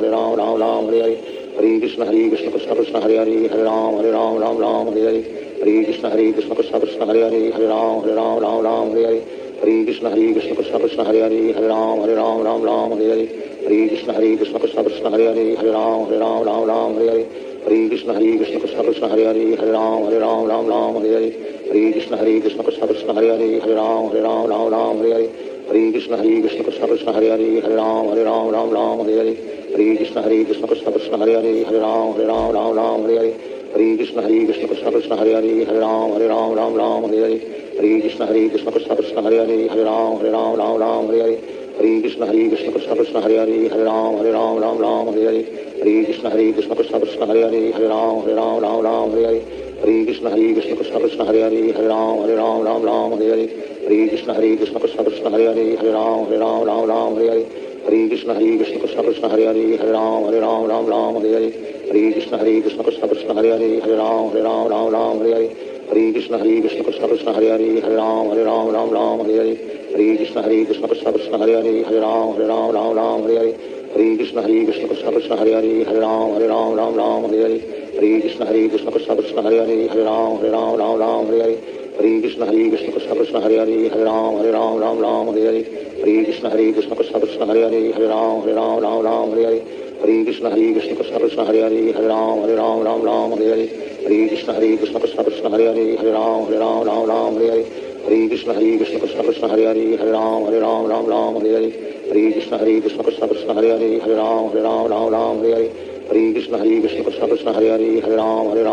Hare Hare Hare Krishna Krishna Krishna Krishna Hare Hare Ram Hare Hare Hare Krishna Krishna Krishna Krishna Hare Hare Ram Hare Hare Hare Krishna Krishna Krishna Krishna Hare Hare Ram Hare Hare Hare Krishna Krishna Krishna Hare Hare Hare Ram Ram Ram Hare Hare Hare Krishna Krishna Krishna Hare Hare Hare Ram Ram Hare Hare Hare Krishna Krishna Krishna Hare Hare Hare Ram Ram Hare Hare Hare Krishna Krishna Krishna Hare Hare Hare Ram Ram Hare Hare Hare Krishna Krishna Krishna Hare Hare Hare Ram Ram Hare Hare Hare Krishna Krishna Krishna Hare Hare Hare Ram Ram Hare Hare Hare Krishna Krishna Krishna Hare Hare Hare Ram Ram Hare Hare Hare Krishna Krishna Krishna Hare Hare Hare Ram Hare Hare Hare Krishna Krishna Krishna Hare Hare Hare Ram Hare Hare Hare Krishna Krishna Krishna Hare Hare Hare Ram Hare Hare Hare Krishna Krishna Krishna Hare Hare Hare Ram Hare Hare Hare Krishna Krishna Krishna Hare Hare Hare Ram Hare Hare Hare Krishna Krishna Krishna Hare Hare Hare Ram Hare Hare Hare Krishna Krishna Krishna Hare Hare Hare Ram Hare Hare Hare Krishna Krishna Krishna Hare Hare Hare Ram Hare Hare Hare Krishna Krishna Krishna Hare Hare Hare Ram Hare Hare Hare Krishna Krishna Krishna Hare Hare Hare Ram Hare Hare Hare Krishna Krishna Krishna Hare Hare Hare Ram Hare Hare Hare Krishna Krishna Krishna Hare Hare Hare Ram Hare Hare Hare Krishna Krishna Krishna Hare Hare Hare Ram Hare Hare Hare Krishna Krishna Krishna Hare Hare Hare Ram Hare Hare Hare Krishna Krishna Krishna Hare Hare Hare Ram Hare Hare Hare Krishna Krishna Krishna Hare Hare Hare Ram Hare Hare Hare Krishna Krishna Krishna Hare Hare Hare Ram Hare Hare Hare Krishna Krishna Krishna Hare Hare Hare Ram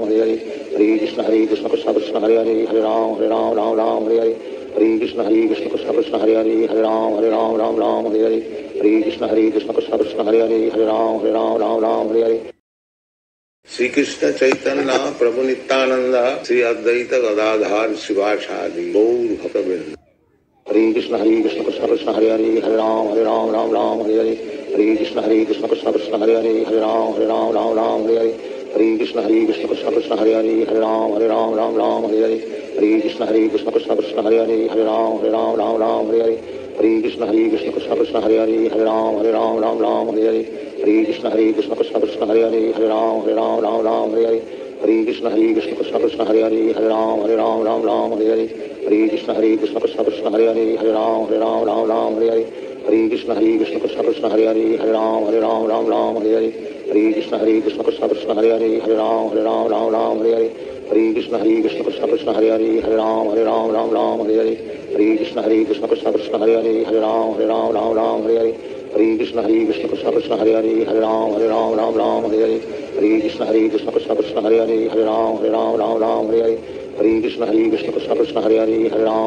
Hare Hare Hare Krishna Krishna Krishna Hare Hare Hare Ram Hare Hare Hare Krishna Krishna Krishna Hare Hare Hare Ram Hare Hare Hare Krishna Krishna Krishna Hare Hare Hare Ram Hare Hare Sri Krishna Chaitanya Prabhu Nityananda Sri Advaita Gadadhar Sivasadi Gaur Bhakta Vrinda Hare Krishna Krishna Krishna Hare Hare Hare Ram Hare Hare Hare Krishna Krishna Krishna Hare Hare Hare Ram Hare Hare Hare Krishna Krishna Krishna Hare Hare Hare Ram Hare Hare Hare Krishna Krishna Krishna Hare Hare Hare Ram Hare Hare Hare Krishna Krishna Krishna Hare Hare Hare Ram Hare Hare Hare Krishna Krishna Krishna Hare Hare Hare Ram Hare Hare Hare Krishna Krishna Krishna Hare Hare Hare Ram Hare Hare Hare Krishna Krishna Krishna Hare Hare Hare Ram Hare Hare Hare Krishna Krishna Krishna Hare Hare Hare Ram Hare Hare Hare Krishna Krishna Krishna Hare Hare Hare Ram Hare Hare Hare Krishna Krishna Krishna Hare Hare Hare Ram Hare Hare Hare Krishna Krishna Krishna Hare Hare Hare Ram Hare Hare Hare Krishna Krishna Krishna Hare Hare Hare Ram Hare Hare Hare Krishna Krishna Krishna Hare Hare Hare Ram Hare Hare Hare Krishna Krishna Krishna Hare Hare Hare Ram Hare Hare Hare Krishna Krishna Krishna Hare Hare Hare Ram Hare Hare Hare Krishna Krishna Krishna Hare Hare Hare Ram Hare Hare Hare Krishna Krishna Krishna Hare Hare Hare Ram Hare Hare Hare Krishna Krishna Krishna Hare Hare Hare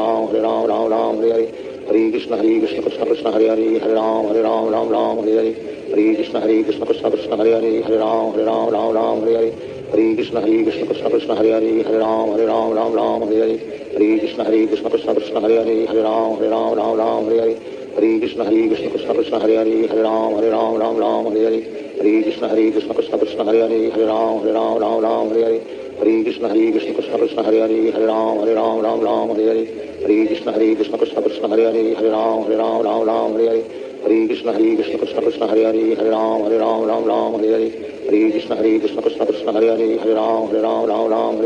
Ram Hare Hare Hare Krishna Krishna Krishna Hare Hare Hare Ram Hare Hare Hare Krishna Krishna Krishna Hare Hare Hare Ram Hare Hare Hare Krishna Krishna Krishna Hare Hare Hare Ram Hare Hare Hare Krishna Krishna Krishna Hare Hare Hare Ram Hare Hare Hare Krishna Krishna Krishna Hare Hare Hare Ram Hare Hare Hare Krishna Krishna Krishna Hare Hare Hare Ram Hare Hare Hare Krishna Krishna Krishna Hare Hare Hare Ram Hare Hare Hare Krishna Krishna Krishna Hare Hare Hare Ram Hare Hare Hare Krishna Krishna Krishna Hare Hare Hare Ram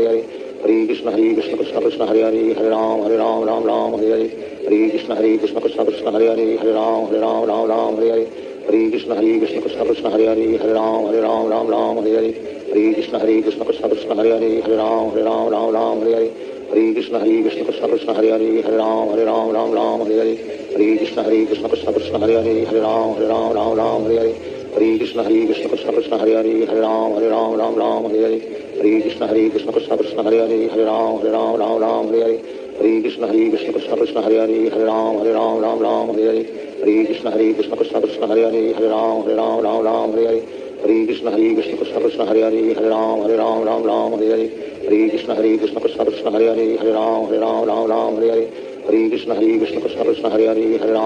Hare Hare Hare Krishna Krishna Krishna Hare Hare Hare Ram Hare Hare Hare Krishna Krishna Krishna Hare Hare Hare Ram Hare Hare Hare Krishna Krishna Krishna Hare Hare Hare Ram Hare Hare Hare Krishna Krishna Krishna Hare Hare Hare Ram Hare Hare Hare Krishna Krishna Krishna Hare Hare Hare Ram Hare Hare Hare Krishna Krishna Krishna Hare Hare Hare Ram Hare Hare Hare Krishna Krishna Krishna Hare Hare Hare Ram Hare Hare Hare Krishna Krishna Krishna Hare Hare Hare Ram Hare Hare Hare Krishna Krishna Krishna Hare Hare Hare Ram Hare Hare Hare Krishna Krishna Krishna Hare Hare Hare Ram Hare Hare Hare Krishna Krishna Krishna Hare Hare Hare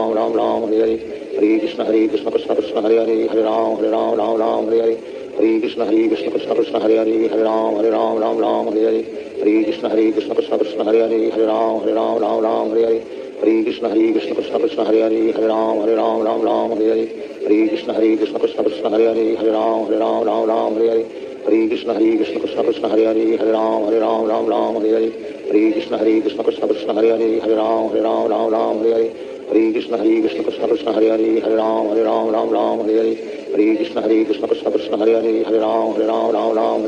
Ram Hare Hare Hare Krishna Krishna Krishna Hare Hare Hare Ram Hare Hare Hare Krishna Krishna Krishna Hare Hare Hare Ram Hare Hare Hare Krishna Krishna Krishna Hare Hare Hare Ram Hare Hare Hare Krishna Krishna Krishna Hare Hare Hare Ram Hare Hare Hare Krishna Krishna Krishna Hare Hare Hare Ram Hare Hare Hare Hare Krishna Krishna Krishna Hare Hare Hare Ram Ram Ram Hare Hare Hare Krishna Krishna Krishna Hare Hare Hare Ram Ram Hare Hare Hare Krishna Krishna Krishna Hare Hare Hare Ram Ram Hare Hare Hare Krishna Krishna Krishna Hare Hare Hare Ram Hare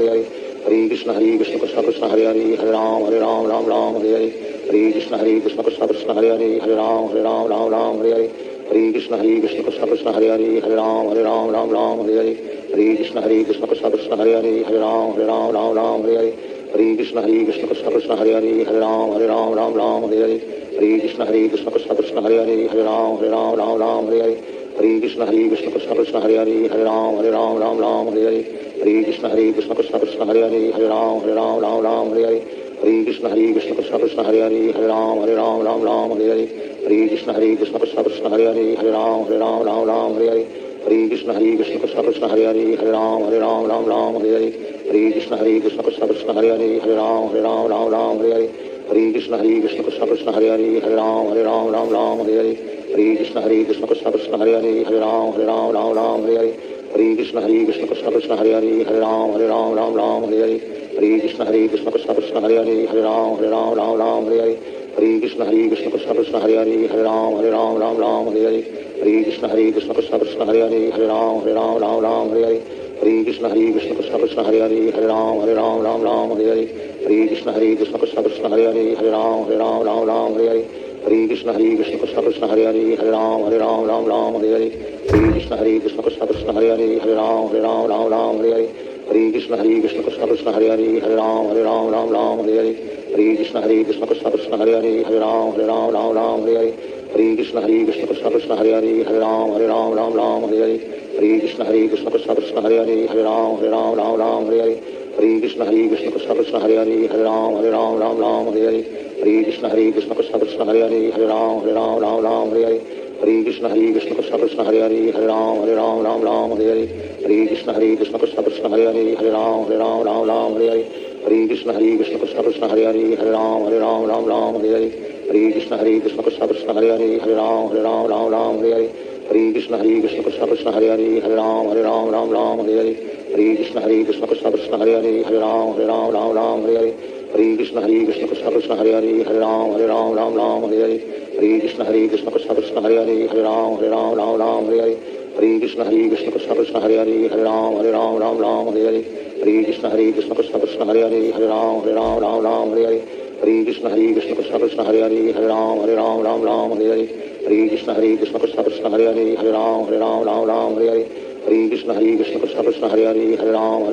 Hare Hare Krishna Krishna Krishna Hare Hare Hare Ram Hare Hare Hare Krishna Krishna Krishna Hare Hare Hare Ram Hare Hare Hare Krishna Krishna Krishna Hare Hare Hare Ram Hare Hare Hare Krishna Krishna Krishna Hare Hare Hare Ram Hare Hare Hare Krishna Krishna Krishna Hare Hare Hare Ram Hare Hare Hare Krishna Krishna Krishna Hare Hare Hare Ram Hare Hare Hare Krishna Krishna Krishna Hare Hare Hare Ram Hare Hare Hare Krishna Krishna Krishna Hare Hare Hare Ram Hare Hare Hare Krishna Krishna Krishna Hare Hare Hare Ram Hare Hare Hare Krishna Krishna Krishna Hare Hare Hare Ram Hare Hare Hare Krishna Krishna Krishna Hare Hare Hare Ram Hare Hare Hare Krishna Krishna Krishna Hare Hare Hare Ram Hare Hare Hare Krishna Krishna Krishna Hare Hare Hare Ram Hare Hare Hare Krishna Krishna Krishna Hare Hare Hare Ram Hare Hare Hare Krishna Krishna Krishna Hare Hare Hare Ram Hare Hare Hare Krishna Krishna Krishna Hare Hare Hare Ram Hare Hare Hare Krishna Krishna Krishna Hare Hare Hare Ram Hare Hare Hare Krishna Krishna Krishna Hare Hare Hare Ram Hare Hare Hare Krishna Krishna Krishna Hare Hare Hare Ram Hare Hare Hare Krishna Krishna Krishna Hare Hare Hare Ram Hare Hare Hare Krishna Krishna Krishna Hare Hare Hare Ram Hare Hare Hare Krishna Krishna Krishna Hare Hare Hare Ram Hare Hare Hare Krishna Krishna Krishna Hare Hare Hare Ram Hare Hare Hare Krishna Krishna Krishna Hare Hare Hare Ram Hare Hare Hare Krishna Krishna Krishna Hare Hare Hare Ram Hare Hare Hare Krishna Krishna Krishna Hare Hare Hare Ram Hare Hare Hare Krishna Krishna Krishna Hare Hare Hare Ram Hare Hare Hare Krishna Krishna Krishna Hare Hare Hare Ram Hare Hare Hare Krishna Krishna Krishna Hare Hare Hare Ram Hare Hare Hare Krishna Krishna Krishna Hare Hare Hare Ram Hare Hare Hare Krishna Krishna Krishna Hare Hare Hare Ram Hare Hare Hare Krishna Krishna Krishna Hare Hare Hare Ram Hare Hare Hare Krishna Krishna Krishna Hare Hare Hare Ram Hare Hare Hare Krishna Krishna Krishna Hare Hare Hare Ram Hare Hare Hare Krishna Krishna Krishna Hare Hare Hare Ram Hare Hare Hare Krishna Krishna Krishna Hare Hare Hare Ram Hare Hare Hare Krishna Krishna Krishna Hare Hare Hare Ram Hare Hare Hare Krishna Krishna Krishna Hare Hare Hare Ram Hare Hare Krishna Krishna Krishna Hare Hare Hare Ram Hare Hare Krishna Krishna Krishna Hare Hare Hare Ram Hare Hare Krishna Krishna Krishna Hare Hare Hare Ram Hare Hare Krishna Krishna Krishna Hare Hare Hare Ram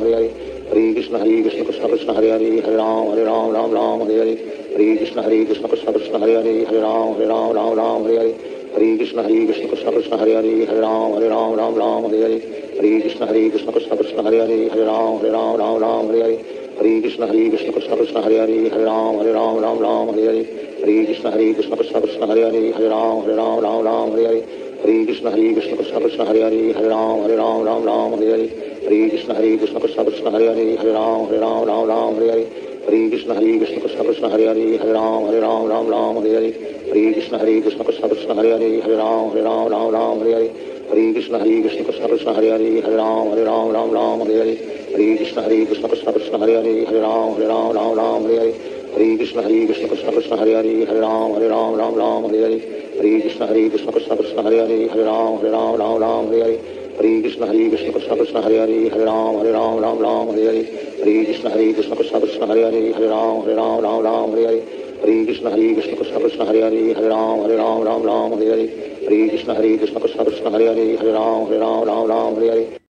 Hare Hare Krishna Krishna Krishna Hare Hare Hare Ram Hare Hare Krishna Krishna Krishna Hare Hare Hare Ram Hare Hare Krishna Krishna Krishna Hare Hare Hare Ram Hare Hare Krishna Krishna Krishna Hare Hare Hare Ram Hare Hare Krishna Krishna Krishna Hare Hare Hare Ram Hare Hare Krishna Krishna Krishna Hare Hare Hare Ram Hare Hare Krishna Krishna Krishna Hare Hare Hare Ram Hare Hare Krishna Krishna Krishna Hare Hare Hare Ram Hare Hare Krishna Krishna Krishna Hare Hare Hare Ram Hare Hare Krishna Krishna Krishna Hare Hare Hare Ram Hare Hare Krishna Krishna Krishna Hare Hare Hare Ram Hare Hare Krishna Krishna Krishna Hare Hare Hare Ram Hare Hare Krishna Krishna Krishna Hare Hare Hare Ram Hare Hare Krishna Krishna Krishna Hare Hare Hare Ram Hare Hare Krishna Krishna Krishna Hare Hare Hare Ram Hare Hare Krishna Krishna Krishna Hare Hare Hare Ram Hare Hare Krishna Krishna Krishna Hare Hare Hare Ram Hare Hare Krishna Krishna Krishna Hare Hare Hare Ram Hare Hare